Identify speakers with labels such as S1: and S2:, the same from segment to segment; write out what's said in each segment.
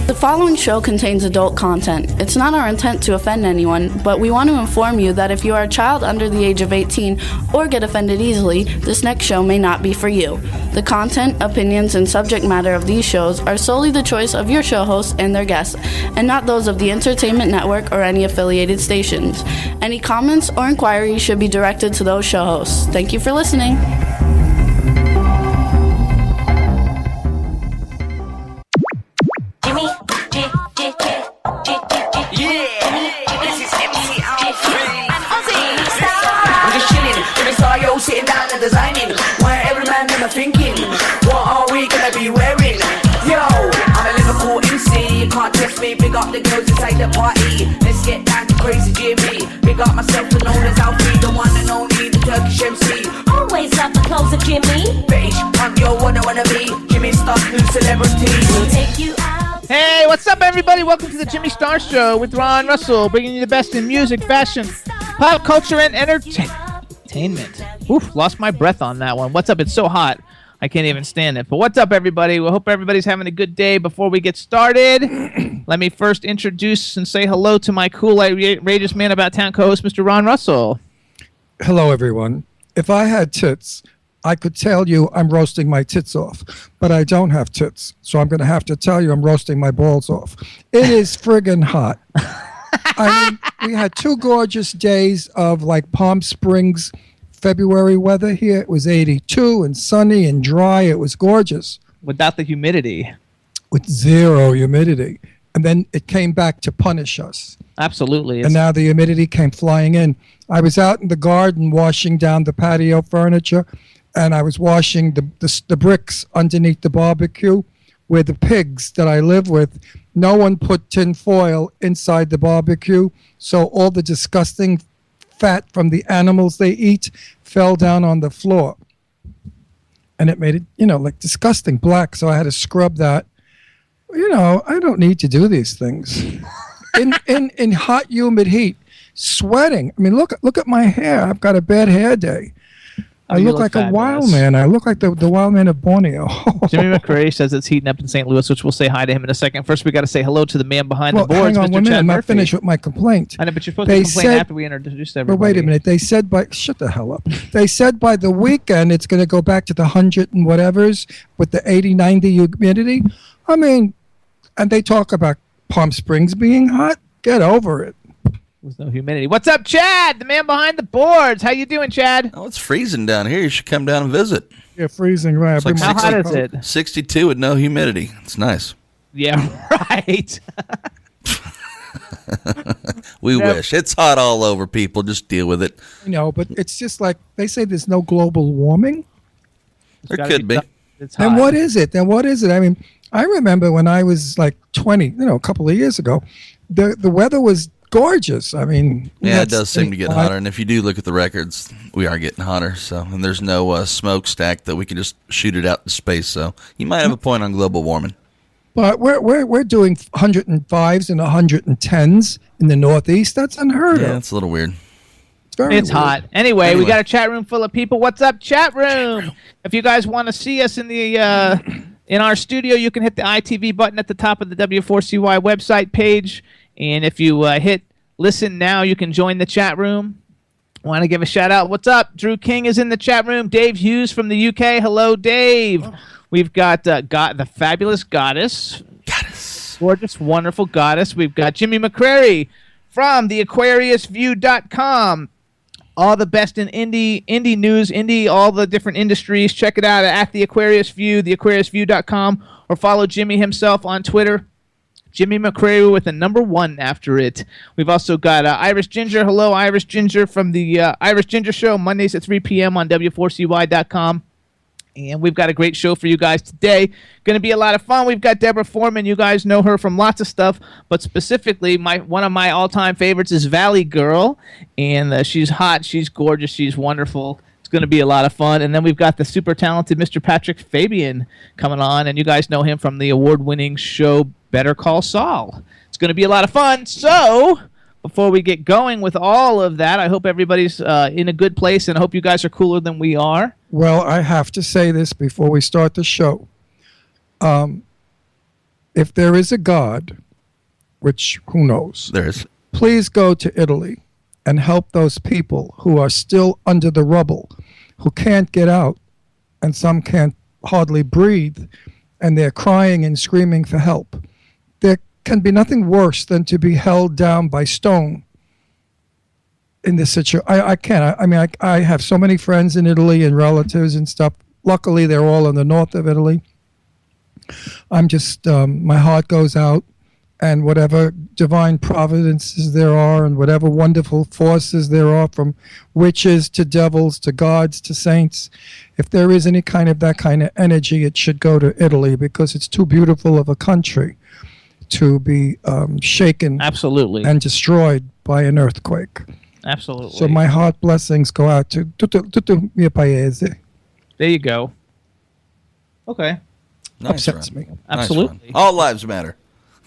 S1: The following show contains adult content. It's not our intent to offend anyone, but we want to inform you that if you are a child under the age of 18 or get offended easily, this next show may not be for you. The content, opinions, and subject matter of these shows are solely the choice of your show hosts and their guests, and not those of the Entertainment Network or any affiliated stations. Any comments or inquiries should be directed to those show hosts. Thank you for listening.
S2: Sitting down and designing, where every man never thinking, what are we gonna be wearing? Yo, I'm a Liverpool MC, you can't test me. Big up the girls inside the party, let's get down to crazy Jimmy. Big up myself and known as Alfie, the one and only, the Turkish MC.
S3: Always love the clothes of Jimmy.
S2: Bitch, I'm your wanna be, Jimmy Star, new celebrity.
S3: We'll take you out.
S4: Hey, what's up, everybody? Welcome to the Jimmy Star Show with Ron Russell, bringing you the best in music, fashion, pop culture, and entertainment. Oof, lost my breath on that one. What's up? It's so hot. I can't even stand it. But what's up, everybody? We hope everybody's having a good day. Before we get started, let me first introduce and say hello to my cool, outrageous man about town co-host, Mr. Ron Russell.
S5: Hello, everyone. If I had tits, I could tell you I'm roasting my tits off. But I don't have tits, so I'm going to have to tell you I'm roasting my balls off. It is friggin' hot. I mean, we had 2 gorgeous days of like Palm Springs February weather here. It was 82 and sunny and dry. It was gorgeous.
S4: Without the humidity.
S5: With 0 humidity. And then it came back to punish us.
S4: Absolutely.
S5: And now the humidity came flying in. I was out in the garden washing down the patio furniture, and I was washing the bricks underneath the barbecue where the pigs that I live with, no one put tin foil inside the barbecue, so all the disgusting fat from the animals they eat fell down on the floor. And it made it, like disgusting black, so I had to scrub that. I don't need to do these things. In hot, humid heat, sweating. I mean, look at my hair. I've got a bad hair day. I look like a wild man. I look like the wild man of Borneo.
S4: Jimmy McCrary says it's heating up in St. Louis, which we'll say hi to him in a second. First, we got to say hello to the man behind the boards,
S5: hang on
S4: Mr.
S5: 1 minute.
S4: Chad
S5: I'm not
S4: Murphy.
S5: finished with my complaint.
S4: I know, but you're supposed to complain after we introduce everybody.
S5: But wait a minute. They said shut the hell up. They said by the weekend it's going to go back to the 100 and whatevers with the 80, 90 humidity. I mean, and they talk about Palm Springs being hot. Get over it.
S4: There's no humidity. What's up, Chad? The man behind the boards. How you doing, Chad?
S6: Oh, it's freezing down here. You should come down and visit.
S5: Yeah, freezing, right?
S6: It's like
S4: how hot is it?
S6: 62 with no humidity. It's nice.
S4: Yeah, right.
S6: We wish. It's hot all over, people. Just deal with it.
S5: But it's just like they say there's no global warming.
S6: There could be.
S4: It's hot.
S5: Then what is it? I mean, I remember when I was like 20, a couple of years ago, the weather was gorgeous. I mean,
S6: yeah, it does seem to get hotter. And if you do look at the records, we are getting hotter. So, and there's no smokestack that we can just shoot it out in space. So, you might have a point on global warming.
S5: But we're doing 105s and 110s in the Northeast. That's unheard of.
S6: Yeah, it's a little weird.
S4: It's hot. Anyway, we got a chat room full of people. What's up, chat room? If you guys want to see us in the in our studio, you can hit the ITV button at the top of the W4CY website page. And if you hit listen now, you can join the chat room. Want to give a shout out. What's up? Drew King is in the chat room. Dave Hughes from the UK. Hello, Dave. We've got the fabulous Goddess. Gorgeous, wonderful Goddess. We've got Jimmy McCrary from theAquariusView.com. All the best in indie news, all the different industries. Check it out at The Aquarius View, theaquariusview.com, or follow Jimmy himself on Twitter. Jimmy McCrary with a number 1 after it. We've also got Irish Ginger. Hello, Irish Ginger from the Irish Ginger Show, Mondays at 3 p.m. on W4CY.com. And we've got a great show for you guys today. Going to be a lot of fun. We've got Deborah Foreman. You guys know her from lots of stuff, but specifically, one of my all-time favorites is Valley Girl, and she's hot, she's gorgeous, she's wonderful. It's going to be a lot of fun. And then we've got the super talented Mr. Patrick Fabian coming on, and you guys know him from the award-winning show Better Call Saul. It's going to be a lot of fun. So, before we get going with all of that, I hope everybody's in a good place, and I hope you guys are cooler than we are. Well,
S5: I have to say this before we start the show. if there is a God, which who knows,
S6: There is.
S5: please go to Italy and help those people who are still under the rubble, who can't get out, and some can't hardly breathe, and they're crying and screaming for help. There can be nothing worse than to be held down by stone in this situation. I can't. I have so many friends in Italy and relatives and stuff. Luckily, they're all in the north of Italy. I'm just, my heart goes out, and whatever divine providences there are and whatever wonderful forces there are, from witches to devils to gods to saints, if there is any kind of that kind of energy, it should go to Italy, because it's too beautiful of a country to be shaken
S4: Absolutely.
S5: and destroyed by an earthquake.
S4: Absolutely.
S5: So my heart blessings go out to tutto mio paese.
S4: There you go. Okay.
S6: Nice,
S5: Upsets
S6: Ron.
S5: me.
S6: Nice,
S4: Absolutely.
S6: Ron. All lives matter.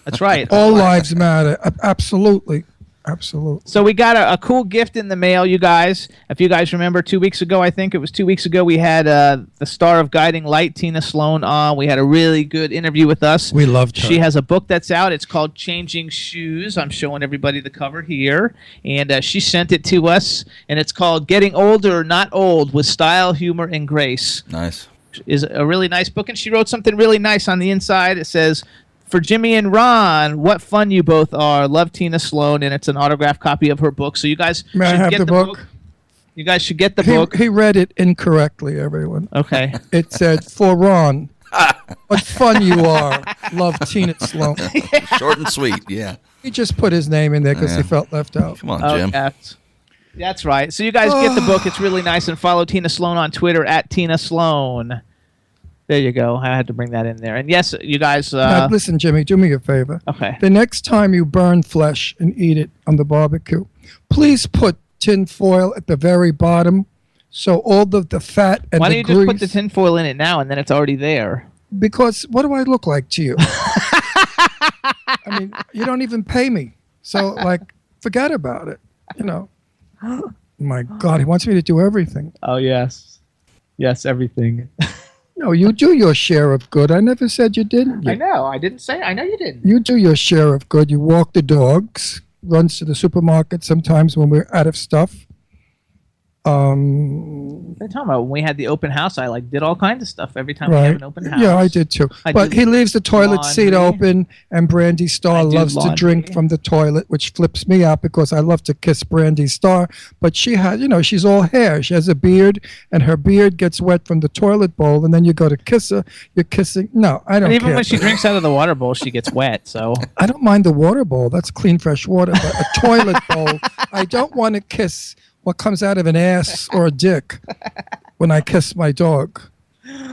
S4: That's right.
S5: All lives matter. Absolutely. Absolutely.
S4: So we got a cool gift in the mail, you guys. If you guys remember 2 weeks ago, I think it was 2 weeks ago, we had the star of Guiding Light, Tina Sloan, on. We had a really good interview with us.
S5: We loved her.
S4: She has a book that's out. It's called Changing Shoes. I'm showing everybody the cover here. And she sent it to us, and it's called Getting Older, Not Old, with Style, Humor, and Grace.
S6: Nice.
S4: Is a really nice book, and she wrote something really nice on the inside. It says, "For Jimmy and Ron, what fun you both are. Love, Tina Sloan," and it's an autographed copy of her book. So you guys
S5: May I
S4: should
S5: have
S4: get
S5: the book?
S4: You guys should get the book.
S5: He read it incorrectly, everyone.
S4: Okay.
S5: It said, "For Ron, what fun you are. Love, Tina Sloan."
S6: Short and sweet. Yeah.
S5: He just put his name in there because he felt left out.
S6: Come on,
S4: Oh,
S6: Jim.
S4: that's right. So you guys get the book. It's really nice. And follow Tina Sloan on Twitter at Tina Sloan. There you go. I had to bring that in there. And yes, you guys.
S5: Now, listen, Jimmy, do me a favor.
S4: Okay.
S5: The next time you burn flesh and eat it on the barbecue, please put tin foil at the very bottom, so all the fat and
S4: Why
S5: the
S4: don't you
S5: grease.
S4: just put the tinfoil in it now, and then it's already there?
S5: Because what do I look like to you? I mean, you don't even pay me, so like, forget about it. You know. My God, he wants me to do everything.
S4: Oh yes, everything.
S5: No, you do your share of good. I never said you didn't.
S4: I know. I didn't say. I know you didn't.
S5: You do your share of good. You walk the dogs, runs to the supermarket sometimes when we're out of stuff.
S4: What are you talking about? When we had the open house, I did all kinds of stuff every time we have an open house.
S5: Yeah, I did too. But he leaves the toilet seat
S4: laundry.
S5: open, and Brandy Star loves to drink from the toilet, which flips me out because I love to kiss Brandy Star. But she has, she's all hair. She has a beard, and her beard gets wet from the toilet bowl, and then you go to kiss her. You're kissing. No, I don't
S4: And even
S5: care.
S4: when she drinks out of the water bowl, she gets wet. So
S5: I don't mind the water bowl. That's clean, fresh water. But a toilet bowl, I don't want to kiss what comes out of an ass or a dick when I kiss my dog.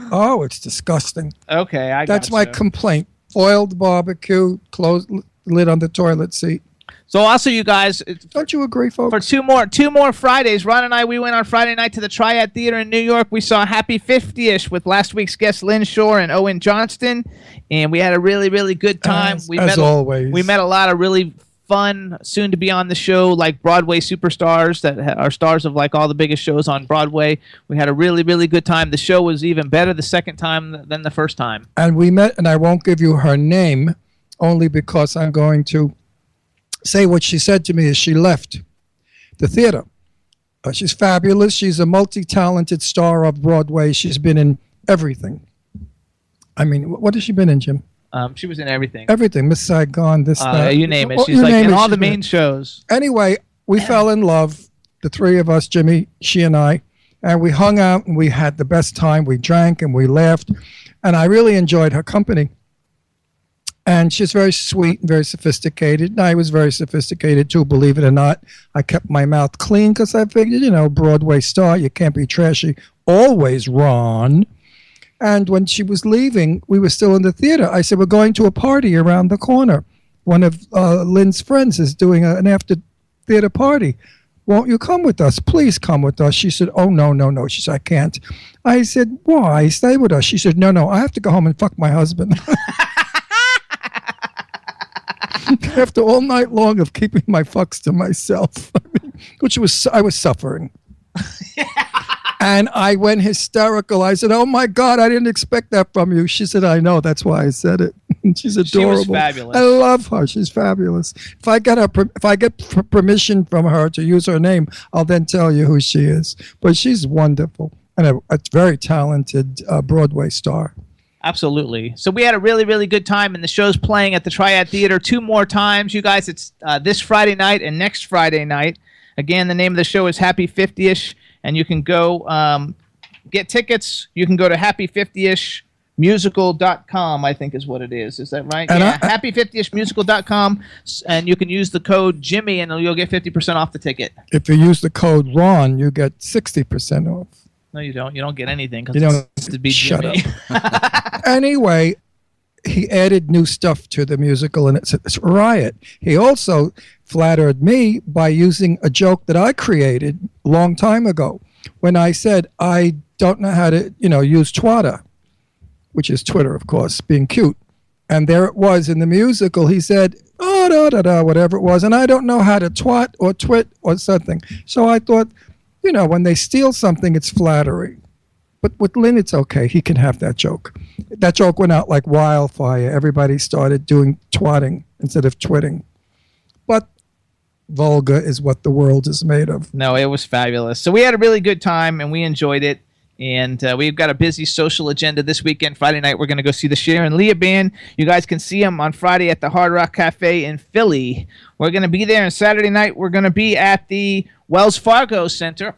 S5: Oh, it's disgusting.
S4: okay,
S5: That's my complaint. Foiled barbecue, closed lid on the toilet seat.
S4: So also, you guys,
S5: Don't you agree, folks?
S4: for two more Fridays, Ron and I, we went on Friday night to the Triad Theater in New York. We saw Happy 50ish with last week's guests Lynn Shore and Owen Johnston, and we had a really, really good time.
S5: As always.
S4: We met a lot of really fun, soon to be on the show, like Broadway superstars that are stars of like all the biggest shows on Broadway. We had a really, really good time. The show was even better the second time than the first time.
S5: And we met, and I won't give you her name, only because I'm going to say what she said to me as she left the theater. She's fabulous. She's a multi-talented star of Broadway. She's been in everything. I mean, what has she been in, Jim?
S4: She was in everything.
S5: Everything. Miss Saigon, this, that.
S4: You name it.
S5: Well,
S4: She's
S5: you
S4: like
S5: name
S4: in
S5: it,
S4: all
S5: she's
S4: the
S5: been
S4: main shows.
S5: Anyway, we fell in love, the three of us, Jimmy, she and I, and we hung out and we had the best time. We drank and we laughed, and I really enjoyed her company. And she's very sweet and very sophisticated. And I was very sophisticated too, believe it or not. I kept my mouth clean because I figured, Broadway star, you can't be trashy. Always, Ron. And when she was leaving, we were still in the theater. I said, we're going to a party around the corner. One of Lynn's friends is doing an after-theater party. Won't you come with us? Please come with us. She said, oh, no. She said, I can't. I said, why? Stay with us. She said, no, I have to go home and fuck my husband. After all night long of keeping my fucks to myself, I was suffering. And I went hysterical. I said, oh, my God, I didn't expect that from you. She said, I know. That's why I said it. She's adorable.
S4: She was fabulous.
S5: I love her. She's fabulous. If I get permission from her to use her name, I'll then tell you who she is. But she's wonderful and a very talented Broadway star.
S4: Absolutely. So we had a really, really good time, and the show's playing at the Triad Theater 2 more times. You guys, it's this Friday night and next Friday night. Again, the name of the show is Happy 50ish, and you can go get tickets. You can go to happy50ishmusical.com, I think is what it is. Is that right?
S5: And
S4: yeah, happy50ishmusical.com, and you can use the code Jimmy, and you'll get 50% off the ticket.
S5: If you use the code Ron, you get 60% off.
S4: No, you don't. You don't get anything
S5: You
S4: because
S5: don't.
S4: it's to be
S5: Shut
S4: Jimmy.
S5: up. Anyway, he added new stuff to the musical, and it's a riot. He also flattered me by using a joke that I created a long time ago when I said I don't know how to, use Twitter, which is Twitter, of course, being cute. And there it was in the musical. He said, oh, whatever it was, and I don't know how to twat or twit or something. So I thought, when they steal something, it's flattery. But with Lynn, it's okay. He can have that joke. That joke went out like wildfire. Everybody started doing twatting instead of twitting. But vulgar is what the world is made of.
S4: No, it was fabulous. So we had a really good time, and we enjoyed it. And we've got a busy social agenda this weekend. Friday night, we're going to go see the Sharon Leah Band. You guys can see them on Friday at the Hard Rock Cafe in Philly. We're going to be there. And Saturday night, we're going to be at the Wells Fargo Center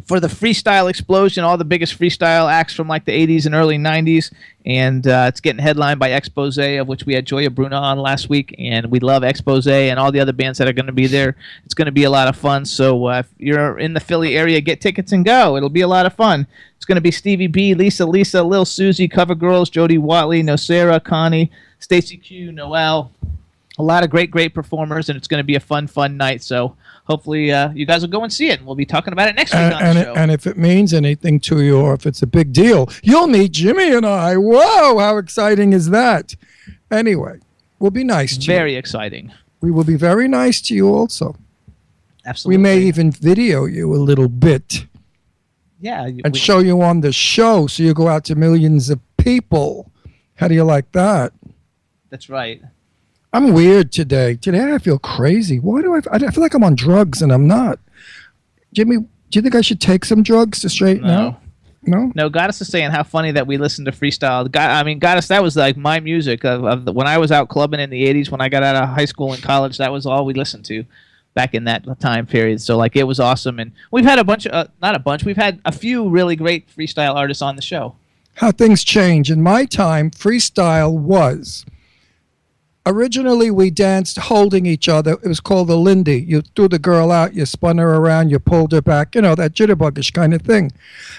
S4: for the Freestyle Explosion, all the biggest freestyle acts from like the 80s and early 90s. And it's getting headlined by Expose, of which we had Joya Bruna on last week. And we love Expose and all the other bands that are going to be there. It's going to be a lot of fun. So if you're in the Philly area, get tickets and go. It'll be a lot of fun. It's going to be Stevie B, Lisa, Lil Susie, Cover Girls, Jody Watley, Nocera, Connie, Stacy Q, Noel. A lot of great performers, and it's going to be a fun night. So hopefully you guys will go and see it, and we'll be talking about it next week on the show.
S5: And if it means anything to you, or if it's a big deal, you'll meet Jimmy and I. Whoa, how exciting is that? Anyway, we'll be nice to you.
S4: Very exciting.
S5: We will be very nice to you also.
S4: Absolutely.
S5: We may even video you a little bit.
S4: Yeah.
S5: And show you on the show so you go out to millions of people. How do you like that?
S4: That's right.
S5: I'm weird today. Today I feel crazy. Why do I feel like I'm on drugs and I'm not? Jimmy, do you think I should take some drugs to straighten out? No?
S4: No, Goddess is saying how funny that we listened to freestyle. Goddess, that was like my music of when I was out clubbing in the 80s, when I got out of high school and college, that was all we listened to back in that time period. So like it was awesome. And we've had we've had a few really great freestyle artists on the show.
S5: How things change. In my time, freestyle was... Originally, we danced holding each other. It was called the Lindy. You threw the girl out, you spun her around, you pulled her back, that jitterbuggish kind of thing.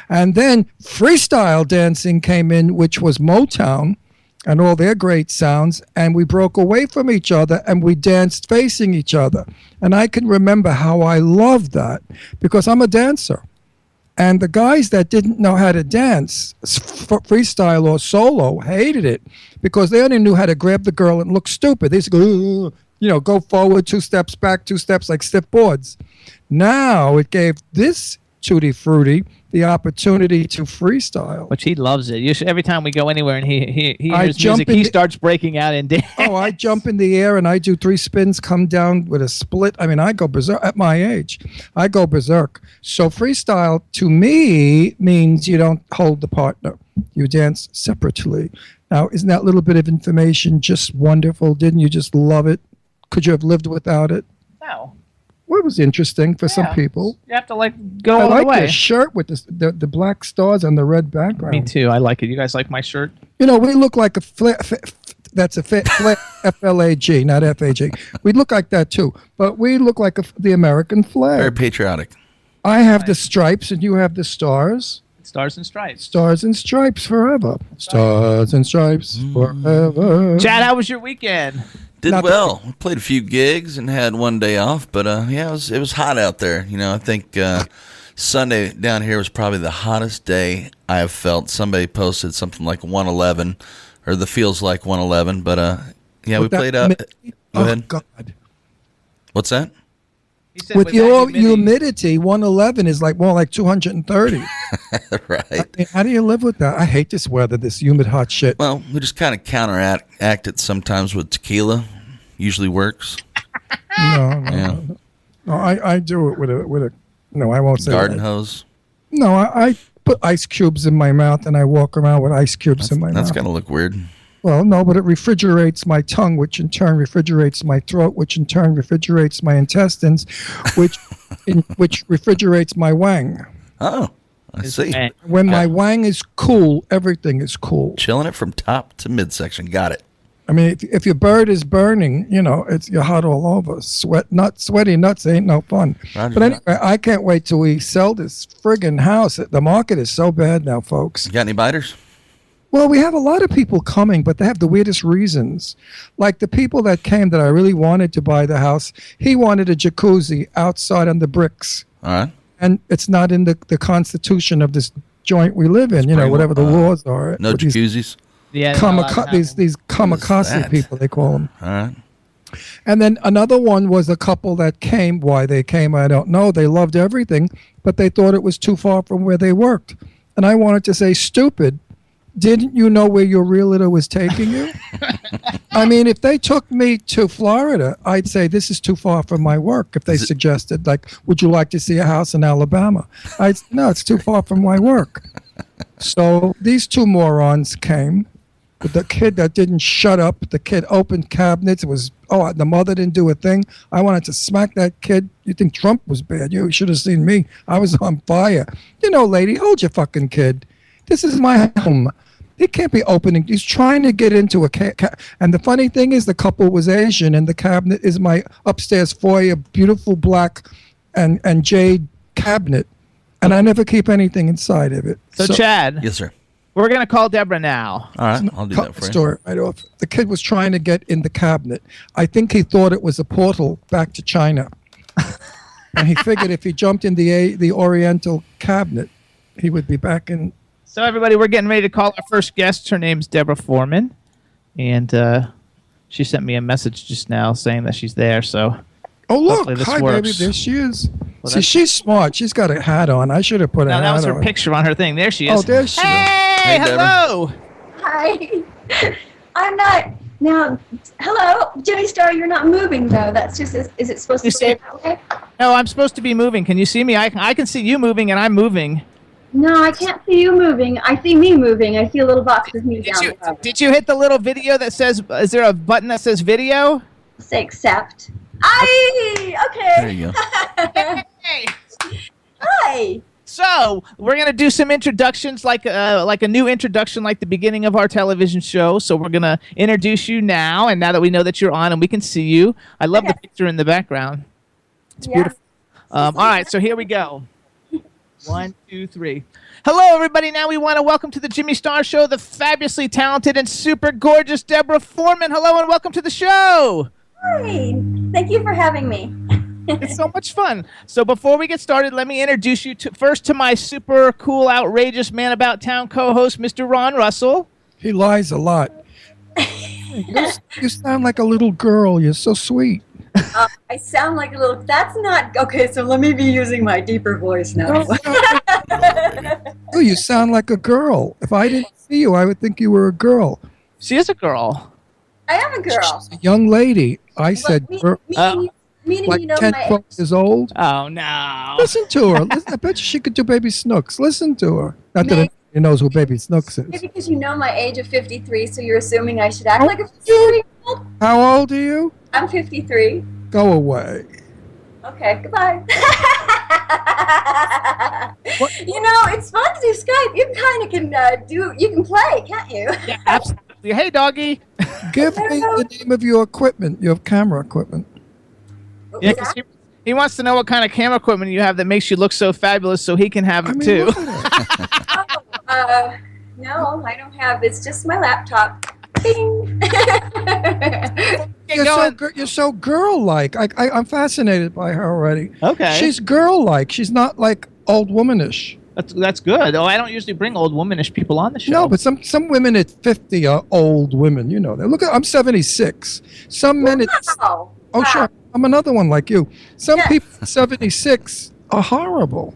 S5: And then freestyle dancing came in, which was Motown and all their great sounds, and we broke away from each other and we danced facing each other. And I can remember how I loved that because I'm a dancer. And the guys that didn't know how to dance, freestyle or solo, hated it because they only knew how to grab the girl and look stupid. They used to go forward, 2 steps back, 2 steps like stiff boards. Now it gave this Tutti Frutti the opportunity to freestyle.
S4: Which he loves it. Every time we go anywhere and he hears music, he starts breaking out in dance.
S5: Oh, I jump in the air and I do 3 spins, come down with a split. I mean, I go berserk at my age. I go berserk. So freestyle to me means you don't hold the partner. You dance separately. Now, isn't that little bit of information just wonderful? Didn't you just love it? Could you have lived without it?
S4: No.
S5: Well, it was interesting for some people.
S4: You have to go all the way.
S5: I like the shirt with the black stars on the red background.
S4: Me too. I like it. You guys like my shirt?
S5: We look like a that's a F-L-A-G, not F-A-G. We look like that too, but we look like the American flag.
S6: Very patriotic.
S5: I have the stripes and you have the stars.
S4: Stars and stripes.
S5: Stars and stripes forever. Stars and stripes forever.
S4: Chad, how was your weekend?
S6: Did well. We played a few gigs and had one day off, but it was hot out there. I think Sunday down here was probably the hottest day I have felt. Somebody posted something like 111, or the feels like 111. But we played out. Go ahead.
S5: God.
S6: What's that?
S4: He said
S5: With your
S4: that
S5: humidity, 111 is like more like 230.
S6: Right.
S5: I mean, how do you live with that? I hate this weather, this humid hot shit.
S6: Well, we just kind of counteract it sometimes with tequila. Usually works.
S5: No, I do it with a. No, I won't say
S6: Garden
S5: that.
S6: hose.
S5: No, I put ice cubes in my mouth and I walk around with ice cubes in my mouth.
S6: That's gonna look weird.
S5: Well, no, but it refrigerates my tongue, which in turn refrigerates my throat, which in turn refrigerates my intestines, which refrigerates my wang.
S6: Oh, I see.
S5: When my wang is cool, everything is cool.
S6: Chilling it from top to midsection. Got it.
S5: I mean, if your bird is burning, you're hot all over. Sweaty nuts ain't no fun.
S6: Roger
S5: But anyway, I can't wait till we sell this friggin' house. The market is so bad now, folks.
S6: You got any biters?
S5: Well, we have a lot of people coming, but they have the weirdest reasons. Like the people that came that I really wanted to buy the house, he wanted a jacuzzi outside on the bricks.
S6: All right.
S5: And it's not in the constitution of this joint we live in, whatever the laws are.
S6: No
S5: With these
S6: jacuzzis?
S4: Yeah,
S5: these kamikaze
S6: that?
S5: people, they call them.
S6: All right.
S5: And then another one was a couple that came. Why they came, I don't know. They loved everything, but they thought it was too far from where they worked. And I wanted to say, stupid. Didn't you know where your realtor was taking you? I mean, if they took me to Florida, I'd say this is too far from my work. If they suggested, like, would you like to see a house in Alabama? No, it's too far from my work. So these two morons came with the kid that didn't shut up. The kid opened cabinets. It was, the mother didn't do a thing. I wanted to smack that kid. You think Trump was bad? You should have seen me. I was on fire. Lady, hold your fucking kid. This is my home. He can't be opening. He's trying to get into a and the funny thing is the couple was Asian, and the cabinet is my upstairs foyer, beautiful black and jade cabinet, and I never keep anything inside of it.
S4: So Chad.
S6: Yes, sir.
S4: We're going to call Deborah now.
S6: All right, I'll do that for you.
S5: Story right off. The kid was trying to get in the cabinet. I think he thought it was a portal back to China, and he figured if he jumped in the Oriental cabinet, he would be back in.
S4: So, everybody, we're getting ready to call our first guest. Her name's Deborah Foreman, and she sent me a message just now saying that she's there. So,
S5: oh, look.
S4: hopefully this
S5: Hi,
S4: works.
S5: baby. There she is.
S4: Well,
S5: See, she's smart. She's got a hat on. I should have put a hat on.
S4: That was her picture on her thing. There she is.
S5: Oh, there she is.
S4: Hey, hello.
S7: Hi. I'm not. Now, hello. Jimmy Star, you're not moving, though. That's just, is it supposed to stay that way?
S4: No, I'm supposed to be moving. Can you see me? I can see you moving, and I'm moving.
S7: No, I can't see you moving. I see me moving. I see a little box with me down below.
S4: Did you hit the little video that says, is there a button that says video?
S7: Say accept. Okay.
S6: There you go.
S4: Hey.
S7: Hi.
S4: So, we're going to do some introductions like a new introduction like the beginning of our television show. So, we're going to introduce you now, and now that we know that you're on and we can see you. I love the picture in the background. It's beautiful. All right, so here we go. 1, 2, 3. Hello, everybody. Now we want to welcome to the Jimmy Star Show the fabulously talented and super gorgeous Deborah Foreman. Hello, and welcome to the show.
S7: Hi. Thank you for having me.
S4: It's so much fun. So before we get started, let me introduce you first to my super cool, outrageous man about town co-host, Mr. Ron Russell.
S5: He lies a lot. You sound like a little girl. You're so sweet.
S7: I sound like a little. That's not okay. So let me be using my deeper voice now.
S5: Oh, you sound like a girl. If I didn't see you, I would think you were a girl.
S4: She is a girl.
S7: I am a girl.
S5: She's a young lady. I said girl.
S7: Meaning
S5: Like
S7: you know
S5: 10,
S7: my
S5: 12 years old.
S4: Oh, no.
S5: Listen to her. I bet you she could do Baby Snooks. Listen to her. Not that anybody knows who Baby Snooks is.
S7: Maybe because you know my age of 53, so you're assuming I should act like a 53-year-old?
S5: How old are you?
S7: I'm 53.
S5: Go away.
S7: Okay, goodbye. You know, it's fun to do Skype. You kind of can you can play, can't you?
S4: Yeah, absolutely. Hey, doggy.
S5: Give me the name of your equipment, your camera equipment.
S4: Yeah, 'cause he wants to know what kind of camera equipment you have that makes you look so fabulous so he can have it, too.
S5: Look at it.
S7: No, I don't have. It's just my laptop. Bing.
S5: You're so girl-like. I'm fascinated by her already.
S4: Okay.
S5: She's girl-like. She's not like old womanish.
S4: That's good. Oh, I don't usually bring old womanish people on the show.
S5: No, but some women at 50 are old women. You know that. Look, I'm 76. Some men at
S7: Wow.
S5: oh sure, I'm another one like you. Some people at 76 are horrible.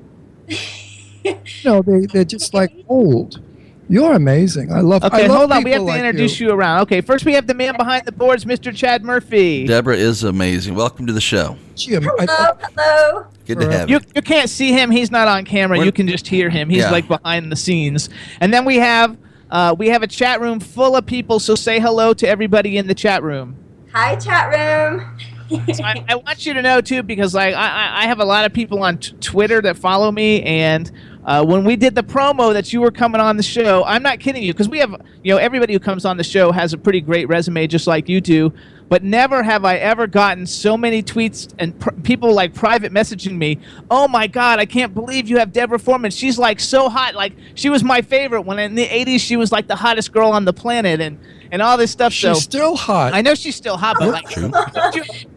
S5: They're just like old. You're amazing. I love.
S4: Okay,
S5: I love
S4: hold on. We have
S5: people
S4: to
S5: like
S4: introduce you around. Okay, first we have the man behind the boards, Mr. Chad Murphy.
S6: Deborah is amazing. Welcome to the show.
S5: Jim,
S7: Hello.
S6: Good to have you.
S4: You can't see him. He's not on camera. You can just hear him. He's like behind the scenes. And then we have a chat room full of people. So say hello to everybody in the chat room.
S7: Hi, chat room.
S4: So I want you to know too, because I have a lot of people on Twitter that follow me, and when we did the promo that you were coming on the show, I'm not kidding you, because we have everybody who comes on the show has a pretty great resume, just like you do. But never have I ever gotten so many tweets and people like private messaging me. Oh my God, I can't believe you have Deborah Foreman. She's like so hot. Like she was my favorite when in the 80s she was like the hottest girl on the planet and all this stuff.
S5: She's still hot.
S4: I know she's still hot, but like,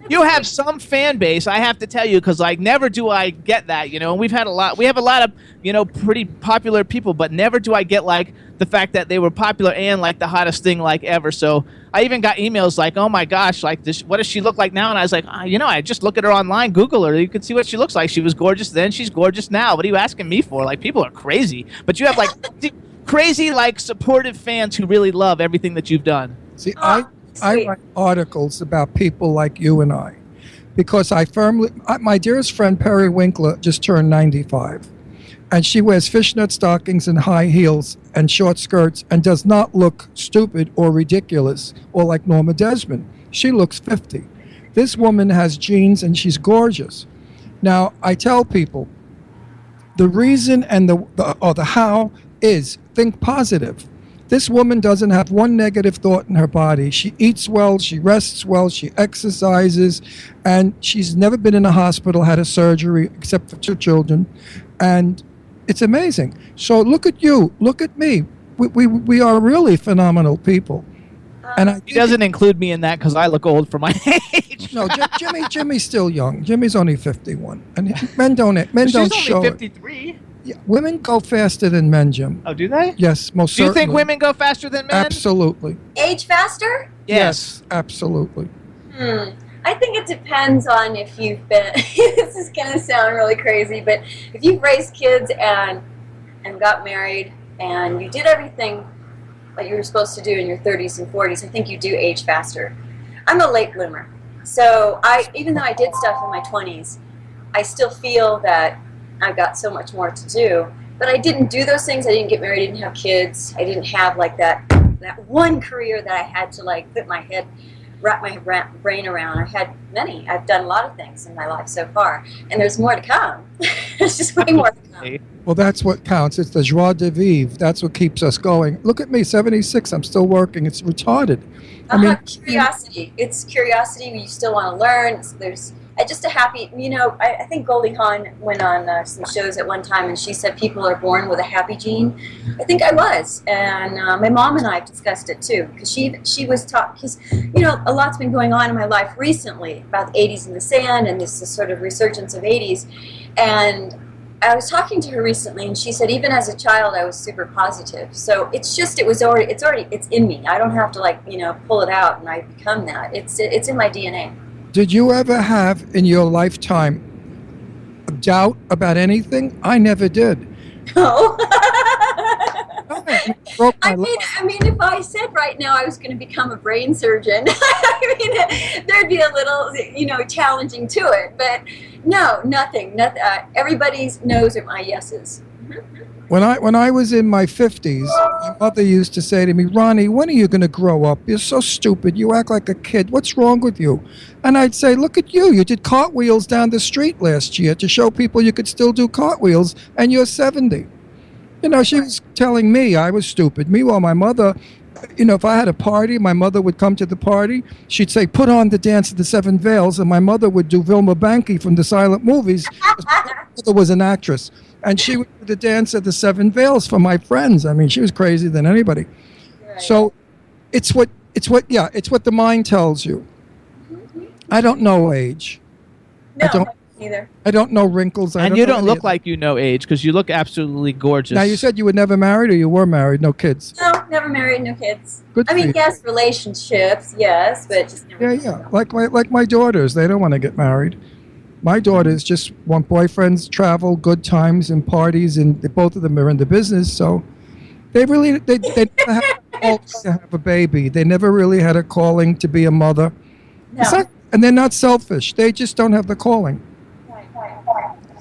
S4: you have some fan base, I have to tell you, because like never do I get that, and we have a lot of pretty popular people, but never do I get like the fact that they were popular and like the hottest thing like ever. So I even got emails like, oh my gosh, like this, what does she look like now? And I was like, I just look at her online, Google her, you can see what she looks like. She was gorgeous then, she's gorgeous now. What are you asking me for? Like, people are crazy, but you have like crazy like supportive fans who really love everything that you've done.
S5: See, I write articles about people like you and I, because my dearest friend Perry Winkler just turned 95, and she wears fishnet stockings and high heels and short skirts and does not look stupid or ridiculous or like Norma Desmond. She looks 50. This woman has genes and she's gorgeous. Now, I tell people the reason and the how is think positive. This woman doesn't have one negative thought in her body. She eats well, she rests well, she exercises, and she's never been in a hospital, had a surgery, except for 2 children. And it's amazing. So look at you, look at me. We are really phenomenal people. And
S4: he doesn't include me in that because I look old for my age.
S5: No, Jimmy's still young. Jimmy's only 51, and men don't show
S4: only
S5: it.
S4: 53.
S5: Yeah, women go faster than men, Jim.
S4: Oh, do they?
S5: Yes, most
S4: certainly. Do you think
S5: certainly.
S4: women go faster than men?
S5: Absolutely.
S7: Age faster?
S4: Yes,
S5: absolutely.
S7: I think it depends on if you've been, this is going to sound really crazy, but if you've raised kids and got married and you did everything that you were supposed to do in your 30s and 40s, I think you do age faster. I'm a late bloomer. So even though I did stuff in my 20s, I still feel that I've got so much more to do. But I didn't do those things. I didn't get married, I didn't have kids. I didn't have like that one career that I had to like wrap my brain around. I had many. I've done a lot of things in my life so far. And there's more to come. There's just way more to come.
S5: Well, that's what counts. It's the joie de vivre. That's what keeps us going. Look at me, 76. I'm still working. It's retarded. I mean,
S7: curiosity. It's curiosity. You still want to learn. There's just a happy, I think Goldie Hawn went on some shows at one time and she said people are born with a happy gene. I think I was. And my mom and I have discussed it too, because she was taught, because, a lot's been going on in my life recently about the 80s in the sand and this sort of resurgence of 80s. And I was talking to her recently, and she said even as a child I was super positive. So it's in me. I don't have to pull it out and I become that. It's in my DNA.
S5: Did you ever have in your lifetime a doubt about anything? I never did.
S7: No. I mean, if I said right now I was going to become a brain surgeon, there'd be a little, challenging to it. But no, nothing. Everybody knows are my yeses.
S5: When I was in my 50s, my mother used to say to me, Ronnie, when are you going to grow up? You're so stupid. You act like a kid. What's wrong with you? And I'd say, look at you. You did cartwheels down the street last year to show people you could still do cartwheels, and you're 70. She was telling me I was stupid. Meanwhile, my mother, if I had a party, my mother would come to the party. She'd say, put on the Dance of the Seven Veils, and my mother would do Vilma Banky from the silent movies. My mother was an actress. And she would do the Dance of the Seven Veils for my friends. I mean, she was crazier than anybody. Right. So it's what the mind tells you. Mm-hmm. I don't know age.
S7: No, I don't either.
S5: I don't know wrinkles.
S4: And you don't look like you know age, because you look absolutely gorgeous.
S5: Now, you said you were never married, or you were married, no kids?
S7: No, never married, no kids.
S5: Good
S7: I
S5: for
S7: mean,
S5: you.
S7: yes, relationships, yes, but just never.
S5: Yeah. Like my daughters, they don't want to get married. My daughters just want boyfriends, travel, good times, and parties, and both of them are in the business, so they never had a calling to have a baby. They never really had a calling to be a mother.
S7: No.
S5: And they're not selfish. They just don't have the calling.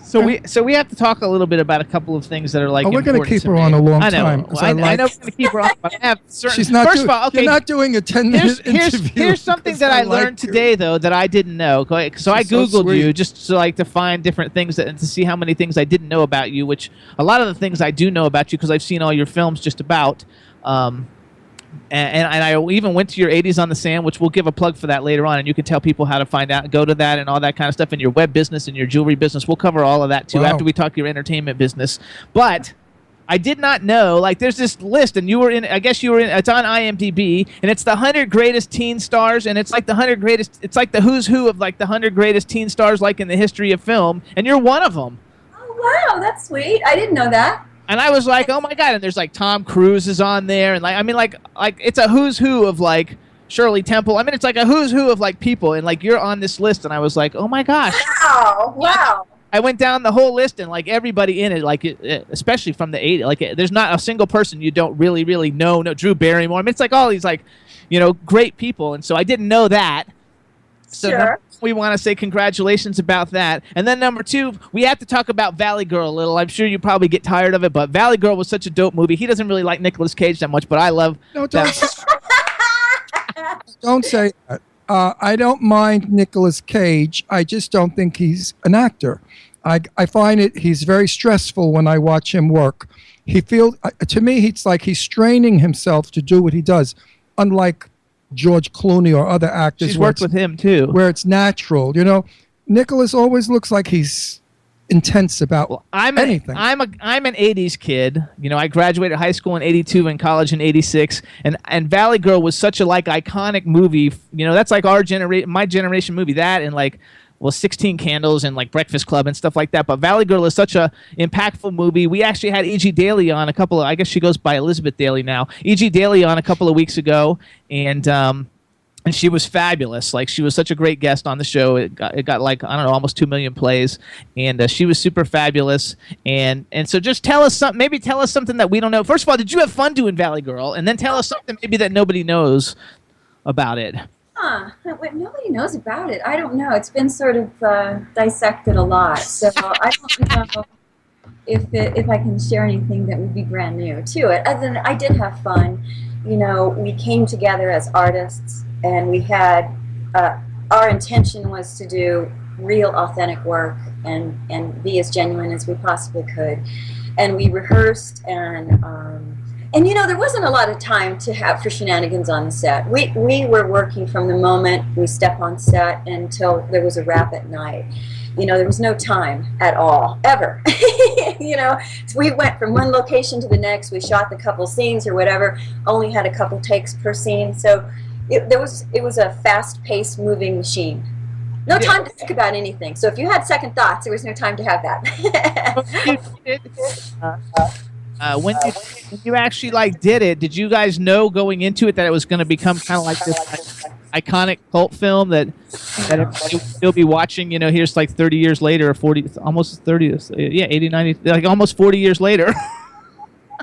S4: So we have to talk a little bit about a couple of things that are like.
S5: Oh, we're going to keep her on a long time.
S4: I know we're going to keep her on, but I have certain.
S5: She's not.
S4: First of all, okay.
S5: You're not doing a 10-minute interview.
S4: Here's something that I learned today, though, that I didn't know. So I googled you just to find different things and to see how many things I didn't know about you. Which a lot of the things I do know about you because I've seen all your films just about. And I even went to your 80s on the Sand, which we'll give a plug for that later on, and you can tell people how to find out, go to that and all that kind of stuff, and your web business and your jewelry business. We'll cover all of that, too, after we talk your entertainment business. But I did not know, like, there's this list, and it's on IMDb, and it's the 100 greatest teen stars, and it's like the 100 greatest, it's like the who's who of, like, the 100 greatest teen stars, like, in the history of film, and you're one of them.
S7: Oh, wow, that's sweet. I didn't know that.
S4: And I was like, oh my God! And there's like Tom Cruise is on there, and like it's a who's who of like Shirley Temple. I mean, it's like a who's who of like people, and like you're on this list, and I was like, oh my gosh!
S7: Wow!
S4: I went down the whole list, and like everybody in it, like especially from the 80s, like there's not a single person you don't really know. No, Drew Barrymore. I mean, it's like all these like, great people, and so I didn't know that. So
S7: sure.
S4: We want to say congratulations about that. And then number 2, we have to talk about Valley Girl a little. I'm sure you probably get tired of it, but Valley Girl was such a dope movie. He doesn't really like Nicolas Cage that much, but I love
S5: Don't say that. I don't mind Nicolas Cage. I just don't think he's an actor. I find he's very stressful when I watch him work. To me, it's like he's straining himself to do what he does, unlike George Clooney or other actors.
S4: She's worked with him too,
S5: where it's natural. Nicholas always looks like he's intense about anything.
S4: I'm an 80s kid. I graduated high school in 82 and college in 86, and Valley Girl was such a like iconic movie. That's like my generation movie. That and like 16 Candles and like Breakfast Club and stuff like that. But Valley Girl is such a impactful movie. We actually had E.G. Daly on I guess she goes by Elizabeth Daly now. E.G. Daly on a couple of weeks ago, and she was fabulous. Like, she was such a great guest on the show. It got like, I don't know, almost 2 million plays, and she was super fabulous. And so just tell us something. Maybe tell us something that we don't know. First of all, did you have fun doing Valley Girl? And then tell us something maybe that nobody knows about it.
S7: What nobody knows about it. I don't know. It's been sort of dissected a lot, so I don't know if I can share anything that would be brand new to it. Other than I did have fun. We came together as artists, and we had our intention was to do real, authentic work and be as genuine as we possibly could. And we rehearsed and there wasn't a lot of time for shenanigans on the set. We were working from the moment we step on set until there was a wrap at night. There was no time at all, ever. So we went from one location to the next. We shot the couple scenes or whatever, only had a couple takes per scene. So it was a fast-paced moving machine. No time to think about anything. So if you had second thoughts, there was no time to have that.
S4: When you actually did it, did you guys know going into it that it was going to become kind of like this iconic cult film that everybody will still be watching? Here's like 30 years later, or 40, almost 30, 80, 90, like almost 40 years later.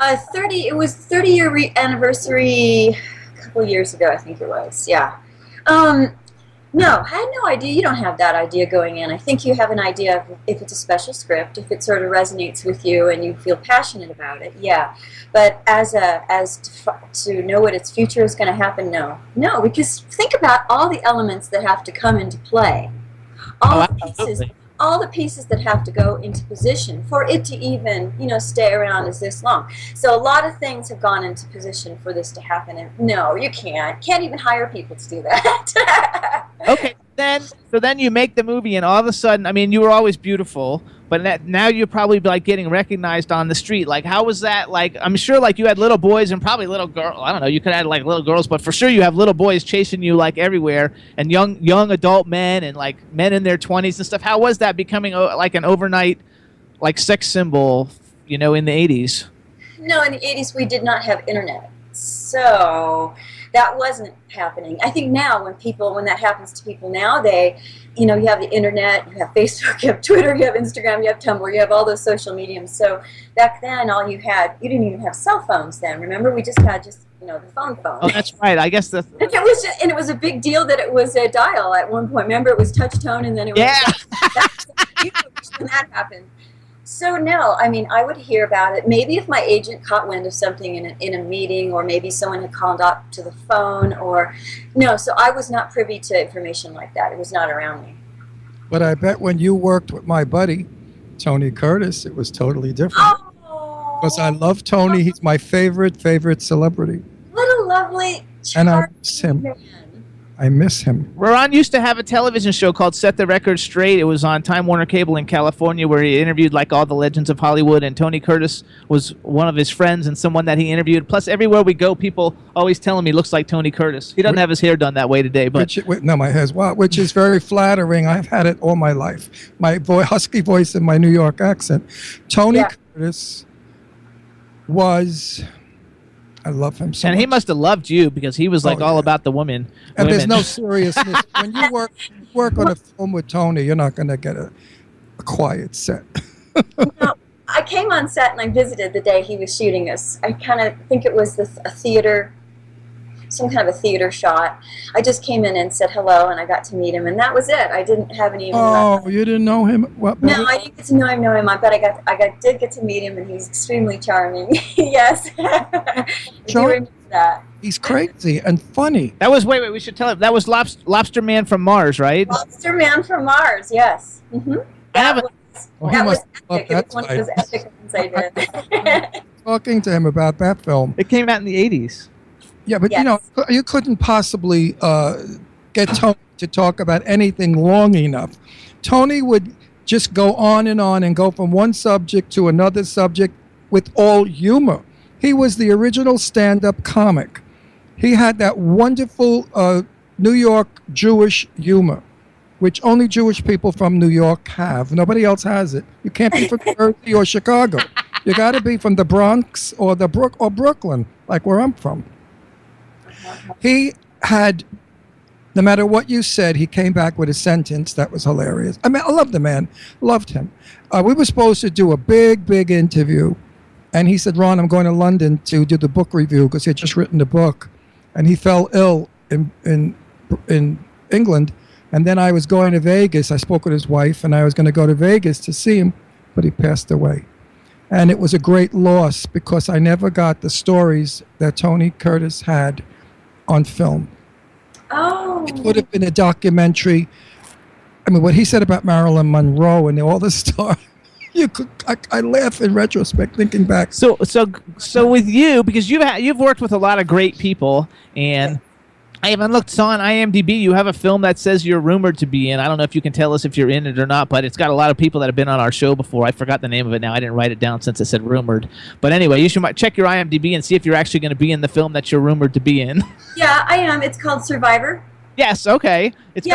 S7: 30. It was 30-year anniversary a couple of years ago, I think it was. Yeah. No, I had no idea. You don't have that idea going in. I think you have an idea of if it's a special script, if it sort of resonates with you and you feel passionate about it, yeah. But to know what its future is going to happen, no. No, because think about all the elements that have to come into play. All the pieces that have to go into position for it to even, stay around as this long. So a lot of things have gone into position for this to happen. And no, you can't. Can't even hire people to do that.
S4: Okay, then you make the movie, and all of a sudden, I mean, you were always beautiful, but now you're probably like getting recognized on the street. Like, how was that? Like, I'm sure like you had little boys and probably little girls. I don't know. You could have like little girls, but for sure you have little boys chasing you like everywhere, and young adult men and like men in their 20s and stuff. How was that becoming like an overnight like sex symbol? In the 80s.
S7: No, in the 80s we did not have internet. So that wasn't happening. I think now when that happens to people now, you have the internet, you have Facebook, you have Twitter, you have Instagram, you have Tumblr, you have all those social mediums. So back then, you didn't even have cell phones then. Remember, we just had the phone.
S4: Oh, that's right. I guess
S7: and it was a big deal that it was a dial at one point. Remember, it was touch tone, and then it was when that happened. So no, I would hear about it. Maybe if my agent caught wind of something in a meeting, or maybe someone had called up to the phone, or no. So I was not privy to information like that. It was not around me.
S5: But I bet when you worked with my buddy, Tony Curtis, it was totally different.
S7: Oh,
S5: because I love Tony. He's my favorite celebrity.
S7: What a lovely,
S5: and I miss him.
S7: man.
S5: I miss him.
S4: Ron used to have a television show called Set the Record Straight. It was on Time Warner Cable in California, where he interviewed like all the legends of Hollywood, and Tony Curtis was one of his friends and someone that he interviewed. Plus, everywhere we go, people always tell him he looks like Tony Curtis. He doesn't have his hair done that way today, but
S5: my hair's which is very flattering. I've had it all my life. My husky voice and my New York accent. Tony Curtis was. I love him so much.
S4: And he must have loved you, because he was like all about the women.
S5: And there's no seriousness. When you work on a film with Tony, you're not going to get a quiet set.
S7: No, I came on set and I visited the day he was shooting us. I kind of think it was a theater, some kind of a theater shot. I just came in and said hello, and I got to meet him, and that was it. I didn't have any.
S5: Oh, you didn't know him? What?
S7: No, I didn't get to know him. But I did get to meet him, and he's extremely charming. Yes. You remember that?
S5: He's crazy and funny.
S4: That was wait. We should tell him that was Lobster Man from Mars, right?
S7: Lobster Man from Mars. Yes. Mm-hmm. That was epic. It was one of those epic ones I did.
S5: Talking to him about that film.
S4: It came out in the 80s.
S5: Yeah, but you couldn't possibly get Tony to talk about anything long enough. Tony would just go on and go from one subject to another subject with all humor. He was the original stand-up comic. He had that wonderful New York Jewish humor, which only Jewish people from New York have. Nobody else has it. You can't be from Jersey or Chicago. You got to be from the Bronx or Brooklyn, like where I'm from. He had, no matter what you said, he came back with a sentence that was hilarious. I love the man. Loved him. We were supposed to do a big interview. And he said, Ron, I'm going to London to do the book review, because he had just written the book. And he fell ill in England. And then I was going to Vegas. I spoke with his wife, and I was going to go to Vegas to see him, but he passed away. And it was a great loss, because I never got the stories that Tony Curtis had on film.
S7: Oh.
S5: It would have been a documentary. I mean, what he said about Marilyn Monroe and all the stars. I laugh in retrospect, thinking back.
S4: So with you, because you've worked with a lot of great people, and I haven't looked. So on IMDb, you have a film that says you're rumored to be in. I don't know if you can tell us if you're in it or not, but it's got a lot of people that have been on our show before. I forgot the name of it now. I didn't write it down since it said rumored. But anyway, you should check your IMDb and see if you're actually going to be in the film that you're rumored to be in.
S7: Yeah, I am. It's called Survivor.
S4: Yes. Okay. It's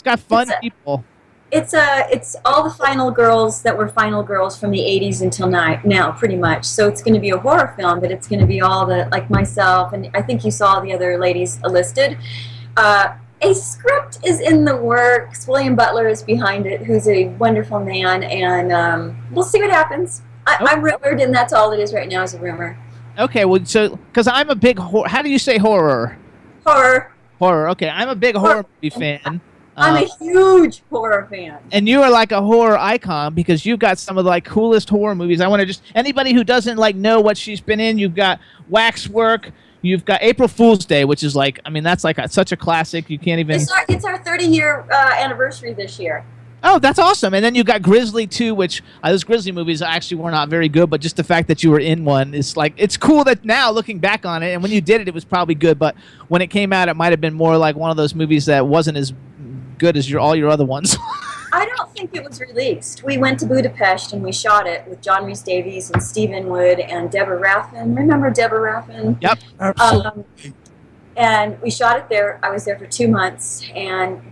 S4: got fun people.
S7: It's all the final girls that were final girls from the 80s until now, pretty much. So it's going to be a horror film, but it's going to be all the, like myself, and I think you saw the other ladies listed. A script is in the works. William Butler is behind it, who's a wonderful man, and we'll see what happens. I'm rumored, and that's all it is right now, is a rumor.
S4: Okay, well, so, because I'm a big how do you say horror? Horror, okay. I'm a big horror movie fan.
S7: I'm a huge horror fan.
S4: And you are like a horror icon, because you've got some of the like coolest horror movies. I want to just, anybody who doesn't like know what she's been in, you've got Waxwork, you've got April Fool's Day, which is like, I mean, that's like such a classic. You can't even.
S7: It's our 30-year anniversary this year.
S4: Oh, that's awesome. And then you've got Grizzly 2, which those Grizzly movies actually were not very good, but just the fact that you were in one is like, it's cool that now looking back on it, and when you did it, it was probably good, but when it came out, it might have been more like one of those movies that wasn't as good as all your other ones.
S7: I don't think it was released. We went to Budapest and we shot it with John Rhys Davies and Steve Inwood and Deborah Raffin. Remember Deborah Raffin?
S4: Yep.
S5: Absolutely.
S7: And we shot it there. I was there for 2 months, and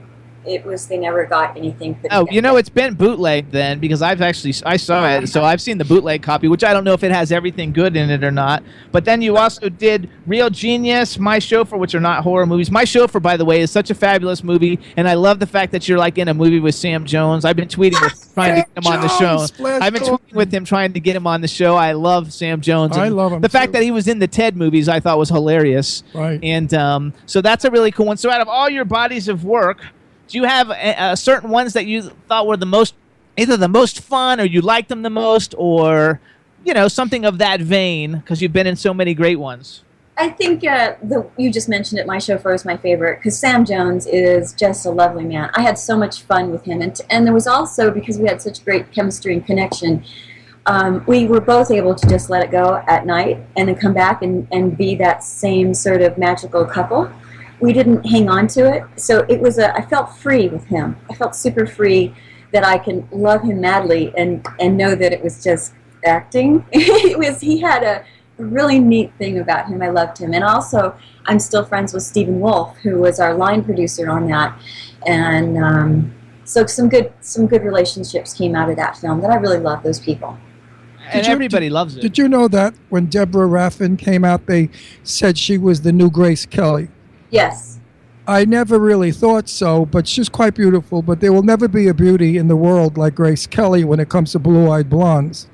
S7: they never got anything put
S4: Oh,
S7: together.
S4: it's been bootlegged then, because I saw it, so I've seen the bootleg copy, which I don't know if it has everything good in it or not. But then you also did Real Genius, My Chauffeur, which are not horror movies. My Chauffeur, by the way, is such a fabulous movie, and I love the fact that you're like in a movie with Sam Jones. I've been tweeting with him, trying to get him on the show. I've been tweeting with him trying to get him on the show. I love Sam Jones.
S5: I love him.
S4: The fact that he was in the Ted movies, I thought was hilarious.
S5: Right.
S4: And so that's a really cool one. So out of all your bodies of work, do you have certain ones that you thought were either the most fun, or you liked them the most, or something of that vein, because you've been in so many great ones?
S7: I think you just mentioned it. My Chauffeur is my favorite because Sam Jones is just a lovely man. I had so much fun with him, and there was also, because we had such great chemistry and connection, we were both able to just let it go at night and then come back and be that same sort of magical couple. We didn't hang on to it, so it was I felt free with him. I felt super free that I can love him madly and know that it was just acting. He had a really neat thing about him. I loved him, and also I'm still friends with Stephen Wolf, who was our line producer on that, and so some good relationships came out of that film that I really love those people.
S4: And everybody loves it.
S5: Did you know that when Deborah Foreman came out, they said she was the new Grace Kelly?
S7: Yes.
S5: I never really thought so, but she's quite beautiful. But there will never be a beauty in the world like Grace Kelly when it comes to blue-eyed blondes.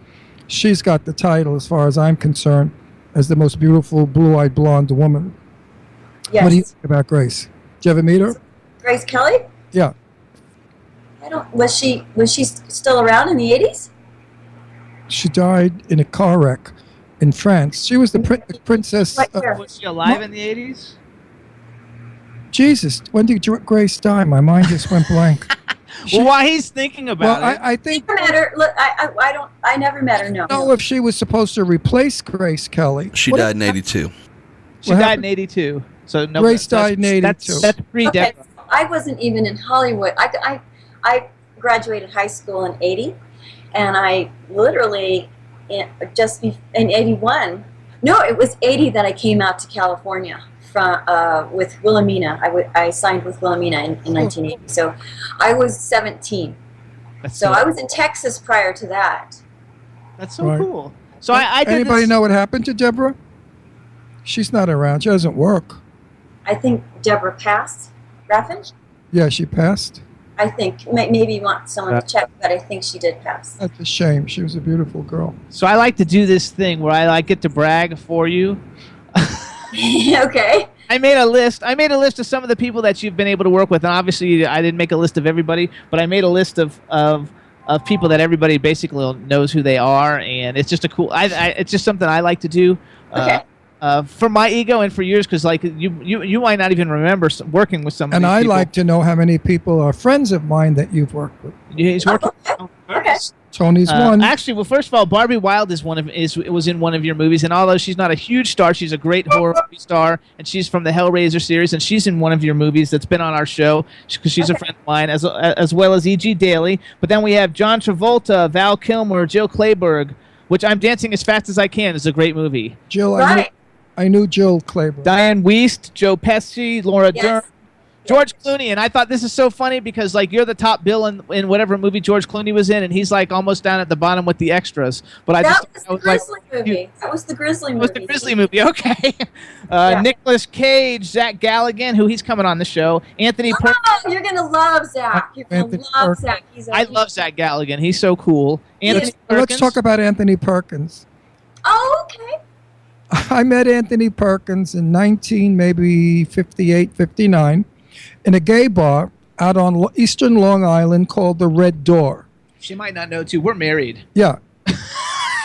S5: She's got the title, as far as I'm concerned, as the most beautiful blue-eyed blonde woman.
S7: Yes.
S5: What do you think about Grace? Did you ever meet her?
S7: Grace Kelly?
S5: Yeah.
S7: Was she still around in the 80s?
S5: She died in a car wreck in France. She was the princess.
S7: Right here.
S4: Was she alive in the 80s?
S5: Jesus, when did Grace die? My mind just went blank.
S4: Well, while he's thinking about it.
S5: I think.
S7: I never met her. Look, I never met her. No.
S5: I don't know if she was supposed to replace Grace Kelly.
S6: She died in 82.
S4: She died in 82. So no,
S5: Grace died in 82.
S4: That's pre-Deborah.
S7: Okay, I wasn't even in Hollywood. I graduated high school in 80, and I literally in 81. No, it was 80 that I came out to California with Wilhelmina. I signed with Wilhelmina in 1980. So I was 17. So I was in Texas prior to that.
S4: That's so cool. So I did
S5: Anybody
S4: this.
S5: know what happened to Deborah? She's not around. She doesn't work.
S7: I think Deborah passed. Raffin?
S5: Yeah, she passed.
S7: I think maybe you want someone to check, but I think she did pass.
S5: That's a shame. She was a beautiful girl.
S4: So I like to do this thing where I get to brag for you.
S7: Okay.
S4: I made a list of some of the people that you've been able to work with, and obviously I didn't make a list of everybody, but I made a list of people that everybody basically knows who they are, and it's just it's just something I like to do.
S7: Okay.
S4: For my ego and for yours, because like you might not even remember working with some of
S5: And
S4: these
S5: I
S4: people.
S5: like to know how many people are friends of mine that you've worked with.
S4: He's working.
S7: Okay.
S5: Tony's one.
S4: Actually, well, first of all, Barbie Wilde was in one of your movies, and although she's not a huge star, she's a great horror movie star, and she's from the Hellraiser series, and she's in one of your movies that's been on our show because she's a friend of mine, as well as E.G. Daly. But then we have John Travolta, Val Kilmer, Jill Clayburgh, which I'm Dancing as Fast as I Can is a great movie.
S5: Jill,
S7: Right.
S5: I knew Jill Clayburgh.
S4: Diane Wiest, Joe Pesci, Laura
S7: Yes.
S4: Dern, George Clooney, and I thought this is so funny because like you're the top bill in whatever movie George Clooney was in, and he's like almost down at the bottom with the extras. But I
S7: That
S4: just
S7: was the Grizzly movie. That was the Grizzly
S4: It
S7: movie.
S4: was the Grizzly movie, okay.
S7: Yeah.
S4: Nicolas Cage, Zach Galligan, who he's coming on the show. Anthony Perkins.
S7: Oh, you're gonna love Zach. You're gonna
S5: Anthony
S7: love
S5: Perkins.
S7: Zach.
S4: I love Zach Galligan. He's so cool. Anthony
S5: Let's
S4: Perkins.
S5: talk about Anthony Perkins.
S7: Oh, okay.
S5: I met Anthony Perkins in 58, 59 in a gay bar out on Eastern Long Island called the Red Door.
S4: She might not know, too. We're married.
S5: Yeah.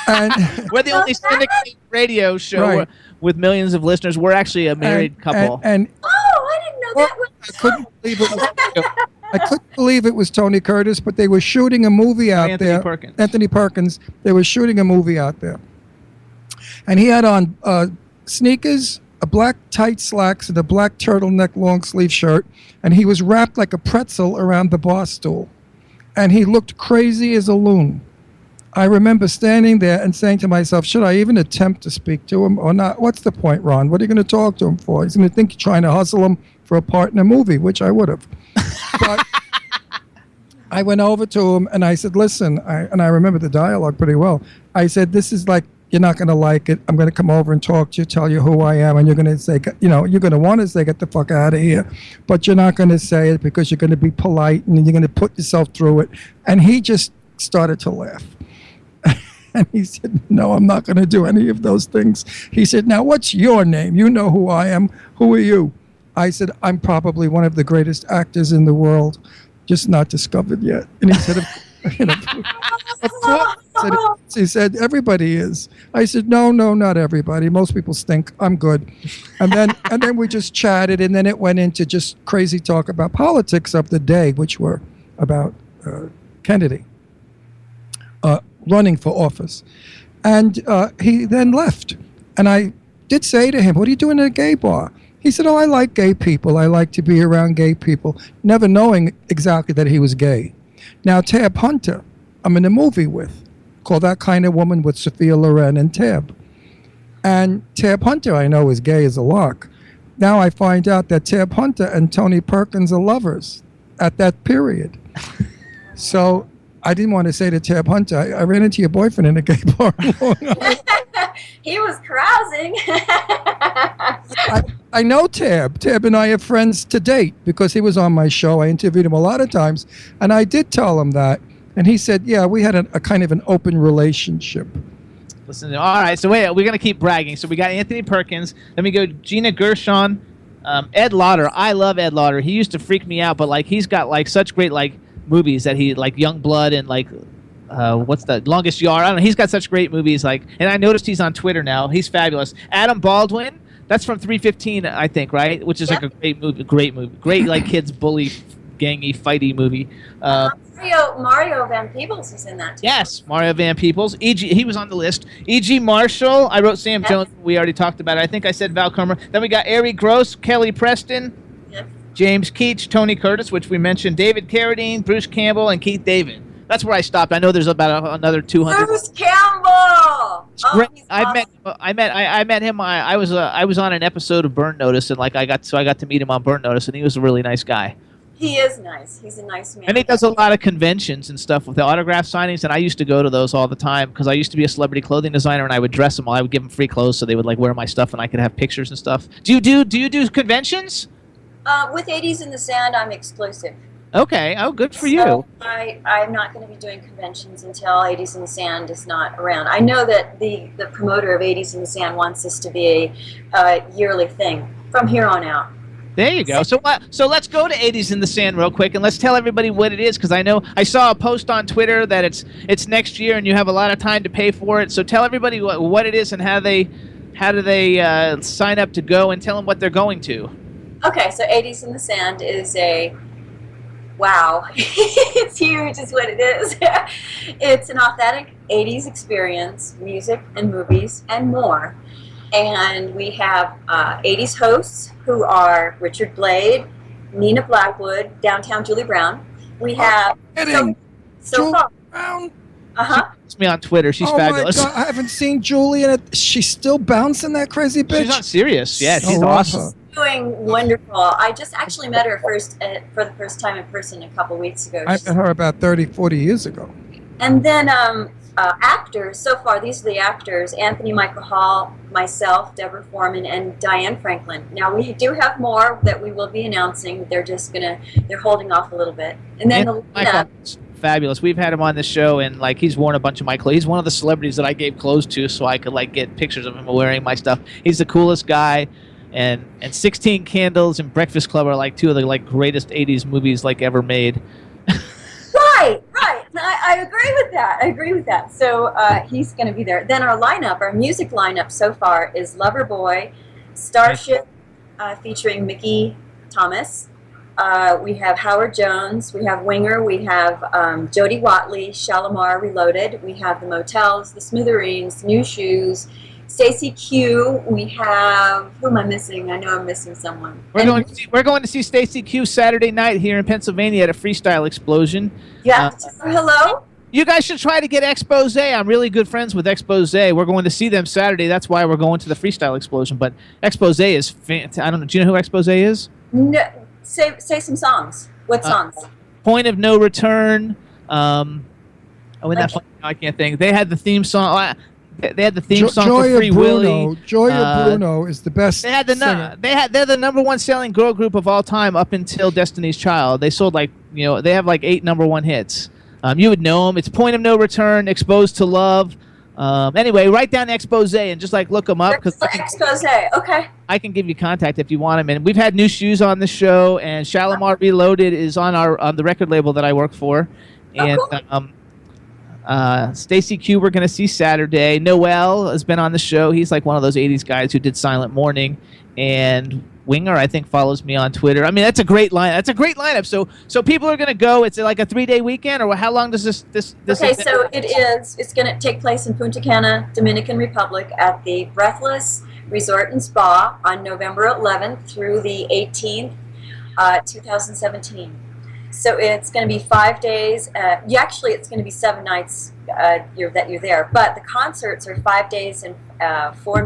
S5: And
S4: We're the only syndicated radio show
S5: Right.
S4: with millions of listeners. We're actually a married couple.
S5: And
S7: Oh, I didn't know that was.
S5: I couldn't believe it was, I couldn't believe it was Tony Curtis, but they were shooting a movie out
S4: Anthony
S5: there.
S4: Perkins.
S5: Anthony Perkins. They were shooting a movie out there. And he had on sneakers, a black tight slacks, and a black turtleneck long sleeve shirt, and he was wrapped like a pretzel around the bar stool. And he looked crazy as a loon. I remember standing there and saying to myself, should I even attempt to speak to him or not? What's the point, Ron? What are you going to talk to him for? He's going to think you're trying to hustle him for a part in a movie, which I would have. But I went over to him and I said, listen, I remember the dialogue pretty well. I said, this is like, you're not going to like it. I'm going to come over and talk to you, tell you who I am, and you're going to say, you're going to want to say, get the fuck out of here, but you're not going to say it because you're going to be polite and you're going to put yourself through it. And he just started to laugh. And he said, no, I'm not going to do any of those things. He said, now, what's your name? You know who I am. Who are you? I said, I'm probably one of the greatest actors in the world, just not discovered yet. And he said, of course. He said, everybody is. I said, no, not everybody. Most people stink. I'm good. And then we just chatted, and then it went into just crazy talk about politics of the day, which were about Kennedy running for office. And he then left. And I did say to him, what are you doing at a gay bar? He said, I like gay people. I like to be around gay people, never knowing exactly that he was gay. Now, Tab Hunter, I'm in a movie with, called That Kind of Woman with Sophia Loren and Tab. And Tab Hunter, I know, is gay as a lark. Now I find out that Tab Hunter and Tony Perkins are lovers at that period. So I didn't want to say to Tab Hunter, I ran into your boyfriend in a gay bar.
S7: He was carousing.
S5: I know Tab. Tab and I are friends to date because he was on my show. I interviewed him a lot of times. And I did tell him that. And he said, yeah, we had a kind of an open relationship.
S4: Listen, all right, so wait, we're going to keep bragging. So we got Anthony Perkins. Then we go Gina Gershon, Ed Lauder. I love Ed Lauder. He used to freak me out, but like he's got like such great like movies that he like Young Blood and like what's the Longest Yard. I don't know. He's got such great movies. Like, and I noticed he's on Twitter now. He's fabulous. Adam Baldwin. That's from 315, I think, right? Which is like a great movie. Great like kids bully, gangy, fighty movie.
S7: Mario Van Peebles is in that too.
S4: Yes, Mario Van Peebles. E.G. He was on the list. E.G. Marshall. I wrote Sam Jones. We already talked about it. I think I said Val Kilmer. Then we got Ari Gross, Kelly Preston, James Keach, Tony Curtis, which we mentioned, David Carradine, Bruce Campbell, and Keith David. That's where I stopped. I know there's about another 200.
S7: Bruce Campbell.
S4: Great. I met him. I was on an episode of Burn Notice, and like I got to meet him on Burn Notice, and he was a really nice guy.
S7: He is nice. He's a nice man.
S4: And he does a lot of conventions and stuff with the autograph signings, and I used to go to those all the time because I used to be a celebrity clothing designer, and I would dress them all. I would give them free clothes so they would like wear my stuff, and I could have pictures and stuff. Do you do conventions?
S7: With 80s in the Sand, I'm exclusive.
S4: Okay. Oh, good for
S7: So
S4: you.
S7: I'm not going to be doing conventions until 80s in the Sand is not around. I know that the promoter of 80s in the Sand wants this to be a yearly thing from here on out.
S4: There you go. So let's go to 80s in the Sand real quick, and let's tell everybody what it is, because I know I saw a post on Twitter that it's next year and you have a lot of time to pay for it. So tell everybody what it is and how do they sign up to go, and tell them what they're going to.
S7: Okay, so 80s in the Sand is a wow. It's huge is what it is. It's an authentic 80s experience, music and movies and more. And we have 80s hosts who are Richard Blade, Nina Blackwood, Downtown Julie Brown. We have so far.
S5: Brown.
S4: It's me on Twitter. She's fabulous.
S5: My God, I haven't seen Julie, and she's still bouncing that crazy bitch.
S4: She's not serious. Yeah, she's
S5: So
S4: awesome.
S7: Doing wonderful. I just actually met her for the first time in person a couple weeks ago.
S5: I met her about 30, 40 years ago.
S7: And then actors, so far these are the actors: Anthony Michael Hall, myself, Deborah Foreman, and Diane Franklin. Now we do have more that we will be announcing. They're holding off a little bit. And then the lineup.
S4: Fabulous. We've had him on this show, and like he's worn a bunch of my clothes. He's one of the celebrities that I gave clothes to, so I could like get pictures of him wearing my stuff. He's the coolest guy. And 16 Candles and Breakfast Club are like two of the like greatest 80s movies like ever made.
S7: Right. I agree with that. So he's going to be there. Then our music lineup so far is Loverboy, Starship, featuring Mickey Thomas. We have Howard Jones. We have Winger. We have Jody Watley, Shalimar Reloaded. We have the Motels, the Smithereens, New Shoes, Stacy Q. We have, who am I missing? I know I'm missing someone.
S4: We're going to see Stacy Q Saturday night here in Pennsylvania at a Freestyle Explosion.
S7: Yeah. Hello?
S4: You guys should try to get Expose. I'm really good friends with Expose. We're going to see them Saturday. That's why we're going to the Freestyle Explosion. But Expose is fantastic. I don't know. Do you know who Expose is?
S7: No, say some songs. What songs?
S4: Point of No Return. That funny? I can't think. They had the theme song. They had the theme song for Free Willy.
S5: Joya Bruno is the best.
S4: They're the number one selling girl group of all time up until Destiny's Child. They sold they have 8 number one hits. You would know them. It's Point of No Return, Exposed to Love. Anyway, write down Expose and just look them up.
S7: Expose, okay.
S4: I can give you contact if you want them. And we've had New Shoes on the show, and Shalimar Reloaded is on the record label that I work for. And
S7: cool.
S4: Stacy Q we're going to see Saturday. Noel has been on the show. He's one of those 80s guys who did Silent Morning. And Winger, I think, follows me on Twitter. I mean, that's a great lineup. So people are going to go. It's like a 3-day weekend, or how long does this
S7: Okay, so it's going to take place in Punta Cana, Dominican Republic, at the Breathless Resort and Spa on November 11th through the 18th, 2017. So it's going to be 5 days. It's going to be 7 nights that you're there. But the concerts are 5 days and 5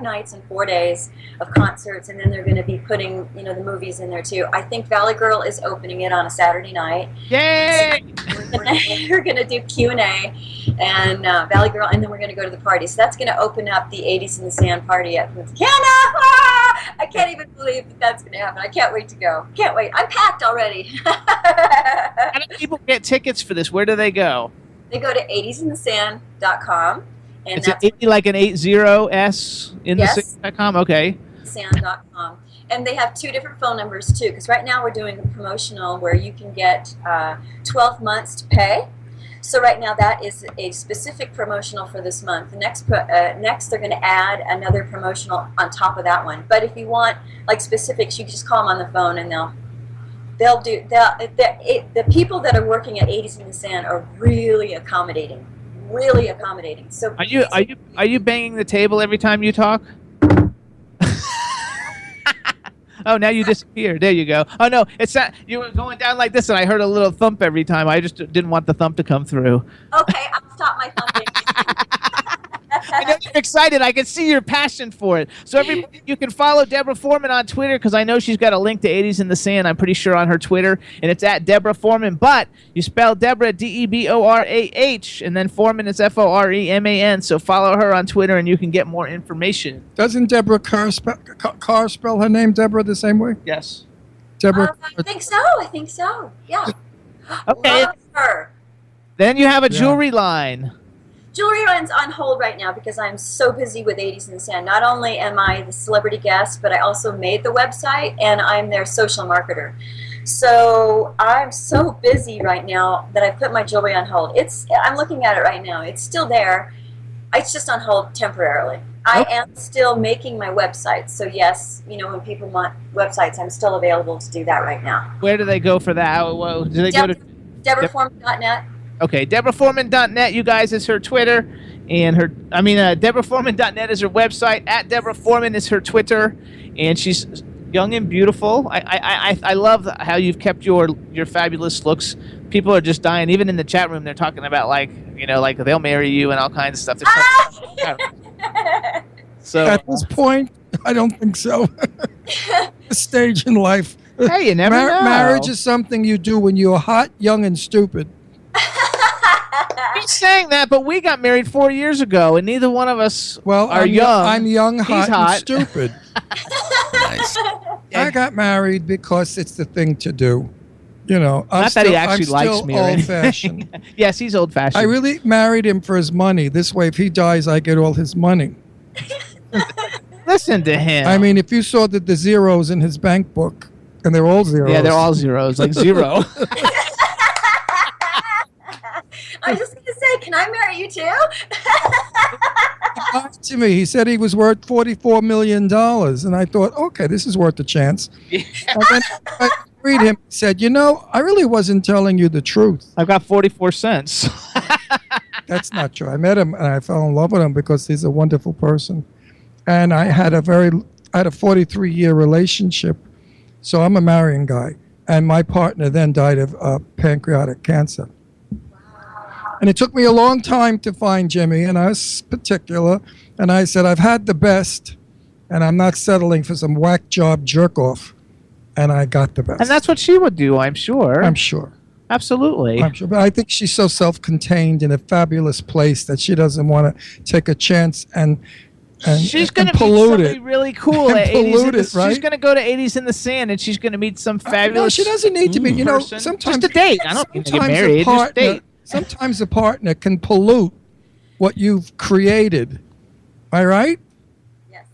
S7: nights and 4 days of concerts, and then they're going to be putting the movies in there too. I think Valley Girl is opening it on a Saturday night.
S4: Yay!
S7: We're going to do Q&A and Valley Girl, and then we're going to go to the party. So that's going to open up the 80s in the Sand party at Punta Cana. I can't even believe that's going to happen. I can't wait to go. Can't wait. I'm packed already.
S4: How do people get tickets for this? Where do they go?
S7: They go to 80sinthesand.com. And
S4: it's 80 like an 80s in the sand.com. Okay.
S7: Sand.com. And they have 2 different phone numbers too, because right now we're doing a promotional where you can get 12 months to pay. So right now that is a specific promotional for this month. The next they're going to add another promotional on top of that one. But if you want specifics, you can just call them on the phone and the people that are working at 80s in the Sand are really accommodating. So
S4: are you banging the table every time you talk? Oh, now you disappeared. There you go. Oh no, it's not. You were going down like this, and I heard a little thump every time. I just didn't want the thump to come through.
S7: Okay, I'll stop my thumping.
S4: I know you're excited. I can see your passion for it. So everybody, you can follow Deborah Foreman on Twitter, because I know she's got a link to 80s in the Sand, I'm pretty sure, on her Twitter, and it's at Deborah Foreman. But you spell Deborah Deborah, and then Foreman is Foreman. So follow her on Twitter, and you can get more information.
S5: Doesn't Deborah Carr spell her name Deborah the same way?
S4: Yes.
S5: Deborah.
S7: I think so. Yeah.
S4: Okay.
S7: Love her.
S4: Then you have a jewelry line.
S7: Jewelry line's on hold right now because I'm so busy with 80s in the Sand. Not only am I the celebrity guest, but I also made the website, and I'm their social marketer. So I'm so busy right now that I put my jewelry on hold. I'm looking at it right now. It's still there. It's just on hold temporarily. I am still making my website. So yes, when people want websites, I'm still available to do that right now.
S4: Where do they go for that? Do they go to
S7: DeborahForeman.net?
S4: Okay, DeborahForeman.net, you guys, is her Twitter, and DeborahForeman.net is her website. At Deborah Foreman is her Twitter, and she's young and beautiful. I love how you've kept your fabulous looks. People are just dying. Even in the chat room, they're talking about they'll marry you and all kinds of stuff. So
S5: at this point, I don't think so. A stage in life.
S4: Hey, you never know.
S5: Marriage is something you do when you're hot, young, and stupid.
S4: He's saying that, but we got married 4 years ago, and neither one of us are young.
S5: I'm young, hot, and stupid.
S6: Nice.
S5: I got married because it's the thing to do.
S4: Not that he actually likes me.
S5: Old-fashioned.
S4: Yes, he's old-fashioned.
S5: I really married him for his money. This way, if he dies, I get all his money.
S4: Listen to him.
S5: I mean, if you saw the zeros in his bank book, and they're all zeros.
S4: Yeah, they're all zeros, like zero.
S7: I was just going to say, can I marry you too?
S5: He lied to me. He said he was worth $44 million. And I thought, okay, this is worth a chance. Yeah. And then I read him. He said, I really wasn't telling you the truth.
S4: I've got 44 cents.
S5: That's not true. I met him and I fell in love with him because he's a wonderful person. And I had a 43-year relationship. So I'm a marrying guy. And my partner then died of pancreatic cancer. And it took me a long time to find Jimmy, and I was particular. And I said, I've had the best, and I'm not settling for some whack job jerk off. And I got the best.
S4: And that's what she would do, I'm sure.
S5: I'm sure.
S4: Absolutely.
S5: I'm sure. But I think she's so self-contained in a fabulous place that she doesn't want to take a chance and
S4: she's going to meet
S5: pollute
S4: somebody
S5: it.
S4: really cool
S5: And
S4: at 80s.
S5: pollute it, right?
S4: She's going to go to 80s in the Sand, and she's going to meet some fabulous.
S5: No, she doesn't need to be. You know,
S4: person.
S5: sometimes
S4: Just a date. I don't need to get
S5: sometimes
S4: married.
S5: a partner,
S4: Just date.
S5: sometimes a partner can pollute what you've created. Am I right?
S7: Yes.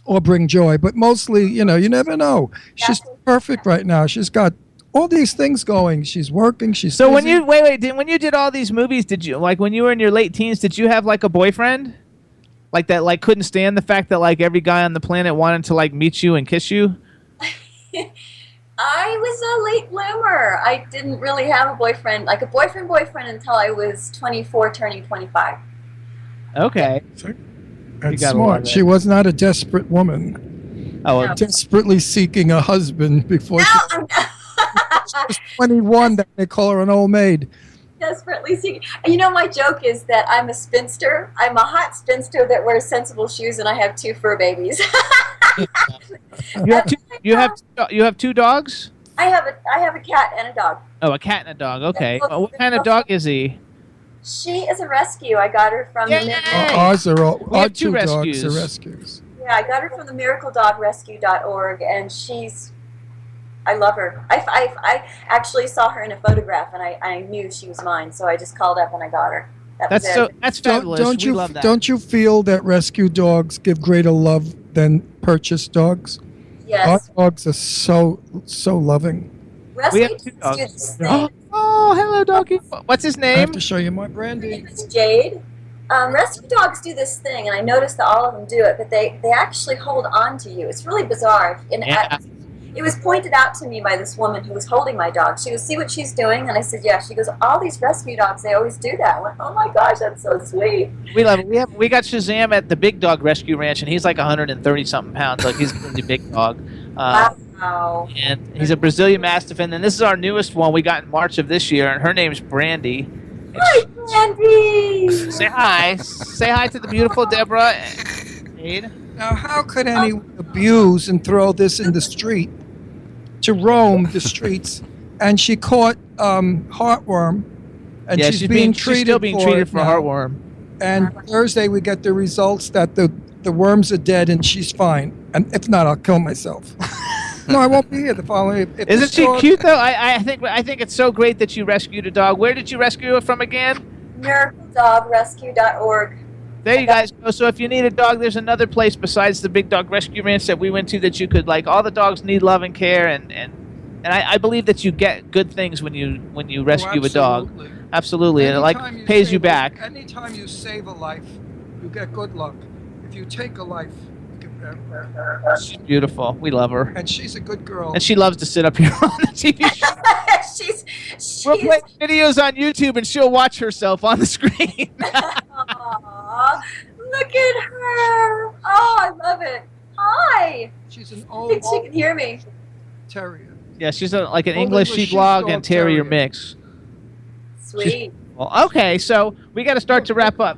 S5: Or bring joy, but mostly, you know, you never know. She's perfect right now. She's got all these things going. She's working. She's
S4: So when
S5: busy.
S4: you when you did all these movies, did you like when you were in your late teens? Did you have like a boyfriend, like that, like couldn't stand the fact that like every guy on the planet wanted to like meet you and kiss you?
S7: I was a late bloomer. I didn't really have a boyfriend, like a boyfriend until I was 24, turning 25.
S4: Okay.
S5: That's
S4: got a lot of
S5: smart.
S4: that.
S5: She was not a desperate woman.
S4: Oh,
S7: No.
S5: Desperately seeking a husband before
S7: No,
S5: she
S7: I'm
S5: was 21. That they call her an old maid.
S7: desperately seeking. You know, my joke is that I'm a spinster. I'm a hot spinster that wears sensible shoes, and I have 2 fur babies.
S4: you have 2 dogs?
S7: I have a cat and a dog.
S4: Oh, a cat and a dog. Okay.
S7: They're both-
S4: What kind of dog is he?
S7: She is a rescue. I got her from
S4: Yay!
S7: the
S5: Ours are all.
S4: We
S5: Our
S4: have 2
S5: 2 dogs
S4: rescues.
S5: are rescues.
S7: Yeah, I got her from the miracledogrescue.org, and I love her. I actually saw her in a photograph, and I knew she was mine, so I just called up and I got her.
S4: That's
S7: it.
S4: fabulous.
S5: Don't
S4: we
S5: you
S4: love that.
S5: don't you feel that rescue dogs give greater love than purchased dogs?
S7: Yes.
S5: Our dogs are so loving.
S7: Rescue
S4: have 2
S7: dogs do
S4: dogs.
S7: this thing.
S4: Oh, hello, doggy. What's his
S5: I have
S4: name?
S5: to show you my
S7: Her
S5: brandy.
S7: name is Jade. Rescue dogs do this thing, and I noticed that all of them do it, but they actually hold on to you. It's really bizarre. And
S4: Yeah.
S7: it was pointed out to me by this woman who was holding my dog. She goes, "See what she's doing?" And I said, "Yeah." She goes, "All these rescue dogs, they always do that." I went, "Oh my gosh, that's so sweet."
S4: We love it. We got Shazam at the Big Dog Rescue Ranch, and he's like 130 something pounds. Like he's a really big dog.
S7: Wow.
S4: And he's a Brazilian Mastiff, and then this is our newest one we got in March of this year, and her name's Brandy.
S7: Hi, Andy.
S4: Say hi. Say hi to the beautiful Deborah. Jade.
S5: Now, how could anyone abuse and throw this in the street to roam the streets? And she caught heartworm, and
S4: Yeah,
S5: she's being
S4: she's
S5: treated
S4: still being
S5: for
S4: treated
S5: it
S4: for
S5: now.
S4: heartworm.
S5: And Thursday we get the results that the worms are dead and she's fine. And if not, I'll kill myself. No, I won't be here the following. If
S4: Isn't
S5: this
S4: she
S5: dog-
S4: cute though? I think it's so great that you rescued a dog. Where did you rescue it from again?
S7: miracledogrescue.org.
S4: There you guys go. So if you need a dog, there's another place besides the Big Dog Rescue Ranch that we went to that you could like. All the dogs need love and care, and I believe that you get good things when you rescue a dog. Absolutely, and it like
S5: Anytime
S4: pays
S5: save
S4: you back.
S5: Anytime you save a life, you get good luck. If you take a life, you get bad.
S4: She's beautiful. We love her,
S5: And she's a good girl.
S4: and she loves to sit up here on the TV show. We'll play videos on YouTube, and she'll watch herself on the screen.
S7: Aw, look at her. Oh, I love it. Hi.
S5: She's an
S7: I
S5: old
S7: think she can hear me.
S5: terrier.
S4: Yeah, she's like an
S5: Old
S4: English
S5: English
S4: sheepdog
S5: sheepdog
S4: and terrier
S5: terrier.
S4: mix.
S7: Sweet.
S4: Well, okay, so we got to start to wrap up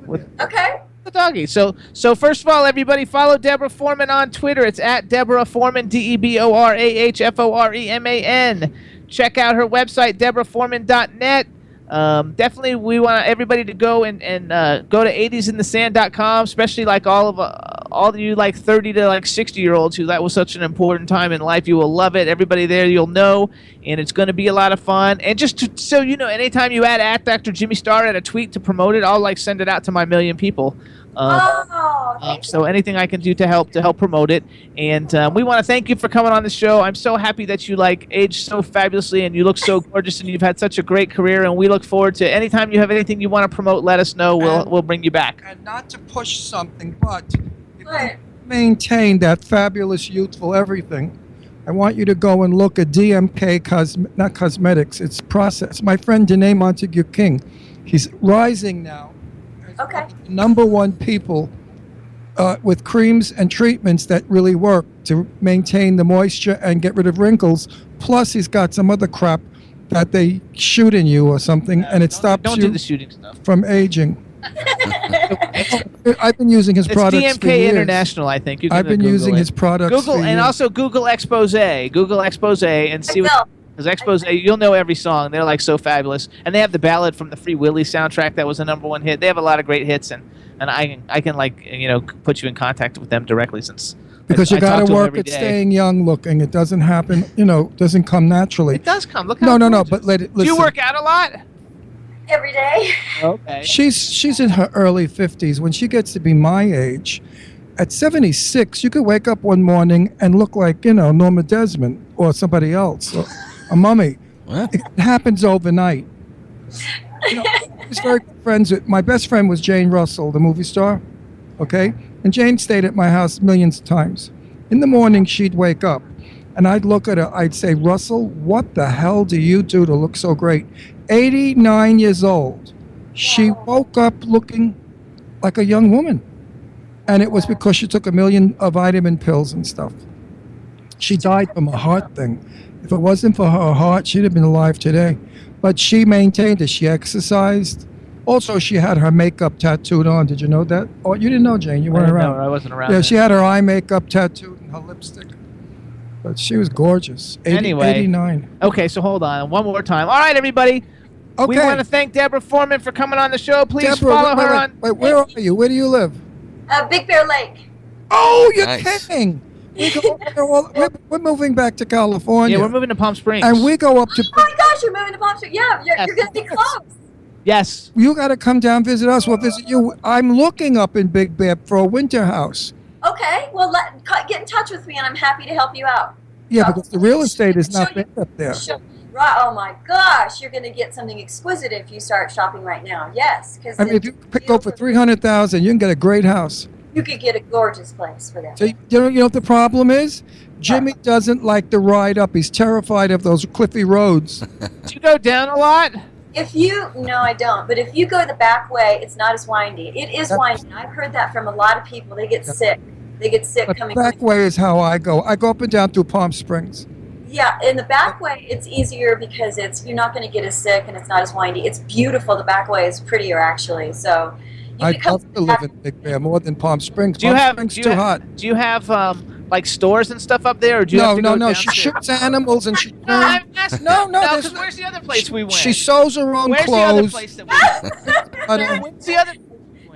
S4: with
S7: Okay.
S4: the doggy. So first of all, everybody follow Deborah Foreman on Twitter. It's at Deborah Foreman, DeborahForeman. Check out her website, DeborahForeman.net. Definitely, we want everybody to go and go to 80sinthesand.com, especially like all of you like 30 to like 60-year-olds who that was such an important time in life. You will love it. Everybody there you'll know, and it's going to be a lot of fun. And so you know, anytime you add at Dr. Jimmy Star at a tweet to promote it, I'll like send it out to my million people. So anything I can do to help promote it, and we want to thank you for coming on the show. I'm so happy that you like aged so fabulously and you look so gorgeous and you've had such a great career. And we look forward to anytime you have anything you want to promote, let us know. We'll bring you back.
S5: And not to push something, but if you maintain that fabulous youthful everything, I want you to go and look at DMK not cosmetics, it's process. My friend Danae Montague King, he's rising now.
S7: Okay.
S5: #1 people with creams and treatments that really work to maintain the moisture and get rid of wrinkles. Plus, he's got some other crap that they shoot in you or something, and it stops
S4: Don't
S5: you
S4: do the shooting stuff.
S5: from aging. I've been using his
S4: It's
S5: products for
S4: DMK
S5: years.
S4: International, I think. You can
S5: I've been
S4: Google
S5: using
S4: it.
S5: his products
S4: Google
S5: for
S4: and
S5: years.
S4: also Google Expose. Google Expose and see what. Because Expose, you'll know every song. They're like so fabulous, and they have the ballad from the Free Willy soundtrack that was a #1 hit. They have a lot of great hits, and I can like put you in contact with them directly since.
S5: Because you
S4: I talk
S5: got
S4: to
S5: to
S4: 'em
S5: work
S4: every
S5: at
S4: day.
S5: staying young looking. It doesn't happen, doesn't come naturally.
S4: It does come. Look
S5: No,
S4: how
S5: no, no.
S4: gorgeous.
S5: But let it.
S4: Do
S5: Listen,
S4: you work out a lot?
S7: Every day.
S4: Okay.
S5: she's in her early 50s. When she gets to be my age, at 76, you could wake up one morning and look like Norma Desmond or somebody else, or a mummy.
S6: What?
S5: It happens overnight. I was very good friends with my best friend was Jane Russell, the movie star. Okay, and Jane stayed at my house millions of times. In the morning, she'd wake up, and I'd look at her. I'd say, "Russell, what the hell do you do to look so great?" 89 years old. She woke up looking like a young woman, and it was because she took 1 million vitamin pills and stuff. She died from a heart thing. If it wasn't for her heart, she'd have been alive today. But she maintained it. She exercised. Also, she had her makeup tattooed on. Did you know that? Oh, you didn't know, Jane. You weren't around.
S4: No, I wasn't around.
S5: Yeah,
S4: then.
S5: she had her eye makeup tattooed and her lipstick. But she was gorgeous.
S4: Anyway.
S5: 89.
S4: Okay, so hold on one more time. All right, everybody.
S5: Okay.
S4: We want to thank Deborah Foreman for coming on the show. Please
S5: Deborah,
S4: follow her
S5: wait,
S4: on.
S5: wait, where are you? Where do you live?
S7: Big Bear Lake.
S5: Oh, you're
S6: Nice.
S5: kidding. We're moving back to California.
S4: Yeah, we're moving to Palm Springs.
S5: And we go up to.
S7: Oh my gosh, you're moving to Palm Springs. Yeah, you're going to be close.
S4: Yes.
S5: You got to come down, visit us. We'll visit you. I'm looking up in Big Bear for a winter house.
S7: Okay, well, get in touch with me, and I'm happy to help you out.
S5: Yeah, because the real estate is not
S7: Show you-
S5: big up there.
S7: Right. Oh my gosh, you're going to get something exquisite if you start shopping right now. Yes, because
S5: I mean, if you go for 300,000, you can get a great house.
S7: you could get a gorgeous place for that.
S5: So you know what the problem is? Jimmy doesn't like to ride up. He's terrified of those cliffy roads.
S4: Do you go down a lot?
S7: No, I don't. But if you go the back way, it's not as windy. It is windy. I've heard that from a lot of people. They get sick. They get sick
S5: But
S7: coming.
S5: the back way is how I go. I go up and down through Palm Springs.
S7: Yeah, in the back way, it's easier because you're not going to get as sick and it's not as windy. It's beautiful. The back way is prettier, actually. So you
S5: I'd
S7: could come
S5: love to live in Big Bear more than Palm Springs.
S4: Do you
S5: Palm
S4: have?
S5: Springs
S4: Do
S5: too
S4: you
S5: hot.
S4: have? Do you have like stores and stuff up there, or do you have
S5: No,
S4: to
S5: no,
S4: go
S5: no.
S4: down
S5: She
S4: to-
S5: shoots animals and she.
S4: No, I'm asking.
S5: No,
S4: No,
S5: there's
S4: because where's the other place we went?
S5: She sews her own
S4: Where's the other
S5: clothes.
S4: place that we went?
S5: I don't-
S4: Where's the other?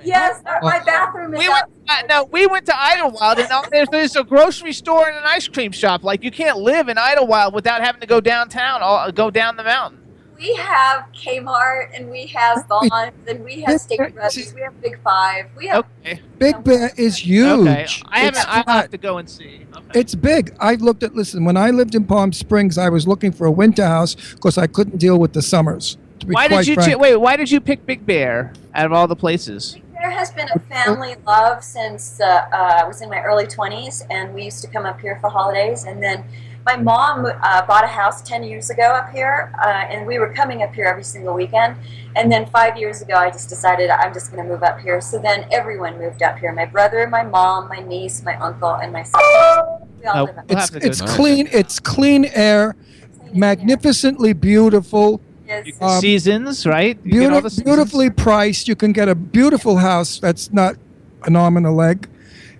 S7: Yes, my bathroom is
S4: We
S7: up.
S4: went. We went to Idlewild, and there's a grocery store and an ice cream shop. Like you can't live in Idlewild without having to go downtown, or go down the mountain.
S7: We have Kmart, and we have Vons, and we have Steak Brothers. We have Big Five. We have
S4: Okay.
S5: Big Bear is huge.
S4: Okay. I haven't.
S5: It's
S4: I
S5: hot.
S4: have to go and see. Okay.
S5: It's big. Listen, when I lived in Palm Springs, I was looking for a winter house because I couldn't deal with the summers. To be
S4: Why
S5: quite
S4: did you
S5: frank.
S4: wait? Why did you pick Big Bear out of all the places?
S7: There has been a family love since I was in my early 20s, and we used to come up here for holidays. And then my mom bought a house 10 years ago up here, and we were coming up here every single weekend. And then 5 years ago, I just decided I'm just going to move up here. So then everyone moved up here. My brother, my mom, my niece, my uncle, and my sister. We all live up here.
S4: We'll have to go
S5: It's
S4: to-
S5: clean. It's clean air, magnificently beautiful.
S7: Yes.
S4: Seasons, right? You get all the seasons?
S5: Beautifully priced. You can get a beautiful house that's not an arm and a leg,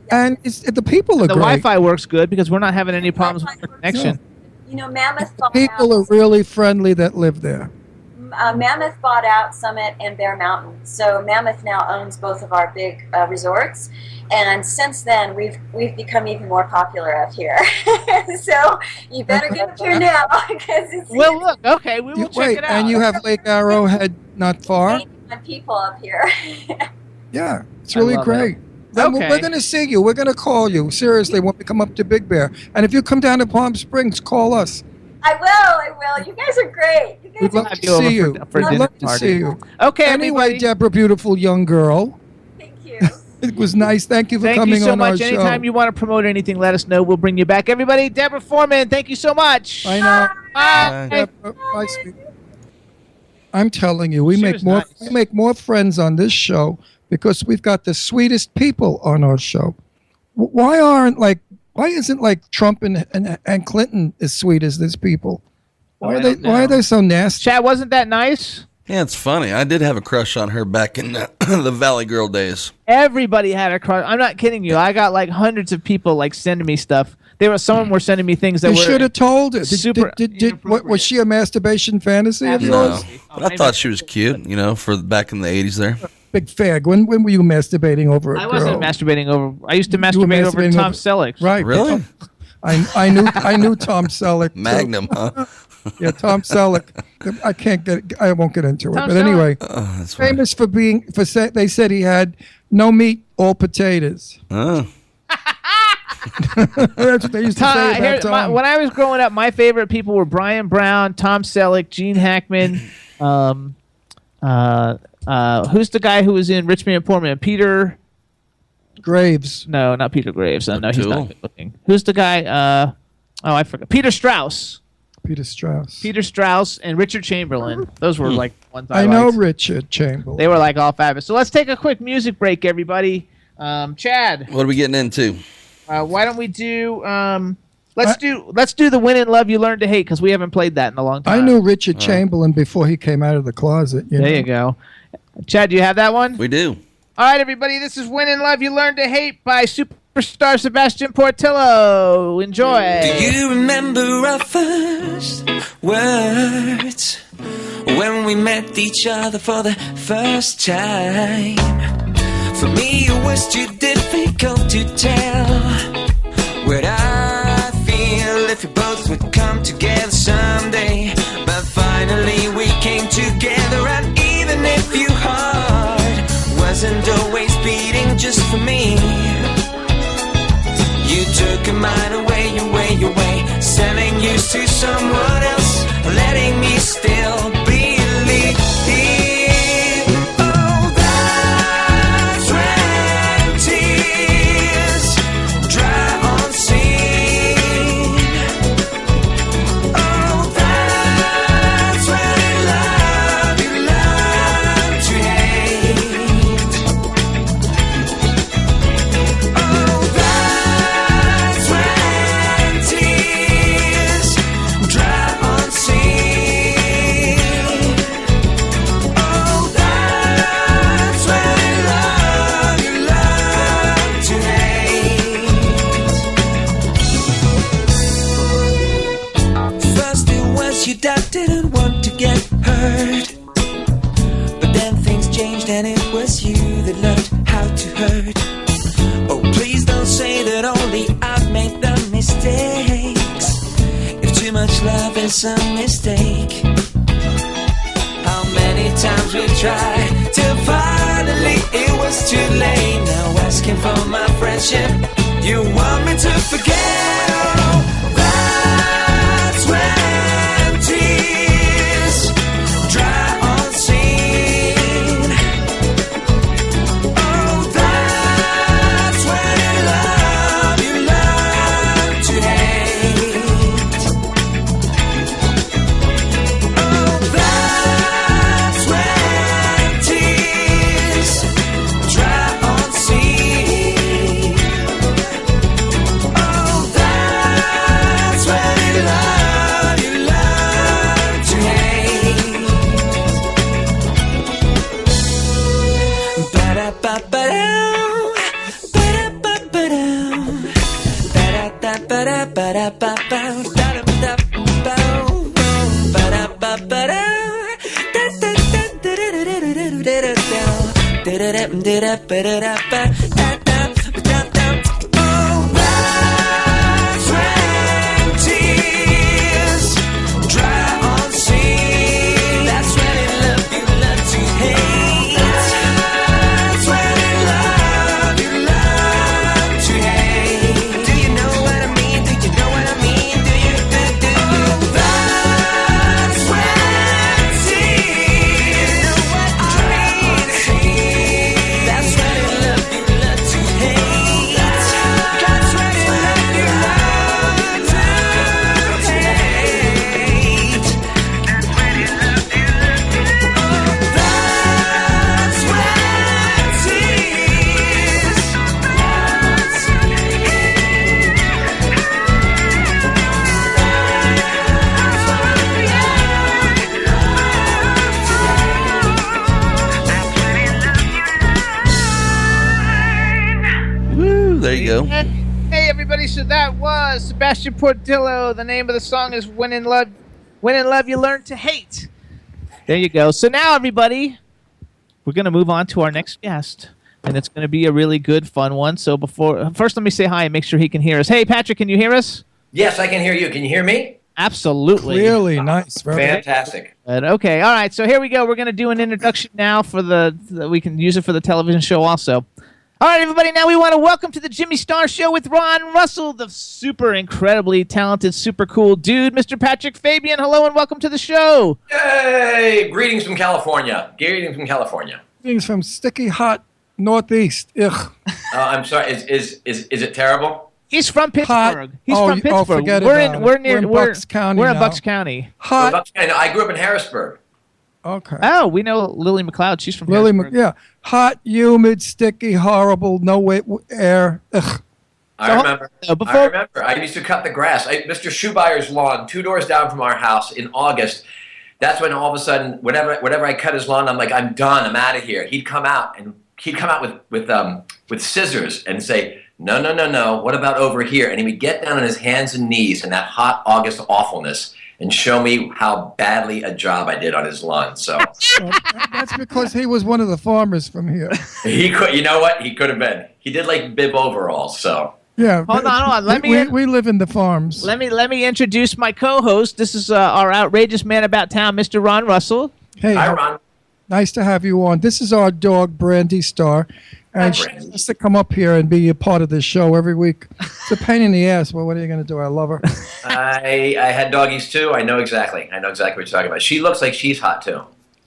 S5: and the people are
S4: The
S5: great.
S4: Wi-Fi works good because we're not having any problems with the connection.
S7: You know, Mammoth bought
S5: People are
S7: out.
S5: really friendly that live there.
S7: Mammoth bought out Summit and Bear Mountain, so Mammoth now owns both of our big resorts. And since then, we've become even more popular up here. So you better get up here now because it's
S4: Well, look, okay, we will check
S5: Wait,
S4: it out.
S5: and you have Lake Arrowhead not far.
S7: on people up here.
S5: Yeah, it's
S4: I
S5: really
S4: love
S5: great. Then
S4: Okay.
S5: We're going to see you. We're going to call you seriously when we come up to Big Bear. And if you come down to Palm Springs, call us.
S7: I will. You guys are great. You guys
S5: We'd
S7: are
S5: love
S4: have
S5: to
S4: you over
S5: see you.
S4: for a
S5: We'd
S4: dinner
S5: love to
S4: party.
S5: see you.
S4: Okay,
S5: Anyway,
S4: everybody.
S5: Deborah, beautiful young girl.
S7: Thank you.
S5: It was nice. Thank you for
S4: Thank
S5: coming
S4: you so
S5: on
S4: much.
S5: our
S4: Anytime
S5: show.
S4: you want to promote anything, let us know. We'll bring you back. Everybody, Deborah Foreman, thank you so much.
S5: I know.
S4: Bye.
S5: Deborah, bye, sweetie. I'm telling you, we
S4: She
S5: make
S4: was
S5: more.
S4: nice.
S5: We make more friends on this show because we've got the sweetest people on our show. Why isn't like Trump and Clinton as sweet as these people? Why
S4: I
S5: are they
S4: don't know.
S5: Why are they so nasty?
S4: Chad, wasn't that nice?
S6: Yeah, it's funny. I did have a crush on her back in the Valley Girl days.
S4: Everybody had a crush. I'm not kidding you. I got like hundreds of people like sending me stuff. Some of them were sending me things that
S5: You
S4: were
S5: should have told us.
S4: super
S5: Was she a masturbation fantasy of yours?
S6: No, but I thought she was cute, for back in the 80s there.
S5: Big fag. When were you masturbating over a girl?
S4: I wasn't masturbating over. I used to masturbate over Tom Selleck.
S5: Right.
S6: Really?
S5: I knew Tom Selleck.
S6: Magnum, huh?
S5: Yeah, Tom Selleck. I won't get into it.
S4: Tom
S5: But anyway,
S6: That's funny.
S5: famous they said he had no meat, all potatoes.
S6: Oh.
S5: That's what they used to say about Tom.
S4: When I was growing up, my favorite people were Brian Brown, Tom Selleck, Gene Hackman. Who's the guy who was in Rich Man Poor Man? Peter
S5: Graves.
S4: No, not Peter Graves. No, he's
S6: O'Toole?
S4: not good looking. Who's the guy? I forgot. Peter Strauss.
S5: Peter Strauss
S4: And Richard Chamberlain. Those were like ones I
S5: know
S4: liked.
S5: Richard Chamberlain.
S4: They were like all fabulous. So let's take a quick music break, everybody. Chad,
S6: What are we getting into?
S4: why don't we do? Let's do the Win and Love You Learn to Hate, because we haven't played that in a long time.
S5: I knew Richard Chamberlain before he came out of the closet.
S4: There you go. Chad, do you have that one?
S6: We do.
S4: All right, everybody. This is Win and Love You Learn to Hate by superstar Sebastian Portillo. Enjoy.
S8: Do you remember our first words when we met each other for the first time? For me, it was too difficult to tell what I feel if we both would come together someday. But finally, we came together, and even if your heart wasn't always beating just for me, you took mine away, sending you to someone else, letting me still believe. Oh, that's when tears dry on scene. Oh, that's when love you learn to hate. Oh, that's when tears dry on scene. Oh, that's when love you learn to hate. First it was you that didn't want to get hurt, but then things changed and it was you that learned how to hurt. Oh, please don't say that only I've made the mistakes. If too much love is a mistake, how many times we tried till finally it was too late. Now asking for my friendship, you want me to forget? Oh, that's when tears dry on scene. Oh, that's when love you learn to hate. Oh, that's when tears dry on scene. Oh, that's when love you learn to hate. Ba-da-ba-ba-dow, ba-da-ba-ba-dow, ba-da-da-ba-da-ba-da-ba-bow, da-da-ba-da-bow, ba-da-ba-ba-dow, da-da-da-da-da-da-da-da-da-da-da-dow, da-da-da-da-da-ba-da-da-ba-da-da-ba-da-da. Oh, that's when tears dry on scene. That's when in love you learn to hate. That's when in love you learn to hate. Do you know what I mean? Do you know what I mean? Do you do? Oh, that's when tears dry on scene. That's when in love you learn
S6: go.
S4: Hey, everybody. So that was Sebastian Portillo. The name of the song is When in Love You Learn to Hate. There you go. So now, everybody, we're going to move on to our next guest. And it's going to be a really good, fun one. So first, let me say hi and make sure he can hear us. Hey, Patrick, can you hear us?
S9: Yes, I can hear you. Can you hear me?
S4: Absolutely.
S5: Clearly, nice.
S9: Fantastic.
S4: Good. Okay, all right. So here we go. We're going to do an introduction now we can use it for the television show also. All right, everybody. Now we want to welcome to the Jimmy Star Show with Ron Russell, the super incredibly talented, super cool dude, Mr. Patrick Fabian. Hello and welcome to the show.
S9: Yay! Greetings from California.
S5: Things from sticky hot Northeast. Ugh.
S9: I'm sorry. Is it terrible?
S4: He's from Pittsburgh.
S5: Hot.
S4: He's from Pittsburgh.
S5: Forget
S4: we're
S5: about
S4: in
S5: it.
S4: we're near
S5: We're in Bucks County
S4: We're in
S5: now.
S4: Bucks County.
S5: Hot.
S9: I grew up in Harrisburg.
S5: Okay.
S4: Oh, we know Lily McLeod. She's from
S5: Lily,
S4: Harrisburg.
S5: yeah. Hot, humid, sticky, horrible, no air. Ugh.
S9: I remember.
S4: Before-
S9: I remember. I used to cut the grass. Mr. Schubeyer's lawn, 2 doors down from our house in August. That's when all of a sudden, whenever I cut his lawn, I'm like, I'm done. I'm out of here. He'd come out with scissors and say, no. What about over here? And he would get down on his hands and knees in that hot August awfulness and show me how badly a job I did on his lawn. So
S5: That's because he was one of the farmers from here.
S9: he could. You know what? He could have been. He did like bib overalls. So.
S5: Yeah.
S4: Hold on.
S5: We live in the farms.
S4: Let me introduce my co-host. This is our outrageous man about town, Mr. Ron Russell.
S5: Hey,
S9: Hi, Ron.
S5: nice to have you on. This is our dog, Brandy Star. And she
S9: Brandy.
S5: has to come up here and be a part of this show every week. It's a pain in the ass. Well, what are you going to do? I love her.
S9: I had doggies too. I know exactly what you're talking about. She looks like she's hot too.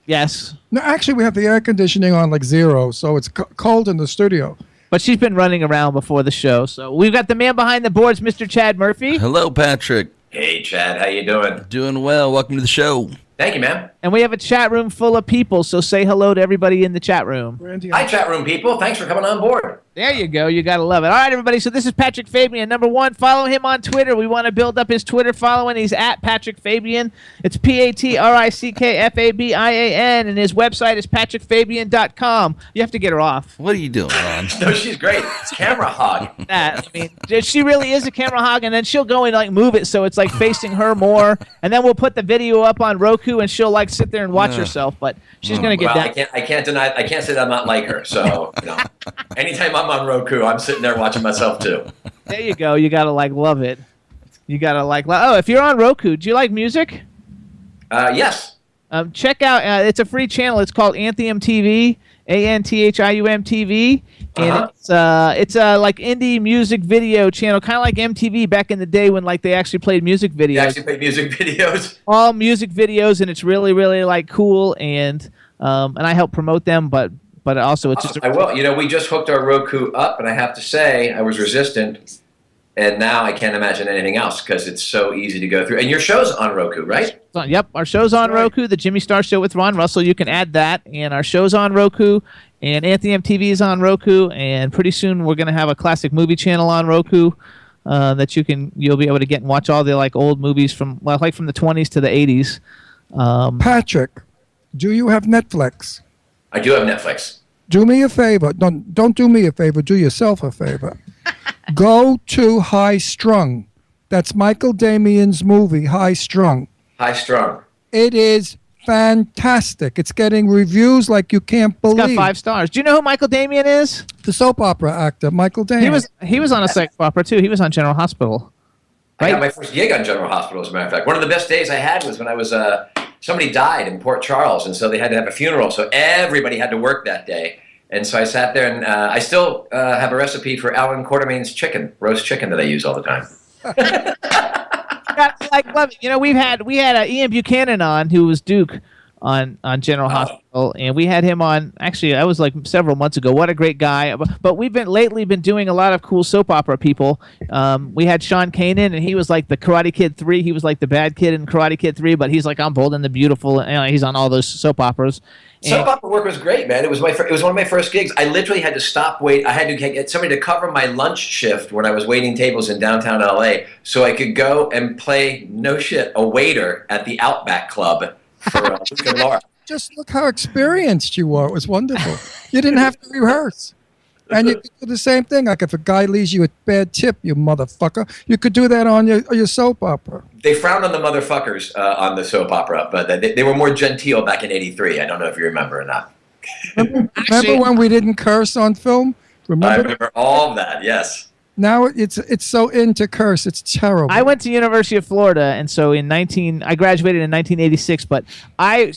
S4: Yes,
S5: No, actually, we have the air conditioning on like 0, so it's cold in the studio.
S4: but she's been running around before the show. So we've got the man behind the boards, Mr. Chad Murphy.
S6: Hello, Patrick.
S9: Hey, Chad, how you doing?
S6: Doing well. Welcome to the show.
S9: Thank you, man.
S4: And we have a chat room full of people, so say hello to everybody in the chat room.
S5: Brandy,
S9: Hi, chat room people. Thanks for coming on board.
S4: There you go. You got to love it. All right, everybody. So this is Patrick Fabian. Number one, follow him on Twitter. We want to build up his Twitter following. He's at Patrick Fabian. It's PatrickFabian. And his website is patrickfabian.com. You have to get her off.
S6: What are you doing, Ron?
S9: No, she's great. Camera hog.
S4: That. I mean, she really is a camera hog, and then she'll go and like move it so it's like facing her more. And then we'll put the video up on Roku, and she'll like sit there and watch herself. But she's going to get
S9: Well,
S4: that.
S9: I can't deny. I can't say that I'm not like her. So, anytime I'm on Roku, I'm sitting there watching myself too.
S4: There you go. You got to like love it. You got to like. Oh, if you're on Roku, do you like music?
S9: Yes.
S4: Check out. It's a free channel. It's called Anthium TV. Anthium TV, and it's a like indie music video channel, kind of like MTV back in the day when like they actually played music videos.
S9: You actually play music videos.
S4: All music videos, and it's really like cool, and I help promote them, but also it's just.
S9: I will. We just hooked our Roku up, and I have to say I was resistant, and now I can't imagine anything else because it's so easy to go through. And your show's on Roku, right?
S4: Yep, our show's on Roku, the Jimmy Star Show with Ron Russell. You can add that, and our show's on Roku, and Anthium TV is on Roku, and pretty soon we're going to have a classic movie channel on Roku that you'll be able to get and watch all the like old movies from the 20s to the 80s.
S5: Patrick, do you have Netflix?
S9: I do have Netflix.
S5: Do me a favor. Don't do me a favor. Do yourself a favor. Go to High Strung. That's Michael Damian's movie, High Strung.
S9: High strung.
S5: It is fantastic. It's getting reviews like you can't
S4: It's
S5: believe.
S4: got 5 stars. Do you know who Michael Damian is?
S5: The soap opera actor, Michael Damian.
S4: He was on a soap opera too. He was on General Hospital.
S9: I got my first gig on General Hospital, as a matter of fact. One of the best days I had was when I was somebody died in Port Charles, and so they had to have a funeral, so everybody had to work that day. And so I sat there, and I still have a recipe for Alan Quartermain's roast chicken that I use all the time.
S4: Love it. We had Ian Buchanan on, who was Duke on General Hospital, and we had him on. Actually, that was like several months ago. What a great guy! But we've lately been doing a lot of cool soap opera people. We had Sean Kanan, and he was like the Karate Kid 3. He was like the bad kid in Karate Kid 3, but he's like I'm Bold and the Beautiful. And he's on all those soap operas.
S9: Soap opera work was great, man. It was one of my first gigs. I literally had to stop wait. I had to get somebody to cover my lunch shift when I was waiting tables in downtown LA, so I could go and play a waiter at the Outback Club for Luke and Laura.
S5: Just look how experienced you are. It was wonderful. You didn't have to rehearse. And you could do the same thing. Like if a guy leaves you a bad tip, you motherfucker, you could do that on your soap opera.
S9: They frowned on the motherfuckers on the soap opera, but they were more genteel back in '83. I don't know if you remember or not.
S5: Remember when we didn't curse on film?
S9: I remember all of that, yes.
S5: Now it's so in to curse. It's terrible.
S4: I went to University of Florida, and so I graduated in 1986. But I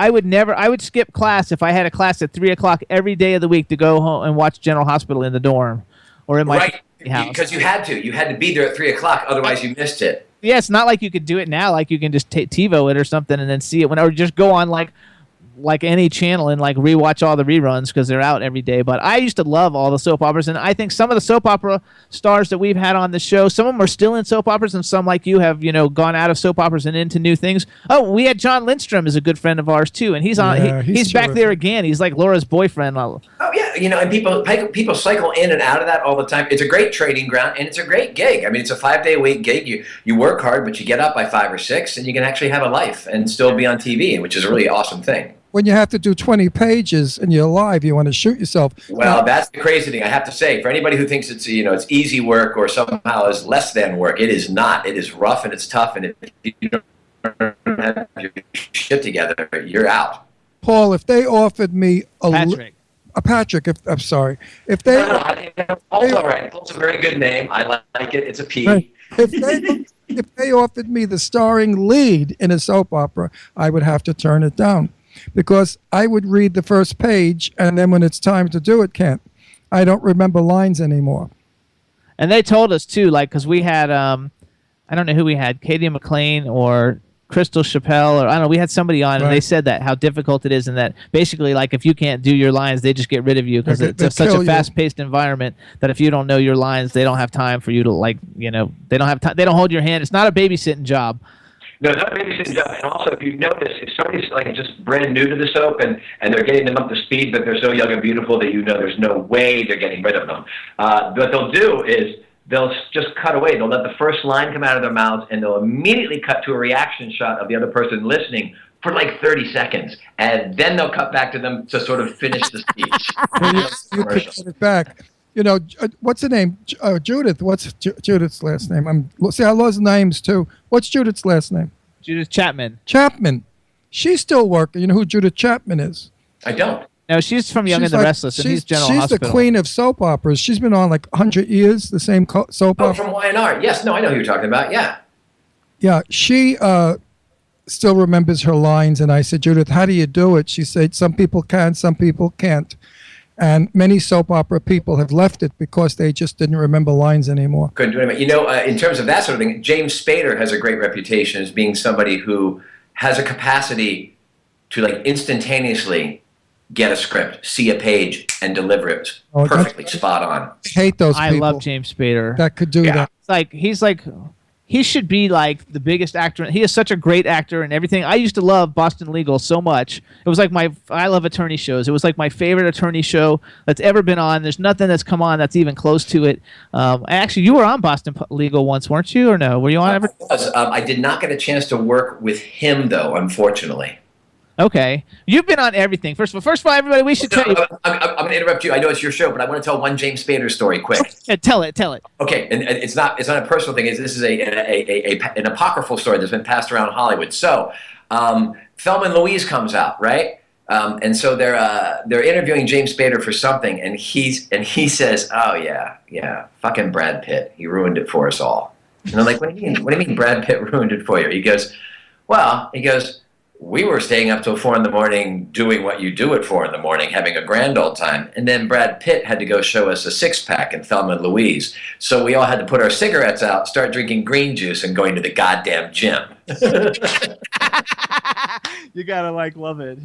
S4: would skip class if I had a class at 3 o'clock every day of the week to go home and watch General Hospital in the dorm or in my house.
S9: Because you had to be there at 3 o'clock, otherwise you missed it.
S4: Yeah, it's not like you could do it now. Like you can just TiVo it or something and then see it or just go on like any channel and like rewatch all the reruns because they're out every day. But I used to love all the soap operas, and I think some of the soap opera stars that we've had on the show, some of them are still in soap operas, and some like you have gone out of soap operas and into new things. Oh, we had John Lindstrom is a good friend of ours too, and he's on.
S5: Yeah,
S4: he's back there again. He's like Laura's boyfriend.
S9: Oh yeah, and people cycle in and out of that all the time. It's a great trading ground, and it's a great gig. I mean, it's a 5-day-a-week gig. You work hard, but you get up by 5 or 6, and you can actually have a life and still be on TV, which is a really awesome thing.
S5: When you have to do 20 pages and you're live, you want to shoot yourself.
S9: Well, that's the crazy thing. I have to say, for anybody who thinks it's it's easy work or somehow is less than work, it is not. It is rough and it's tough, and if you don't have your shit together, you're out.
S5: Paul, if they offered me
S4: Patrick.
S5: I'm sorry. If they
S9: Paul's all right. Paul's a very good name. I like it. It's a P.
S5: If they offered me the starring lead in a soap opera, I would have to turn it down. Because I would read the first page, and then when it's time to do it, I don't remember lines anymore.
S4: And they told us too, like, because we had, I don't know who we had, Katie McLean or Crystal Chappelle, or I don't know, we had somebody on, and they said that how difficult it is, and that basically, like, if you can't do your lines, they just get rid of you because it's such a fast-paced environment that if you don't know your lines, they don't have time for you to, like, they don't have time. They don't hold your hand. It's not a babysitting job.
S9: No, not babysitting job. And also, if you notice, if somebody's like just brand new to the soap and they're getting them up to speed, but they're so young and beautiful that there's no way they're getting rid of them. What they'll do is they'll just cut away. They'll let the first line come out of their mouths, and they'll immediately cut to a reaction shot of the other person listening for like 30 seconds, and then they'll cut back to them to sort of finish the speech.
S5: You could cut it back. What's her name? Judith. What's Judith's last name? I lost names too. What's Judith's last name?
S4: Judith Chapman.
S5: Chapman. She's still working. You know who Judith Chapman is?
S9: I don't.
S4: No, she's from Young and the Restless, and he's General Hospital.
S5: She's the queen of soap operas. She's been on like 100 years, the same soap opera.
S9: From Y&R. Yes, no, I know who you're talking about. Yeah.
S5: Yeah, she still remembers her lines, and I said, Judith, how do you do it? She said, some people can, some people can't. And many soap opera people have left it because they just didn't remember lines anymore.
S9: Couldn't do anything. In terms of that sort of thing, James Spader has a great reputation as being somebody who has a capacity to like instantaneously get a script, see a page, and deliver it perfectly spot on.
S5: I hate those people.
S4: I love James Spader.
S5: That could do that.
S4: He should be like the biggest actor. He is such a great actor and everything. I used to love Boston Legal so much. It was like I love attorney shows. It was like my favorite attorney show that's ever been on. There's nothing that's come on that's even close to it. Actually, you were on Boston Legal once, weren't you? Or no? Were you on ever?
S9: I did not get a chance to work with him, though, unfortunately.
S4: Okay. You've been on everything. First of all, everybody, we should tell you.
S9: I'm going to interrupt you. I know it's your show, but I want to tell one James Spader story quick.
S4: Tell it.
S9: Okay, and it's not a personal thing. This is an apocryphal story that's been passed around Hollywood. So, Thelma and Louise comes out, right? And so they're interviewing James Spader for something, and he says, "Oh yeah, fucking Brad Pitt. He ruined it for us all." And I'm like, "What do you mean? What do you mean Brad Pitt ruined it for you?" He goes, "We were staying up till 4 a.m. doing what you do at 4 a.m, having a grand old time. And then Brad Pitt had to go show us a 6-pack in Thelma and Louise. So we all had to put our cigarettes out, start drinking green juice, and going to the goddamn gym."
S4: You gotta love it.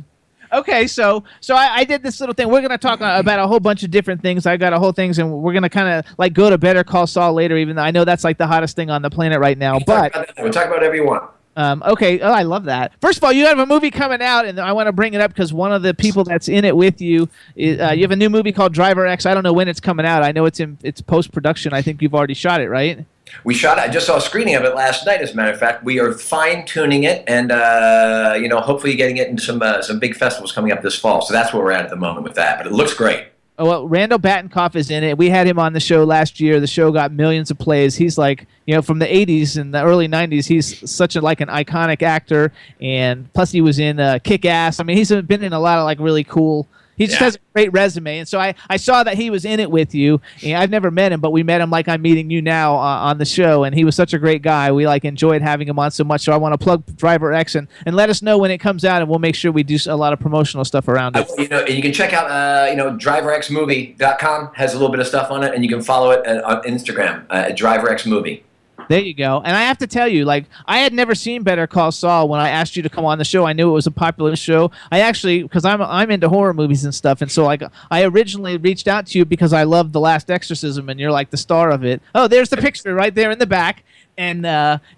S4: Okay, so I did this little thing. We're gonna talk about a whole bunch of different things. I got a whole things, and we're gonna kind of go to Better Call Saul later. Even though I know that's like the hottest thing on the planet right now.
S9: We'll talk about whatever you want.
S4: Okay. Oh, I love that. First of all, you have a movie coming out, and I want to bring it up because one of the people that's in it with you, you have a new movie called Driver X. I don't know when it's coming out. I know it's post-production. I think you've already shot it, right?
S9: We shot it. I just saw a screening of it last night, as a matter of fact. We are fine-tuning it and, hopefully getting it into some big festivals coming up this fall. So that's where we're at the moment with that. But it looks great.
S4: Oh, well, Randall Battenkoff is in it. We had him on the show last year. The show got millions of plays. He's like, from the 80s and the early 90s, he's such an iconic actor. And plus he was in Kick-Ass. I mean, he's been in a lot of really cool. He just has a great resume. And so I saw that he was in it with you. And I've never met him, but we met him like I'm meeting you now on the show. And he was such a great guy. We enjoyed having him on so much. So I want to plug Driver X and let us know when it comes out, and we'll make sure we do a lot of promotional stuff around it.
S9: You can check out driverxmovie.com has a little bit of stuff on it, and you can follow it on Instagram at driverxmovie.
S4: There you go. And I have to tell you, I had never seen Better Call Saul when I asked you to come on the show. I knew it was a popular show. I actually, because I'm into horror movies and stuff, and so I originally reached out to you because I loved The Last Exorcism, and you're the star of it. Oh, there's the picture right there in the back. And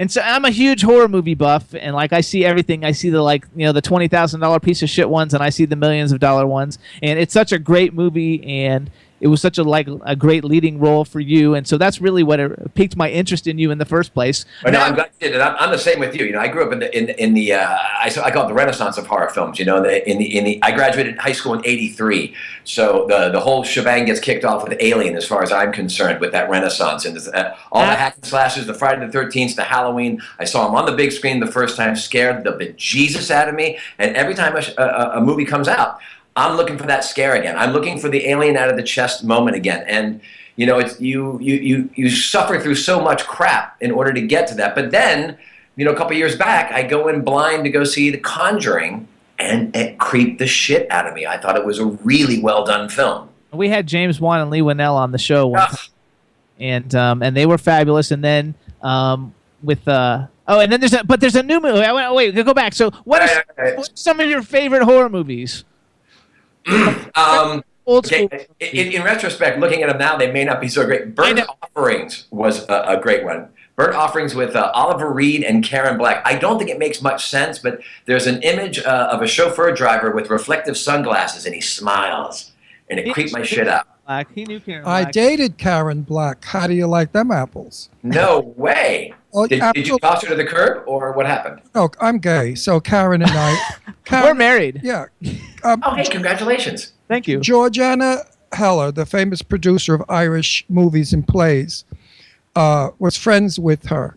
S4: so I'm a huge horror movie buff, and I see everything. I see the the $20,000 piece of shit ones, and I see the millions of dollar ones. And it's such a great movie, and it was such a great leading role for you, and so that's really what piqued my interest in you in the first place.
S9: No, I'm glad you did, and I'm the same with you. I grew up in the I call it the Renaissance of horror films. I graduated high school in '83, so the whole shebang gets kicked off with Alien, as far as I'm concerned, with that Renaissance and all the hack and slashes, the Friday the 13th, the Halloween. I saw them on the big screen the first time, scared the bejesus out of me, and every time a movie comes out, I'm looking for that scare again. I'm looking for the alien out of the chest moment again. And it's you suffer through so much crap in order to get to that. But then, a couple years back, I go in blind to go see The Conjuring, and it creeped the shit out of me. I thought it was a really well done film.
S4: We had James Wan and Lee Winnell on the show one time, and they were fabulous. And then and then there's a new movie. Wait, go back. So what are some of your favorite horror movies? Old school.
S9: In retrospect, looking at them now, they may not be so great. Burnt Offerings was a great one. Burnt Offerings with Oliver Reed and Karen Black. I don't think it makes much sense, but there's an image of a chauffeur driver with reflective sunglasses, and he smiles, and it creeped my shit out.
S4: Black. He knew Karen Black.
S5: I dated Karen Black. How do you like them apples?
S9: No way.
S5: Well,
S9: did you toss her to the curb, or what happened?
S5: No, I'm gay, so Karen and I...
S4: We're married.
S5: Yeah.
S9: Hey, congratulations.
S4: Thank you.
S5: Georgiana Heller, the famous producer of Irish movies and plays, was friends with her.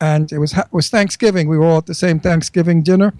S5: And it was Thanksgiving. We were all at the same Thanksgiving dinner.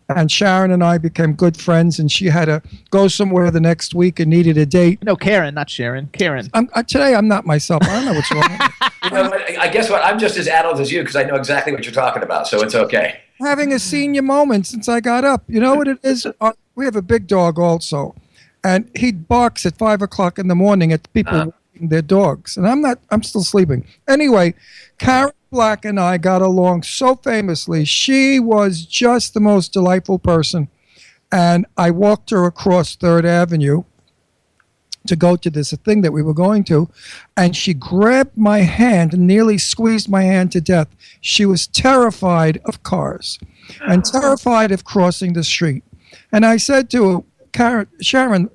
S5: And Sharon and I became good friends, and she had to go somewhere the next week and needed a date.
S4: No, Karen, not Sharon. Karen.
S5: Today, I'm not myself. I don't know what's wrong.
S9: I guess what? I'm just as adult as you because I know exactly what you're talking about, so it's okay.
S5: Having a senior moment since I got up. You know what it is? We have a big dog also, and he barks at 5 o'clock in the morning at people walking their dogs, and I'm still sleeping. Anyway, Karen Black and I got along so famously. She was just the most delightful person, and I walked her across 3rd Avenue to go to this thing that we were going to, and she grabbed my hand and nearly squeezed my hand to death. She was terrified of cars and terrified of crossing the street. And I said to her, Karen.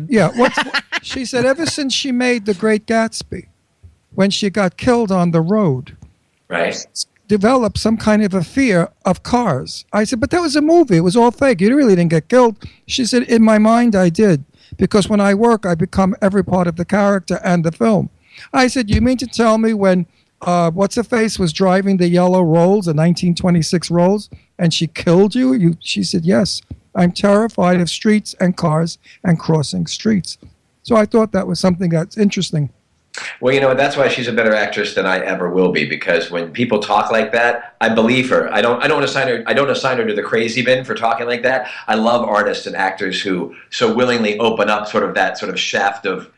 S5: Yeah, she said, ever since she made The Great Gatsby, when she got killed on the road,
S9: right,
S5: developed some kind of a fear of cars. I said, but that was a movie. It was all fake. You really didn't get killed. She said, in my mind, I did. Because when I work, I become every part of the character and the film. I said, you mean to tell me when What's-Her-Face was driving the yellow Rolls, the 1926 Rolls, and she killed you? She said, yes. I'm terrified of streets and cars and crossing streets. So I thought that was something that's interesting.
S9: Well, that's why she's a better actress than I ever will be, because when people talk like that, I believe her. I don't assign her to the crazy bin for talking like that. I love artists and actors who so willingly open up that shaft of,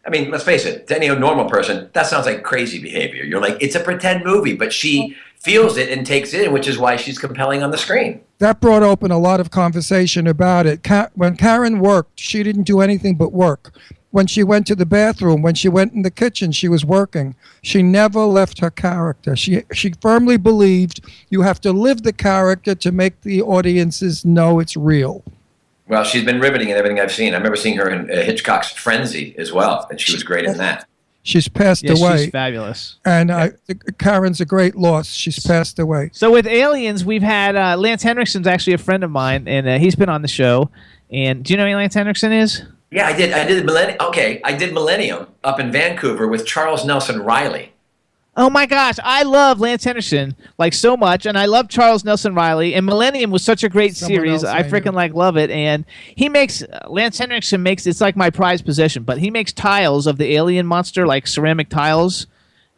S9: I mean, let's face it, to any normal person, that sounds like crazy behavior. You're like, it's a pretend movie, but she feels it and takes it in, which is why she's compelling on the screen.
S5: That brought open a lot of conversation about it. When Karen worked, she didn't do anything but work. When she went to the bathroom, when she went in the kitchen, she was working. She never left her character. She firmly believed you have to live the character to make the audiences know it's real.
S9: Well, she's been riveting in everything I've seen. I remember seeing her in Hitchcock's Frenzy as well, and she was great in that.
S5: She's passed away.
S4: She's fabulous.
S5: And Karen's a great loss. She's passed away.
S4: So with Aliens, we've had Lance Henriksen's actually a friend of mine, and he's been on the show. And do you know who Lance Henriksen is?
S9: Yeah, I did. I did Millennium. Okay, I did Millennium up in Vancouver with Charles Nelson Riley.
S4: Oh my gosh, I love Lance Henriksen like so much, and I love Charles Nelson Riley. And Millennium was such a great series. I freaking love it. And he makes Lance Henriksen makes it's like my prized possession. But he makes tiles of the alien monster, like ceramic tiles.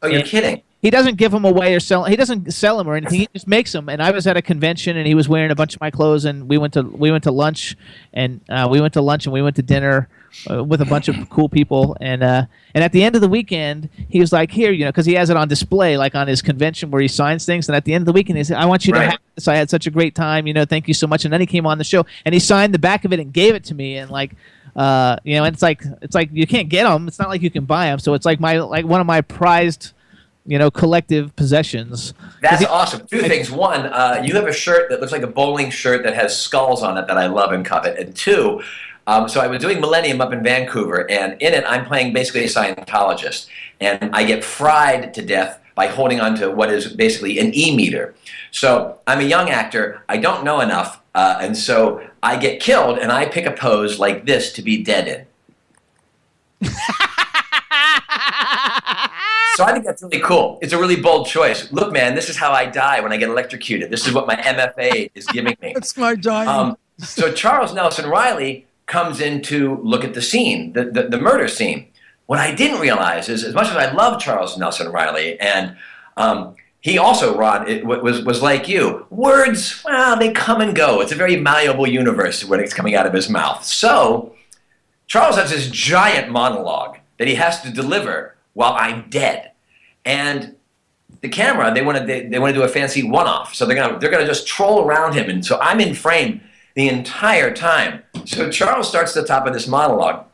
S9: Oh, you're kidding?
S4: He doesn't give them away or sell. He doesn't sell them or anything. He just makes them. And I was at a convention, and he was wearing a bunch of my clothes. And we went to lunch, and we went to dinner with a bunch of cool people. And at the end of the weekend, he was like, "Here, because he has it on display, like on his convention where he signs things." And at the end of the weekend, he said, "I want you to have this. I had such a great time. Thank you so much." And then he came on the show, and he signed the back of it and gave it to me. And and it's like you can't get them. It's not like you can buy them. So it's like one of my prized collective possessions.
S9: That's awesome. Two things. One, you have a shirt that looks like a bowling shirt that has skulls on it that I love and covet. And two, so I was doing Millennium up in Vancouver, and in it I'm playing basically a Scientologist. And I get fried to death by holding on to what is basically an E-meter. So I'm a young actor. I don't know enough. And so I get killed, and I pick a pose like this to be dead in. So I think that's really cool. It's a really bold choice. Look, man, this is how I die when I get electrocuted. This is what my MFA is giving me.
S5: It's my dying.
S9: So Charles Nelson Riley comes in to look at the scene, the murder scene. What I didn't realize is, as much as I love Charles Nelson Riley, and he also, Ron, was like you. Words, well, they come and go. It's a very malleable universe when it's coming out of his mouth. So Charles has this giant monologue that he has to deliver while I'm dead. And the camera, they want to do a fancy one-off. So they're gonna just troll around him. And so I'm in frame the entire time. So Charles starts at the top of this monologue,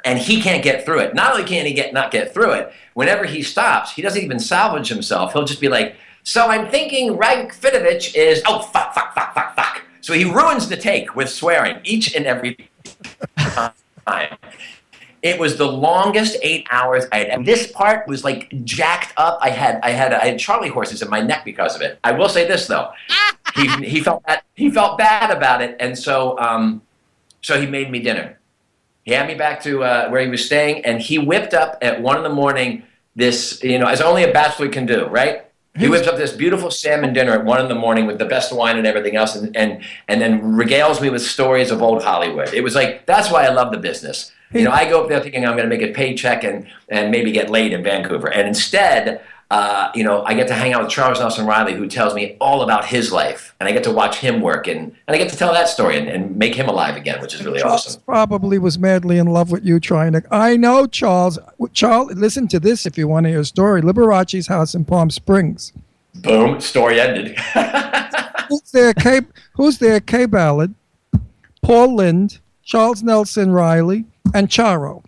S9: and he can't get through it. Not only can he not get through it, whenever he stops, he doesn't even salvage himself. He'll just be like, "So I'm thinking Rag Fidovich is, oh, fuck. So he ruins the take with swearing each and every time. It was the longest 8 hours I had. And this part was like jacked up. I had Charlie horses in my neck because of it. I will say this though, he felt bad about it, and so he made me dinner. He had me back to where he was staying, and he whipped up at 1 a.m. this, as only a bachelor can do, right? He whips up this beautiful salmon dinner at 1 a.m. with the best wine and everything else, and then regales me with stories of old Hollywood. It was like, that's why I love the business. I go up there thinking I'm going to make a paycheck and maybe get laid in Vancouver. And instead, I get to hang out with Charles Nelson Riley, who tells me all about his life. And I get to watch him work. And I get to tell that story and make him alive again, which is really awesome.
S5: Probably was madly in love with you I know Charles. Charles, listen to this if you want to hear a story. Liberace's house in Palm Springs.
S9: Boom. Story ended.
S5: Who's there? Kay Ballard, Paul Lind, Charles Nelson Riley, and Charo.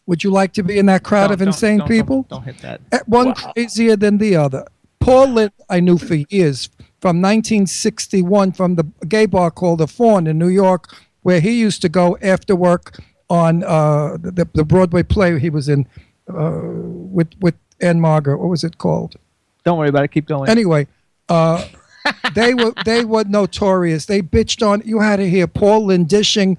S5: Would you like to be in that crowd of insane people?
S4: Don't hit that.
S5: One crazier than the other. Paul Lind, I knew for years, from 1961, from the gay bar called The Fawn in New York, where he used to go after work on the Broadway play he was in with Anne Margaret. What was it called?
S4: Don't worry about it. Keep going.
S5: Anyway, they were notorious. They bitched on. You had to hear Paul Lind dishing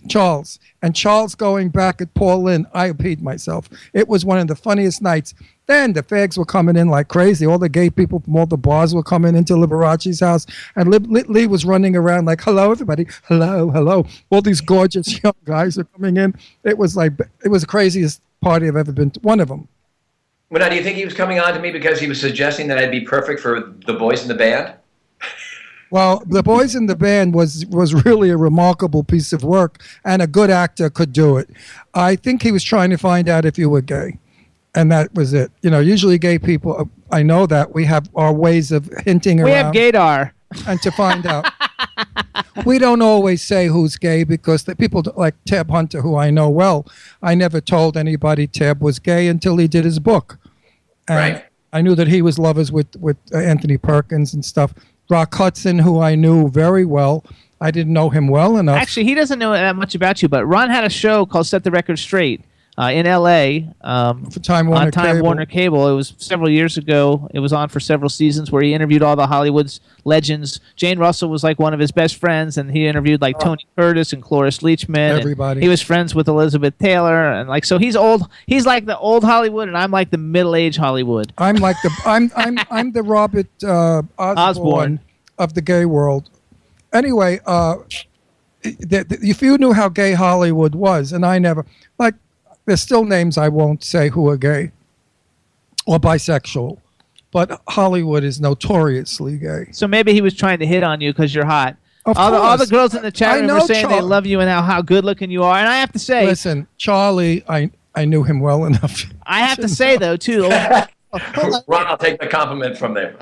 S5: Charles, and Charles going back at Paul Lind. I peed myself. It was one of the funniest nights. Then the fags were coming in like crazy. All the gay people from all the bars were coming into Liberace's house, and Lee was running around like, "Hello, everybody! Hello!" All these gorgeous young guys are coming in. It was the craziest party I've ever been to. One of them.
S9: Well, now, do you think he was coming on to me because he was suggesting that I'd be perfect for the boys in the band?
S5: Well, the boys in the band was really a remarkable piece of work, and a good actor could do it. I think he was trying to find out if you were gay, and that was it. Usually gay people, I know that we have our ways of hinting around.
S4: We have gaydar.
S5: And to find out. We don't always say who's gay because the people like Tab Hunter, who I know well, I never told anybody Tab was gay until he did his book. And
S9: right.
S5: I knew that he was lovers with Anthony Perkins and stuff. Rock Hudson, who I knew very well. I didn't know him well enough.
S4: Actually, he doesn't know that much about you, but Ron had a show called Set the Record Straight in L.A.
S5: For Time Warner
S4: on Time
S5: Cable.
S4: Warner Cable. It was several years ago. It was on for several seasons where he interviewed all the Hollywood's legends. Jane Russell was like one of his best friends, and he interviewed like Tony Curtis and Cloris Leachman.
S5: Everybody.
S4: He was friends with Elizabeth Taylor, and like so he's old. He's like the old Hollywood, and I'm like the middle-aged Hollywood.
S5: I'm like the I'm the Robert Osborne of the gay world. Anyway, if you knew how gay Hollywood was, and I never, like, there's still names I won't say who are gay or bisexual, but Hollywood is notoriously gay.
S4: So maybe he was trying to hit on you because you're hot.
S5: Of
S4: all the
S5: course.
S4: girls in the chat
S5: I
S4: room
S5: know
S4: were saying they
S5: Char-
S4: love you and how good looking you are. And I have to say,
S5: Listen, Charlie, I knew him well enough.
S4: I have to say though too.
S9: Ron, I'll take the compliment from them.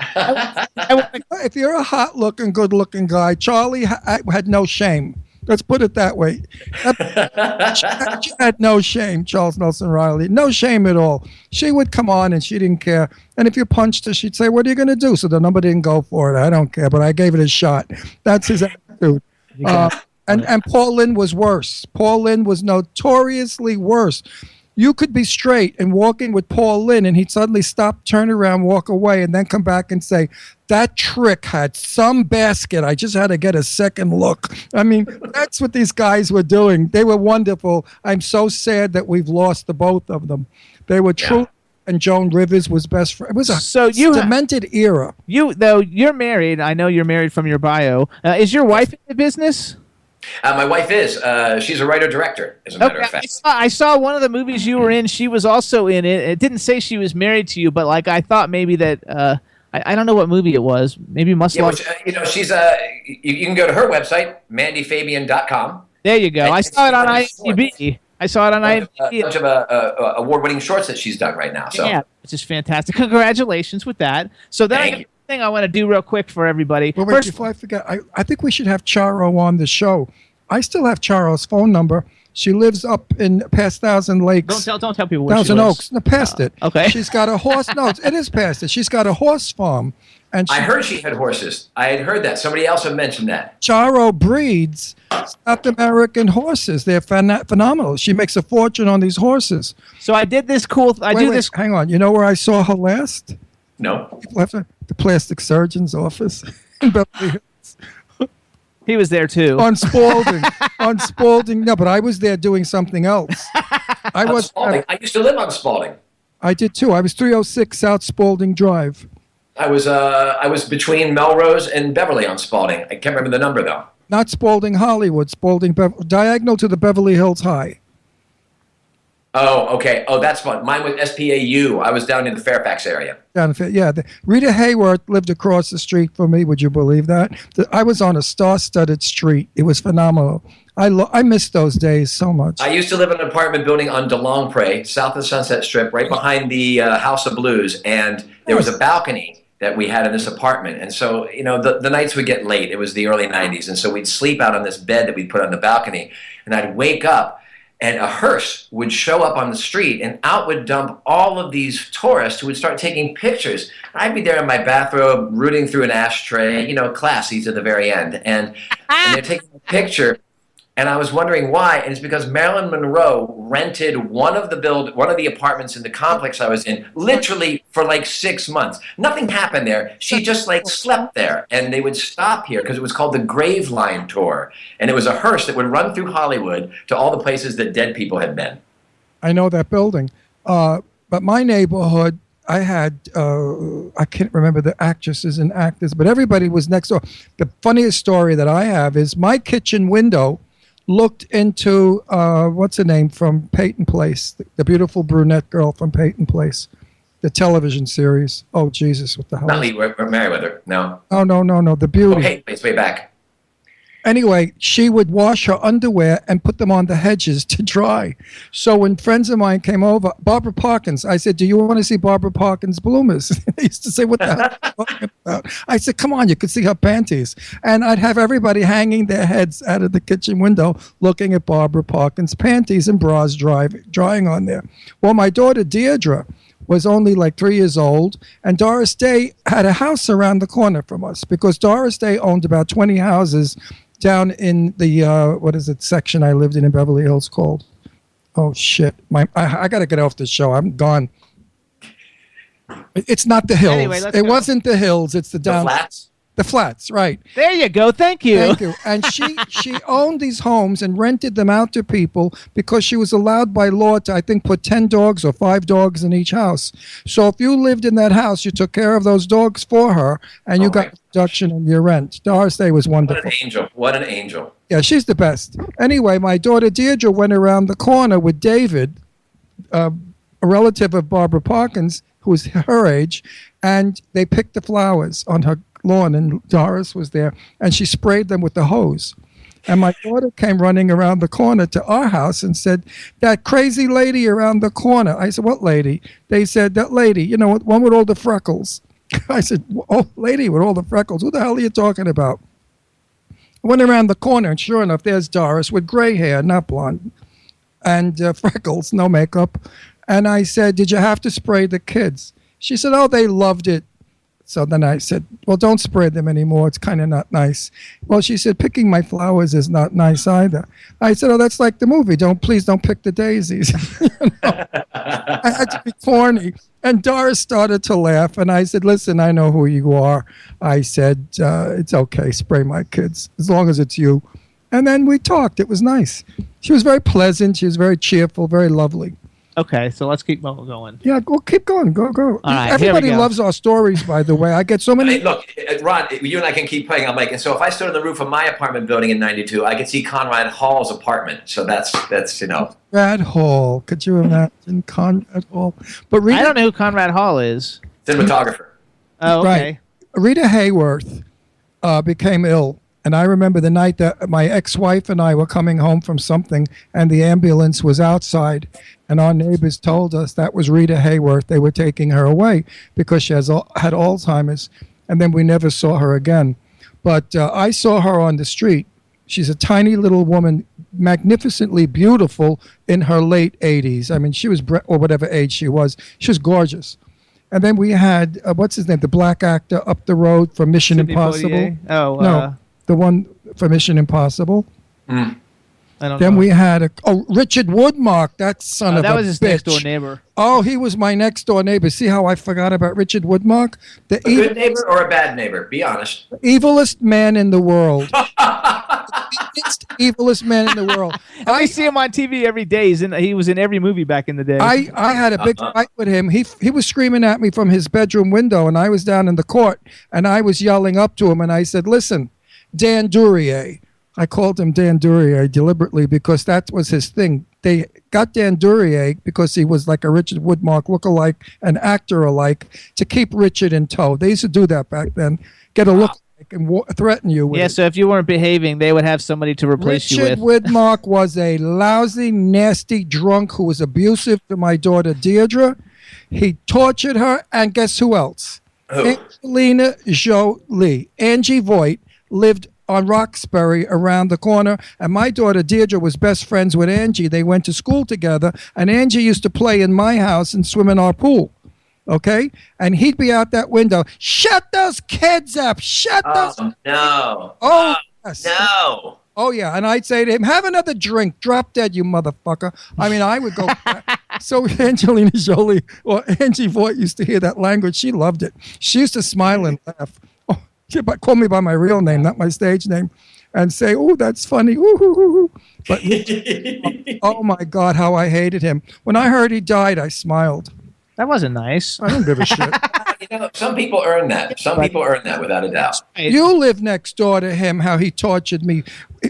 S5: If you're a hot-looking, good-looking guy, Charlie had no shame. Let's put it that way. She had no shame, Charles Nelson Riley. No shame at all. She would come on and she didn't care. And if you punched her, she'd say, "What are you going to do?" So the number didn't go for it. I don't care, but I gave it a shot. That's his attitude. And Paul Lynde was worse. Paul Lynde was notoriously worse. You could be straight and walking with Paul Lynde, and he'd suddenly stop, turn around, walk away, and then come back and say, "That trick had some basket. I just had to get a second look." I mean, that's what these guys were doing. They were wonderful. I'm so sad that we've lost the both of them. They were true, and Joan Rivers was best friend. It was a demented era.
S4: You're married. I know you're married from your bio. Is your wife in the business?
S9: My wife is. She's a writer-director, as a matter of fact.
S4: I saw one of the movies you were in. She was also in it. It didn't say she was married to you, but like I thought maybe that I don't know what movie it was. Maybe Muscle.
S9: Yeah, she's you can go to her website, mandyfabian.com.
S4: There you go. I saw it on IMDb. I saw it on IMDb.
S9: A bunch of award-winning shorts that she's done right now. So.
S4: Yeah, which is fantastic. Congratulations with that. So then thing I want to do real quick for everybody.
S5: Well, wait, before I forget, I think we should have Charo on the show. I still have Charo's phone number. She lives up in past Thousand Lakes.
S4: Don't tell people where
S5: Thousand
S4: she lives.
S5: Oaks. No, past it.
S4: Okay.
S5: She's got a horse. No, it is past it. She's got a horse farm. And
S9: I heard she had horses. I had heard that. Somebody else had mentioned that.
S5: Charo breeds South American horses. They're phenomenal. She makes a fortune on these horses.
S4: So I did this cool. This.
S5: Hang on. You know where I saw her last?
S9: No.
S5: Left the plastic surgeon's office in Beverly Hills.
S4: He was there too.
S5: On Spalding. On Spalding. No, but I was there doing something else. I
S9: used to live on Spalding.
S5: I did too. I was 306 South Spalding Drive.
S9: I was between Melrose and Beverly on Spalding. I can't remember the number though.
S5: Not Spalding Hollywood, Spalding diagonal to the Beverly Hills High.
S9: Oh, okay. Oh, that's fun. Mine was SPAU. I was down in the Fairfax area.
S5: Rita Hayworth lived across the street from me. Would you believe that? I was on a star-studded street. It was phenomenal. I miss those days so much.
S9: I used to live in an apartment building on DeLongpre, south of Sunset Strip, right behind the House of Blues, and there was a balcony that we had in this apartment. And so, the nights would get late. It was the early 90s, and so we'd sleep out on this bed that we'd put on the balcony, and I'd wake up, and a hearse would show up on the street, and out would dump all of these tourists who would start taking pictures. I'd be there in my bathrobe, rooting through an ashtray, classy to the very end. And they're taking a picture, and I was wondering why. And it's because Marilyn Monroe rented one of the apartments in the complex I was in, literally for like 6 months. Nothing happened there. She just slept there, and they would stop here because it was called the Grave Line Tour, and it was a hearse that would run through Hollywood to all the places that dead people had been.
S5: I know that building, but my neighborhood, I had I can't remember the actresses and actors, but everybody was next door. The funniest story that I have is my kitchen window looked into what's her name from Peyton Place, the beautiful brunette girl from Peyton Place, the television series. Oh Jesus, what the hell?
S9: Not Lee Merriweather, no.
S5: Oh no, the beauty.
S9: Okay, it's way back.
S5: Anyway, she would wash her underwear and put them on the hedges to dry. So when friends of mine came over, Barbara Parkins, I said, "Do you want to see Barbara Parkins' bloomers?" They used to say, "What the hell are you talking about?" I said, "Come on, you could see her panties." And I'd have everybody hanging their heads out of the kitchen window looking at Barbara Parkins' panties and bras drying on there. Well, my daughter Deirdre was only like 3 years old, and Doris Day had a house around the corner from us because Doris Day owned about 20 houses down in the, section I lived in Beverly Hills called? Oh shit! I got to get off the show. I'm gone. It's not the hills.
S4: Anyway,
S5: it wasn't the hills. It's the down.
S9: flats?
S5: The flats, right?
S4: There you go. Thank you.
S5: Thank you. And she owned these homes and rented them out to people because she was allowed by law to, I think, put 10 dogs or 5 dogs in each house. So if you lived in that house, you took care of those dogs for her, and you got a reduction in your rent. Doris Day was wonderful.
S9: What an angel. What an angel.
S5: Yeah, she's the best. Anyway, my daughter Deirdre went around the corner with David, a relative of Barbara Parkins, who was her age, and they picked the flowers on her lawn, and Doris was there, and she sprayed them with the hose. And my daughter came running around the corner to our house and said, "That crazy lady around the corner." I said, "What lady?" They said, "That lady, you know, one with all the freckles." I said, "Oh, lady with all the freckles, who the hell are you talking about?" I went around the corner, and sure enough, there's Doris with gray hair, not blonde, and freckles, no makeup. And I said, "Did you have to spray the kids?" She said, "Oh, they loved it." So then I said, "Well, don't spray them anymore. It's kind of not nice." Well, she said, "Picking my flowers is not nice either." I said, "Oh, that's like the movie. Please don't pick the daisies." I had to be corny. And Doris started to laugh. And I said, "Listen, I know who you are." I said, "It's okay. Spray my kids as long as it's you." And then we talked. It was nice. She was very pleasant. She was very cheerful, very lovely.
S4: Okay, so let's keep going.
S5: Yeah, go keep going. Go.
S4: All right,
S5: Everybody loves our stories, by the way. I get so many.
S9: I mean, look, Ron, you and I can keep playing. I'm like, and so if I stood on the roof of my apartment building in '92, I could see Conrad Hall's apartment. So that's you know.
S5: Conrad Hall. Could you imagine Conrad Hall? But
S4: I don't know who Conrad Hall is.
S9: Cinematographer.
S4: Oh, okay.
S5: Right. Rita Hayworth became ill. And I remember the night that my ex-wife and I were coming home from something, and the ambulance was outside, and our neighbors told us that was Rita Hayworth. They were taking her away because she had Alzheimer's, and then we never saw her again. But I saw her on the street. She's a tiny little woman, magnificently beautiful in her late 80s. I mean, she was, or whatever age she was gorgeous. And then we had, what's his name, the black actor up the road from Mission
S4: Sidney
S5: Impossible.
S4: Poitier? Oh,
S5: no. The one for Mission Impossible.
S4: I don't
S5: Then
S4: know.
S5: we had Richard Woodmark, that son of
S4: that
S5: a
S4: was his
S5: bitch.
S4: next door neighbor.
S5: Oh, he was my next door neighbor. See how I forgot about Richard Woodmark? The
S9: A good neighbor or a bad neighbor? Be honest.
S5: evilest man in the world. Evilest man in the world.
S4: I see him on TV every day. He was in every movie back in the day.
S5: I had a big fight with him. He was screaming at me from his bedroom window, and I was down in the court, and I was yelling up to him, and I said, "Listen, Dan Duryea." I called him Dan Duryea deliberately because that was his thing. They got Dan Duryea because he was like a Richard Woodmark lookalike, an actor alike, to keep Richard in tow. They used to do that back then. Get a lookalike and threaten you with it.
S4: So if you weren't behaving, they would have somebody to replace
S5: Richard
S4: you with.
S5: Woodmark was a lousy, nasty drunk who was abusive to my daughter Deirdre. He tortured her, and guess who else?
S9: Who?
S5: Angelina Jolie. Angie Voigt lived on Roxbury around the corner, and my daughter Deirdre was best friends with Angie. They went to school together, and Angie used to play in my house and swim in our pool. Okay? And he'd be out that window, "Shut those kids up! Shut those..."
S9: No.
S5: Oh, yes.
S9: No.
S5: Oh, yeah. And I'd say to him, "Have another drink. Drop dead, you motherfucker." I mean, I would go. So Angelina Jolie or Angie Voigt used to hear that language. She loved it. She used to smile and laugh. Oh, she'd call me by my real name, not my stage name, and say, "Oh, that's funny." Ooh, ooh, ooh, ooh. But oh, my God, how I hated him. When I heard he died, I smiled.
S4: That wasn't nice.
S5: I don't give a shit.
S9: You know, some people earn that. Some people earn that without a doubt.
S5: You live next door to him, how he tortured me.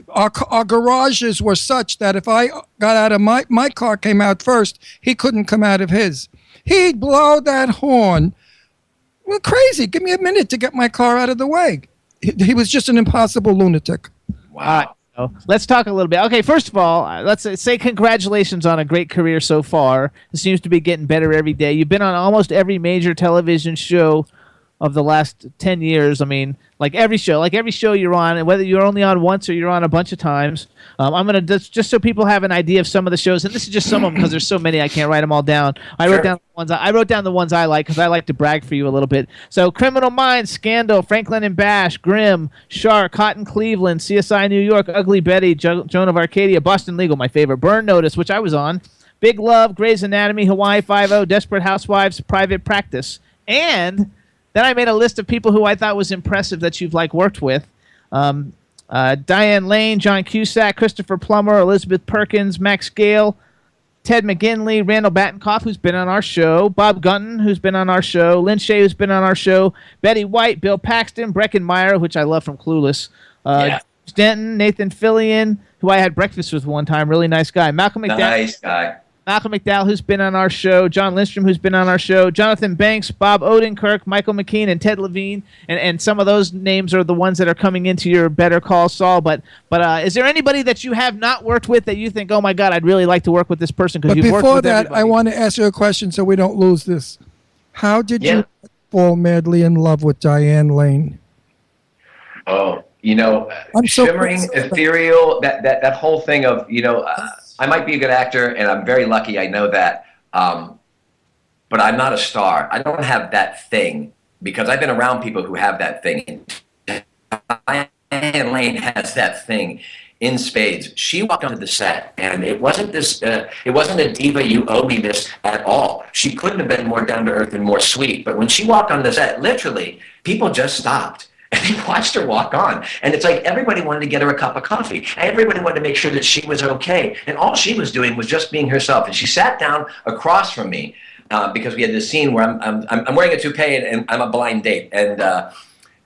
S5: Our garages were such that if I got out of my car came out first, he couldn't come out of his. He'd blow that horn. Well, crazy. Give me a minute to get my car out of the way. He was just an impossible lunatic.
S9: Wow.
S4: Let's talk a little bit. Okay, first of all, let's say congratulations on a great career so far. It seems to be getting better every day. You've been on almost every major television show of the last 10 years. I mean, like every show you're on, and whether you're only on once or you're on a bunch of times. I'm going to, just so people have an idea of some of the shows, and this is just some of them because there's so many I can't write them all down. I wrote down the ones I like because I like to brag for you a little bit. So Criminal Minds, Scandal, Franklin and Bash, Grimm, Shark, Hot in Cleveland, CSI New York, Ugly Betty, Joan of Arcadia, Boston Legal, my favorite, Burn Notice, which I was on, Big Love, Grey's Anatomy, Hawaii Five-0, Desperate Housewives, Private Practice. And then I made a list of people who I thought was impressive that you've worked with. Diane Lane, John Cusack, Christopher Plummer, Elizabeth Perkins, Max Gale, Ted McGinley, Randall Battenkoff, who's been on our show, Bob Gunton, who's been on our show, Lynn Shay, who's been on our show, Betty White, Bill Paxton, Breckin Meyer, which I love from Clueless, Denton, Nathan Fillion, who I had breakfast with one time, really nice guy, Malcolm McDowell, who's been on our show, John Lindstrom, who's been on our show, Jonathan Banks, Bob Odenkirk, Michael McKean, and Ted Levine, and some of those names are the ones that are coming into your Better Call Saul. But is there anybody that you have not worked with that you think, oh my God, I'd really like to work with this person because you've worked with everybody?
S5: Before that, I want to ask you a question so we don't lose this. How did you fall madly in love with Diane Lane?
S9: Oh, shimmering, ethereal, that whole thing of, I might be a good actor, and I'm very lucky, I know that, but I'm not a star. I don't have that thing, because I've been around people who have that thing. Diane Lane has that thing in spades. She walked onto the set, and it wasn't a diva, you owe me this at all. She couldn't have been more down to earth and more sweet, but when she walked on the set, literally, people just stopped. And they watched her walk on. And it's like everybody wanted to get her a cup of coffee. Everybody wanted to make sure that she was okay. And all she was doing was just being herself. And she sat down across from me because we had this scene where I'm wearing a toupee and I'm a blind date. And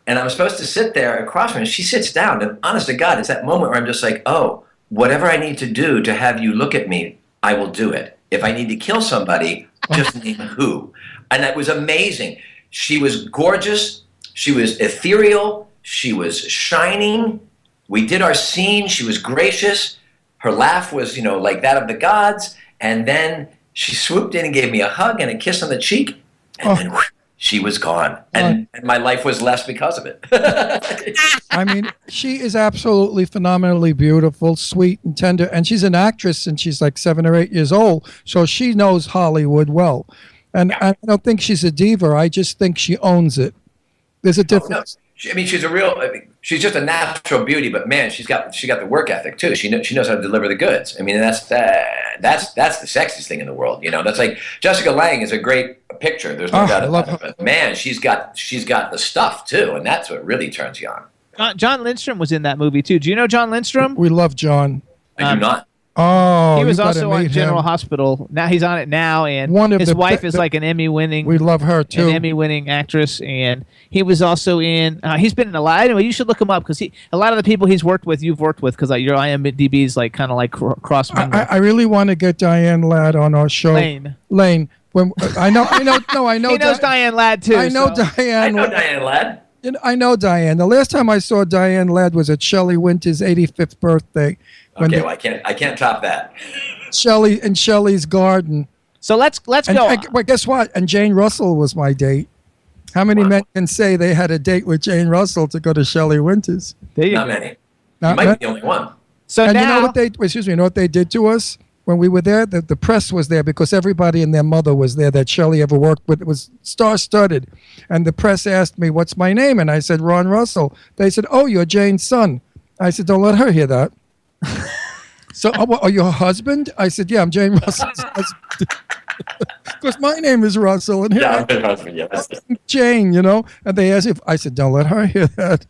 S9: I'm supposed to sit there across from her. She sits down. And honest to God, it's that moment where I'm just like, oh, whatever I need to do to have you look at me, I will do it. If I need to kill somebody, just name who. And that was amazing. She was gorgeous. She was ethereal. She was shining. We did our scene. She was gracious. Her laugh was, like that of the gods. And then she swooped in and gave me a hug and a kiss on the cheek. And then she was gone. And my life was less because of it.
S5: I mean, she is absolutely phenomenally beautiful, sweet, and tender. And she's an actress, and she's like 7 or 8 years old. So she knows Hollywood well. And I don't think she's a diva. I just think she owns it. There's a difference.
S9: No. She's just a natural beauty, but man, she got the work ethic too. She knows how to deliver the goods. I mean, that's the sexiest thing in the world. That's like Jessica Lange is a great picture. There's no doubt about it. But man, she's got the stuff too, and that's what really turns you on.
S4: John Lindstrom was in that movie too. Do you know John Lindstrom?
S5: We love John.
S9: I do not.
S5: Oh,
S4: he was also on General Hospital. Now he's on it now, and his wife is like an Emmy-winning.
S5: We love her too.
S4: An Emmy-winning actress, and he was also in. He's been in a lot. Anyway, you should look him up because a lot of the people he's worked with, you've worked with, because your IMDb is like kind of like cross.
S5: I really want to get Diane Ladd on our show.
S4: Lane.
S5: When I know.
S4: He knows Diane Ladd too.
S5: I know
S9: Diane.
S5: Diane
S9: Ladd.
S5: I know Diane. The last time I saw Diane Ladd was at Shelley Winter's 85th birthday.
S9: Okay, I can't top that.
S5: Shelley's garden.
S4: So let's go.
S5: But guess what? And Jane Russell was my date. How many men can say they had a date with Jane Russell to go to Shelley Winter's?
S9: Not many. You might be the only one.
S4: So
S5: and
S4: now,
S5: you know what they did to us when we were there? The press was there because everybody and their mother was there that Shelley ever worked with. It was star-studded. And the press asked me, what's my name? And I said, Ron Russell. They said, oh, you're Jane's son. I said, don't let her hear that. So, are you her husband? I said, yeah, I'm Jane Russell's husband. Because my name is Russell. And
S9: I'm her husband, yeah.
S5: Jane, And they asked I said, don't let her hear that.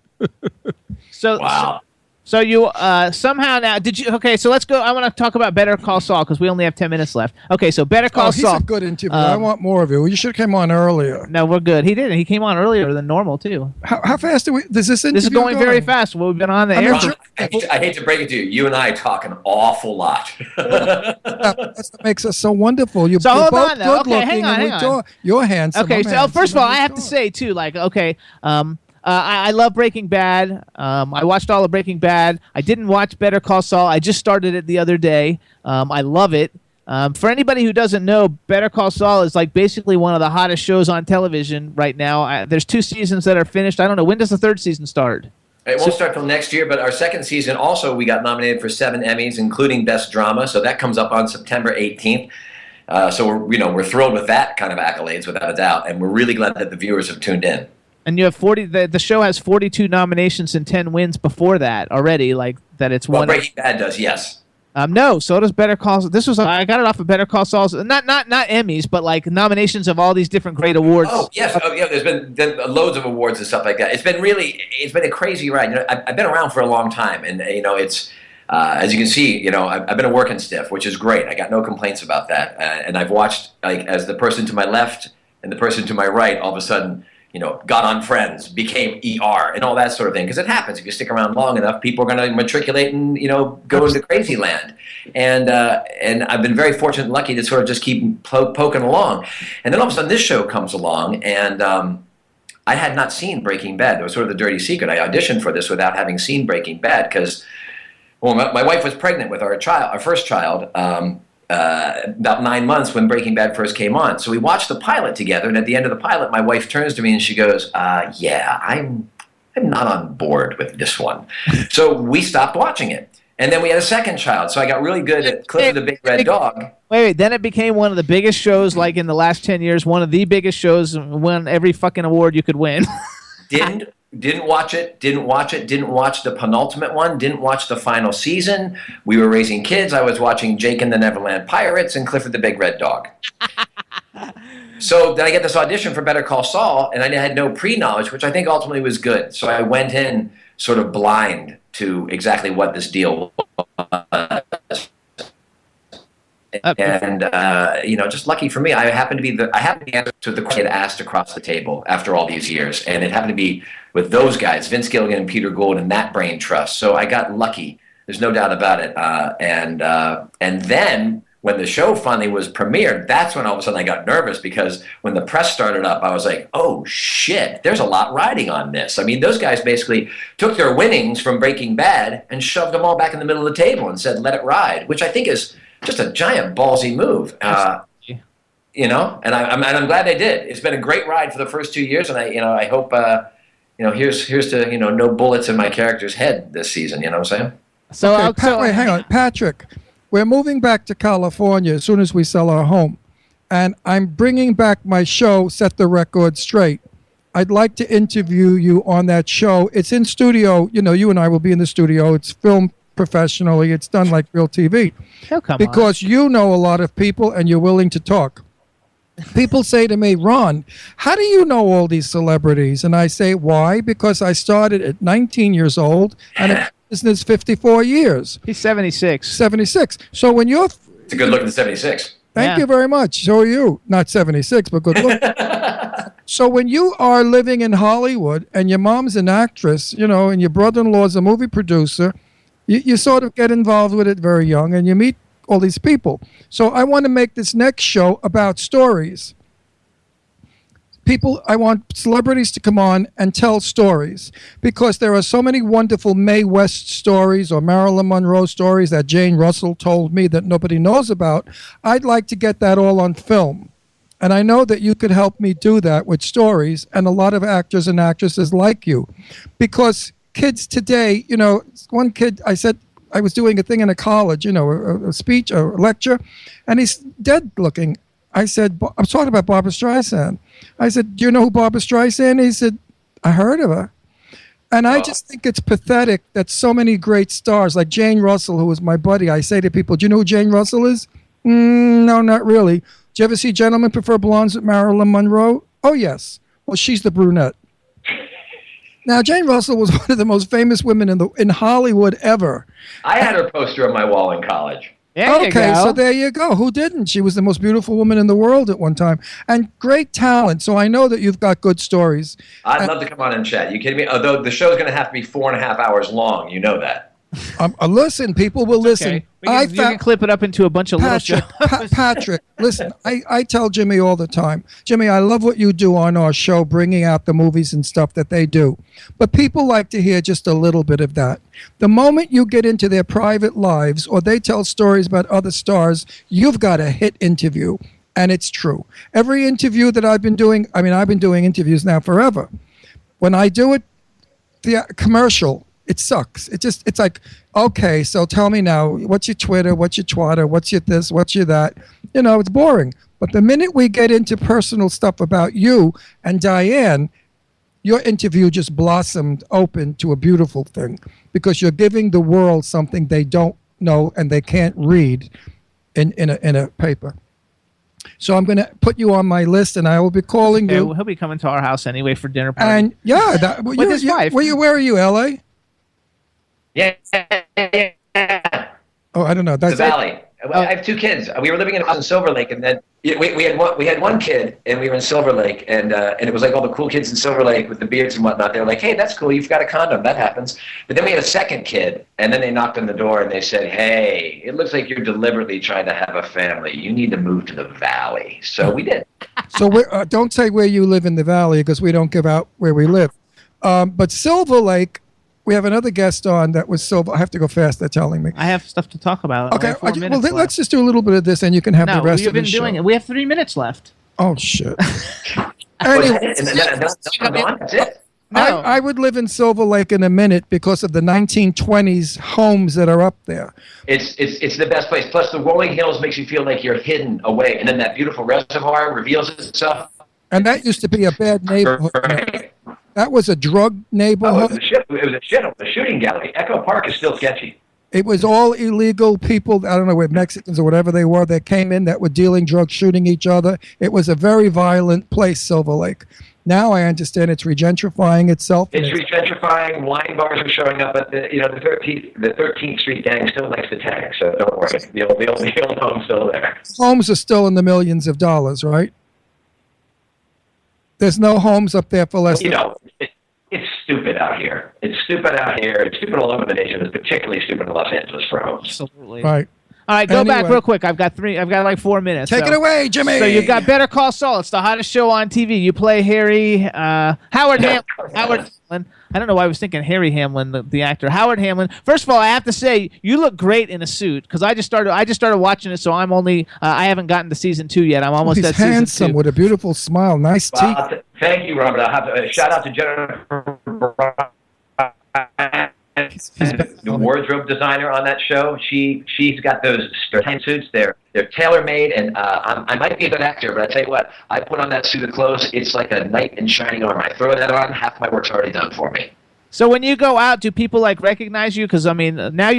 S9: Wow.
S4: So you somehow now did you? Okay, so let's go. I want to talk about Better Call Saul because we only have 10 minutes left. Okay, so Better Call Saul.
S5: He's a good interview. I want more of you. You should have come on earlier.
S4: No, we're good. He didn't. He came on earlier than normal too.
S5: How fast does this interview?
S4: This is going very fast. We've been on the air.
S9: I hate to break it to you. You and I talk an awful lot.
S5: That's what makes us so wonderful. You're
S4: hold
S5: both
S4: on, though.
S5: good
S4: Okay, hang
S5: looking.
S4: on.
S5: You're handsome.
S4: Okay, so first of all, I have to say too, like, okay, I love Breaking Bad. I watched all of Breaking Bad. I didn't watch Better Call Saul. I just started it the other day. I love it. For anybody who doesn't know, Better Call Saul is like basically one of the hottest shows on television right now. There's 2 seasons that are finished. I don't know. When does the 3rd season start?
S9: It won't start till next year, but our 2nd season also, we got nominated for 7 Emmys, including Best Drama. So that comes up on September 18th. So we're thrilled with that kind of accolades, without a doubt, and we're really glad that the viewers have tuned in.
S4: And you have 40. The show has 42 nominations and 10 wins before that already. Like that, it's
S9: well,
S4: one.
S9: Breaking Bad does, yes.
S4: No, so does Better Call. I got it off of Better Call Saul's. Not Emmys, but like nominations of all these different great awards.
S9: Oh yes, yeah. There's been loads of awards and stuff like that. It's been a crazy ride. I've been around for a long time, and it's as you can see, I've been a working stiff, which is great. I got no complaints about that. And I've watched as the person to my left and the person to my right all of a sudden, got on Friends, became ER, and all that sort of thing. Because it happens if you stick around long enough, people are going to matriculate and go into crazy land. And I've been very fortunate and lucky to sort of just keep poking along. And then all of a sudden, this show comes along, and I had not seen Breaking Bad. That was sort of the dirty secret. I auditioned for this without having seen Breaking Bad because, well, my wife was pregnant with our first child. About 9 months when Breaking Bad first came on. So we watched the pilot together, and at the end of the pilot, my wife turns to me and she goes, yeah, I'm not on board with this one. So we stopped watching it. And then we had a second child, so I got really good at Cliff the Big Red Dog.
S4: Wait, then it became one of the biggest shows, like in the last 10 years, one of the biggest shows, won every fucking award you could win.
S9: Didn't watch it, didn't watch the penultimate one, didn't watch the final season. We were raising kids. I was watching Jake and the Neverland Pirates and Clifford the Big Red Dog. So then I get this audition for Better Call Saul, and I had no pre-knowledge, which I think ultimately was good. So I went in sort of blind to exactly what this deal was. And just lucky for me, I happened to be the answer to the question asked across the table after all these years, and it happened to be with those guys, Vince Gilligan and Peter Gould, and that brain trust. So I got lucky. There's no doubt about it. And then when the show finally was premiered, that's when all of a sudden I got nervous because when the press started up, I was like, oh shit, there's a lot riding on this. I mean, those guys basically took their winnings from Breaking Bad and shoved them all back in the middle of the table and said, let it ride, which I think is just a giant ballsy move, and I'm glad they did. It's been a great ride for the first 2 years, and I hope, here's to no bullets in my character's head this season. You know what I'm saying?
S5: Wait, hang on, Patrick. We're moving back to California as soon as we sell our home, and I'm bringing back my show, Set the Record Straight. I'd like to interview you on that show. It's in studio. You and I will be in the studio. It's filmed professionally. It's done like real TV.
S4: Oh, come
S5: because
S4: on.
S5: You know a lot of people and you're willing to talk. People say to me, Ron, how do you know all these celebrities? And I say, why? Because I started at 19 years old and it's business 54 years.
S4: He's 76.
S5: 76. So when you're...
S9: It's a good looking 76.
S5: Thank you very much. So are you. Not 76, but good look. So when you are living in Hollywood and your mom's an actress, and your brother-in-law's a movie producer, you sort of get involved with it very young and you meet all these people. So I want to make this next show about stories. I want celebrities to come on and tell stories because there are so many wonderful Mae West stories or Marilyn Monroe stories that Jane Russell told me that nobody knows about. I'd like to get that all on film. And I know that you could help me do that with stories and a lot of actors and actresses like you. Because kids today, one kid, I said, I was doing a thing in a college, a speech, a lecture, and he's dead looking. I said, I was talking about Barbra Streisand. I said, do you know who Barbra Streisand is? He said, I heard of her. And I just think it's pathetic that so many great stars, like Jane Russell, who was my buddy, I say to people, do you know who Jane Russell is? No, not really. Did you ever see Gentlemen Prefer Blondes with Marilyn Monroe? Oh, yes. Well, she's the brunette. Now, Jane Russell was one of the most famous women in Hollywood ever.
S9: I had her poster on my wall in college.
S5: Okay, so there you go. Who didn't? She was the most beautiful woman in the world at one time. And great talent. So I know that you've got good stories.
S9: I'd love to come on and chat. You kidding me? Although the show's going to have to be 4.5 hours long. You know that.
S5: Listen, people will listen.
S4: Okay. You can clip it up into a bunch of little shows.
S5: Patrick, listen, I tell Jimmy all the time, Jimmy, I love what you do on our show, bringing out the movies and stuff that they do. But people like to hear just a little bit of that. The moment you get into their private lives or they tell stories about other stars, you've got a hit interview. And it's true. Every interview that I've been doing, I've been doing interviews now forever. When I do it, the commercial, it sucks. It's like, okay, so tell me now, what's your Twitter, what's your Twitter, what's your this, what's your that? It's boring. But the minute we get into personal stuff about you and Diane, your interview just blossomed open to a beautiful thing because you're giving the world something they don't know and they can't read in a paper. So I'm going to put you on my list, and I will be calling
S4: Okay,
S5: you.
S4: well, he'll be coming to our house anyway for dinner party.
S5: And yeah,
S4: With his wife.
S5: Where are you, LA?
S9: Yeah.
S5: Oh, I don't know.
S9: The
S5: That's
S9: Valley. I have two kids. We were living in a house in Silver Lake, and then we had one kid, and we were in Silver Lake, and it was like all the cool kids in Silver Lake with the beards and whatnot. They were like, "Hey, that's cool. You've got a condom. That happens." But then we had a second kid, and then they knocked on the door and they said, "Hey, it looks like you're deliberately trying to have a family. You need to move to the Valley." So we did.
S5: So don't say where you live in the Valley because we don't give out where we live. But Silver Lake, we have another guest on that was Silver. I have to go fast. They're telling me.
S4: I have stuff to talk about.
S5: Okay,
S4: Well,
S5: let's just do a little bit of this, and you can have the rest
S4: you've
S5: of the
S4: been
S5: show.
S4: doing it. We have 3 minutes left.
S5: Oh shit. Anyway,
S9: That's it.
S4: No.
S5: I would live in Silver Lake in a minute because of the 1920s homes that are up there.
S9: It's the best place. Plus, the rolling hills makes you feel like you're hidden away, and then that beautiful reservoir reveals itself.
S5: And that used to be a bad neighborhood. That was a drug
S9: Oh,
S5: neighborhood.
S9: it was a shooting gallery. Echo Park is still sketchy.
S5: It was all illegal people, I don't know, with Mexicans or whatever they were, that came in that were dealing drugs, shooting each other. It was a very violent place, Silver Lake. Now I understand it's regentrifying itself.
S9: It's regentrifying. Wine bars are showing up at the 13th Street gang still likes the tag, so don't worry. The old home's still there.
S5: Homes are still in the millions of dollars, right? There's no homes up there for less than...
S9: It's stupid out here. It's stupid out here. It's stupid all over the nation. It's particularly stupid in Los Angeles for homes.
S4: Absolutely.
S5: Right.
S4: All right, go back
S5: Anyway.
S4: real quick. I've got like 4 minutes.
S5: Take it away, Jimmy.
S4: So you've got Better Call Saul. It's the hottest show on TV. You play Harry Howard Hamlin. I don't know why I was thinking Harry Hamlin, the actor. Howard Hamlin. First of all, I have to say you look great in a suit because I just started watching it, so I'm only I haven't gotten to season 2 yet. I'm almost
S5: He's
S4: at season 2.
S5: handsome with a beautiful smile, nice teeth.
S9: Thank you, Robert. I'll have to shout out to Jennifer, the wardrobe designer on that show. She's got those suits. They're tailor made, and I might be a good actor, but I tell you what, I put on that suit of clothes. It's like a knight in shining armor. I throw that on, half my work's already done for me.
S4: So when you go out, do people recognize you? Because I mean, now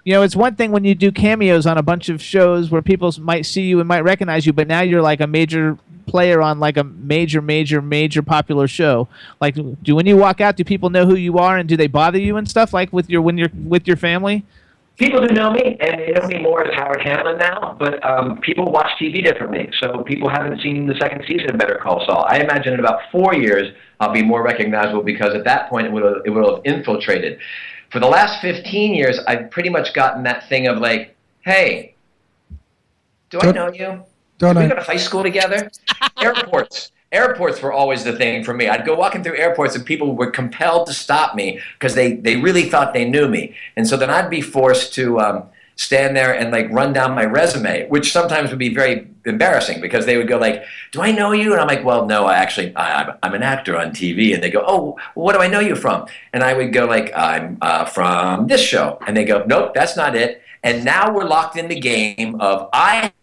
S4: it's one thing when you do cameos on a bunch of shows where people might see you and might recognize you, but now you're like a major player on like a major popular show. Like, when you walk out, do people know who you are, and do they bother you and stuff when you're with your family?
S9: People do know me, and they know me more as Howard Hamlin now, but people watch TV differently, so people haven't seen the second season of Better Call Saul. I imagine in about 4 years, I'll be more recognizable because at that point, it will have infiltrated. For the last 15 years, I've pretty much gotten that thing of like, hey, do I know you? Did we go to high school together? Airports were always the thing for me. I'd go walking through airports and people were compelled to stop me because they really thought they knew me. And so then I'd be forced to stand there and run down my resume, which sometimes would be very embarrassing because they would go like, do I know you? And I'm like, well, no, I'm an actor on TV. And they go, oh, well, what do I know you from? And I would go like, I'm from this show. And they go, nope, that's not it. And now we're locked in the game of I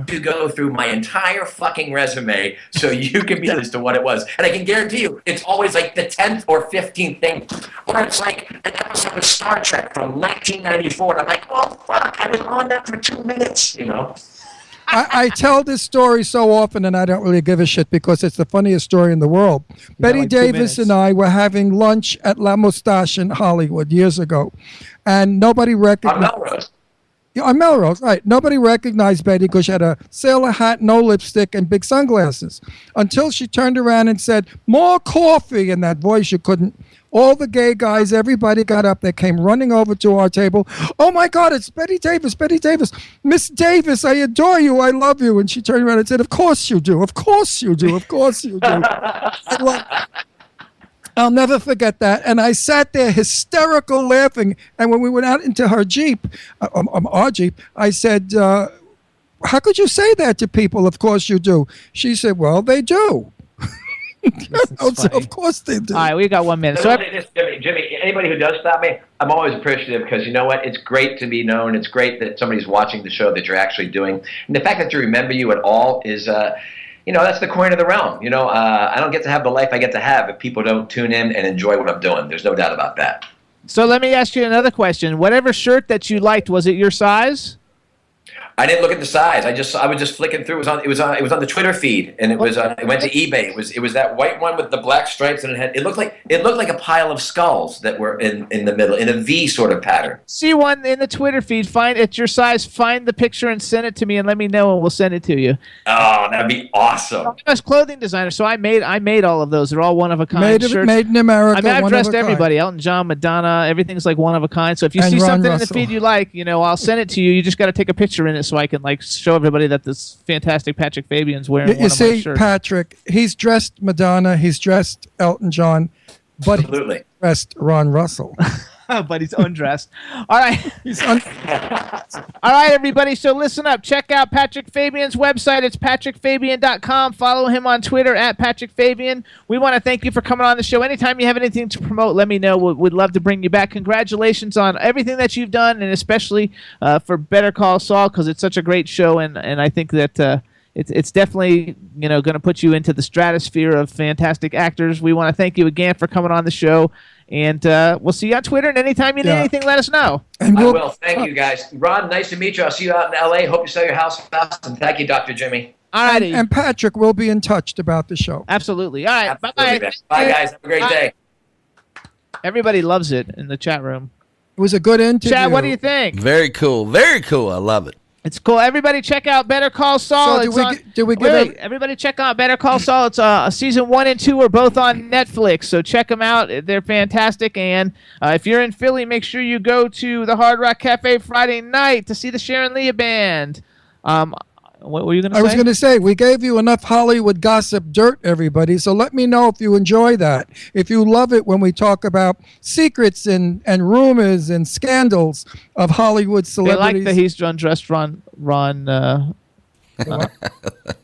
S9: to go through my entire fucking resume so you can be as to what it was. And I can guarantee you, it's always like the 10th or 15th thing. Or it's like an episode of Star Trek from 1994. And I'm like, oh, fuck, I was on that for 2 minutes,
S5: I tell this story so often, and I don't really give a shit because it's the funniest story in the world. Betty Davis and I were having lunch at La Moustache in Hollywood years ago, and nobody recognized...
S9: On Melrose.
S5: Yeah, on Melrose, right. Nobody recognized Betty because she had a sailor hat, no lipstick, and big sunglasses. Until she turned around and said, more coffee, in that voice you couldn't. All the gay guys, everybody got up. They came running over to our table. Oh, my God, it's Betty Davis, Betty Davis. Miss Davis, I adore you. I love you. And she turned around and said, of course you do. Of course you do. Of course you do. I'll never forget that. And I sat there hysterical laughing. And when we went out into her Jeep, our Jeep, I said, how could you say that to people? Of course you do. She said, well, they do. So of course they do.
S4: All right, we got 1 minute. So
S9: Jimmy, anybody who does stop me, I'm always appreciative because you know what? It's great to be known. It's great that somebody's watching the show that you're actually doing. And the fact that you remember you at all is... that's the coin of the realm. I don't get to have the life I get to have if people don't tune in and enjoy what I'm doing. There's no doubt about that.
S4: So let me ask you another question. Whatever shirt that you liked, was it your size?
S9: I didn't look at the size. I was just flicking through. It was on the Twitter feed, and it went to eBay. It was that white one with the black stripes, and it looked like a pile of skulls that were in the middle in a V sort of pattern.
S4: See one in the Twitter feed. Find it's your size. Find the picture and send it to me, and let me know, and we'll send it to you.
S9: Oh, that'd be awesome.
S4: I'm a clothing designer, so I made all of those. They're all one of a kind shirts.
S5: Made in America.
S4: I mean, I've
S5: one
S4: dressed
S5: of a
S4: everybody.
S5: kind.
S4: Elton John, Madonna. Everything's like one of a kind. So if you
S5: And
S4: see
S5: Ron
S4: something
S5: Russell.
S4: in the feed you like, I'll send it to you. You just got to take a picture in it so I can show everybody that this fantastic Patrick Fabian's wearing one
S5: You
S4: of my
S5: see,
S4: shirts.
S5: Patrick, he's dressed Madonna, he's dressed Elton John, but
S9: Absolutely.
S5: he's dressed Ron Russell.
S4: But he's undressed. All right. All right, everybody. So listen up. Check out Patrick Fabian's website. It's patrickfabian.com. Follow him on Twitter at Patrick Fabian. We want to thank you for coming on the show. Anytime you have anything to promote, let me know. We'd love to bring you back. Congratulations on everything that you've done, and especially for Better Call Saul, because it's such a great show, and I think that it's definitely going to put you into the stratosphere of fantastic actors. We want to thank you again for coming on the show. And we'll see you on Twitter. And anytime you need anything, let us know.
S5: And
S9: I will. Thank you, guys. Ron, nice to meet you. I'll see you out in L.A. Hope you sell your house fast. And thank you, Dr. Jimmy.
S4: All right.
S5: And Patrick will be in touch about the show.
S4: Absolutely. All right.
S9: Absolutely.
S4: Bye.
S9: Bye, guys. Have a great day.
S4: Everybody loves it in the chat room.
S5: It was a good interview.
S4: Chad, what do you think?
S6: Very cool. Very cool. I love it.
S4: It's cool. Everybody check out Better Call Saul.
S5: So
S4: everybody check out Better Call Saul. It's season 1 and 2 are both on Netflix, so check them out. They're fantastic. And if you're in Philly, make sure you go to the Hard Rock Cafe Friday night to see the Sharon Leah Band. What were you going to say?
S5: I was going to say, we gave you enough Hollywood gossip dirt, everybody, so let me know if you enjoy that. If you love it when we talk about secrets and rumors and scandals of Hollywood celebrities.
S4: They like that he's undressed Ron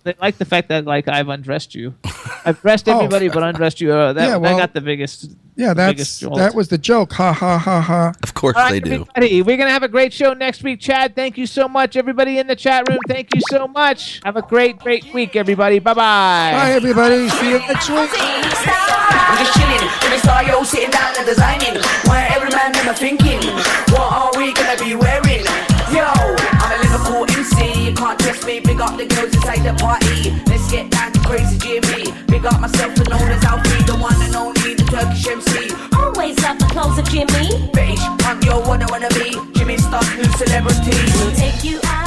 S4: they like the fact that I've undressed you. I've dressed everybody but undressed you. That got the biggest.
S5: Yeah, that was the joke. Ha ha ha ha.
S6: Of course they do.
S4: Everybody, we're gonna have a great show next week. Chad, thank you so much. Everybody in the chat room, thank you so much. Have a great week, everybody. Bye bye.
S5: Bye, everybody. See you next week.
S2: I'm just chilling, in the studio, sitting down and designing. Where every man never thinking, what are we gonna be wearing? Yo, I'm a Liverpool MC, you can't test me. Big up the girls inside the party. Let's get down to crazy Jimmy. Big up myself and known as Alfie, the one and only, the Turkish MC.
S3: Always love the clothes of Jimmy.
S2: Bitch, I'm your one I wanna be. Jimmy Stark, new celebrity.
S3: We'll take you out.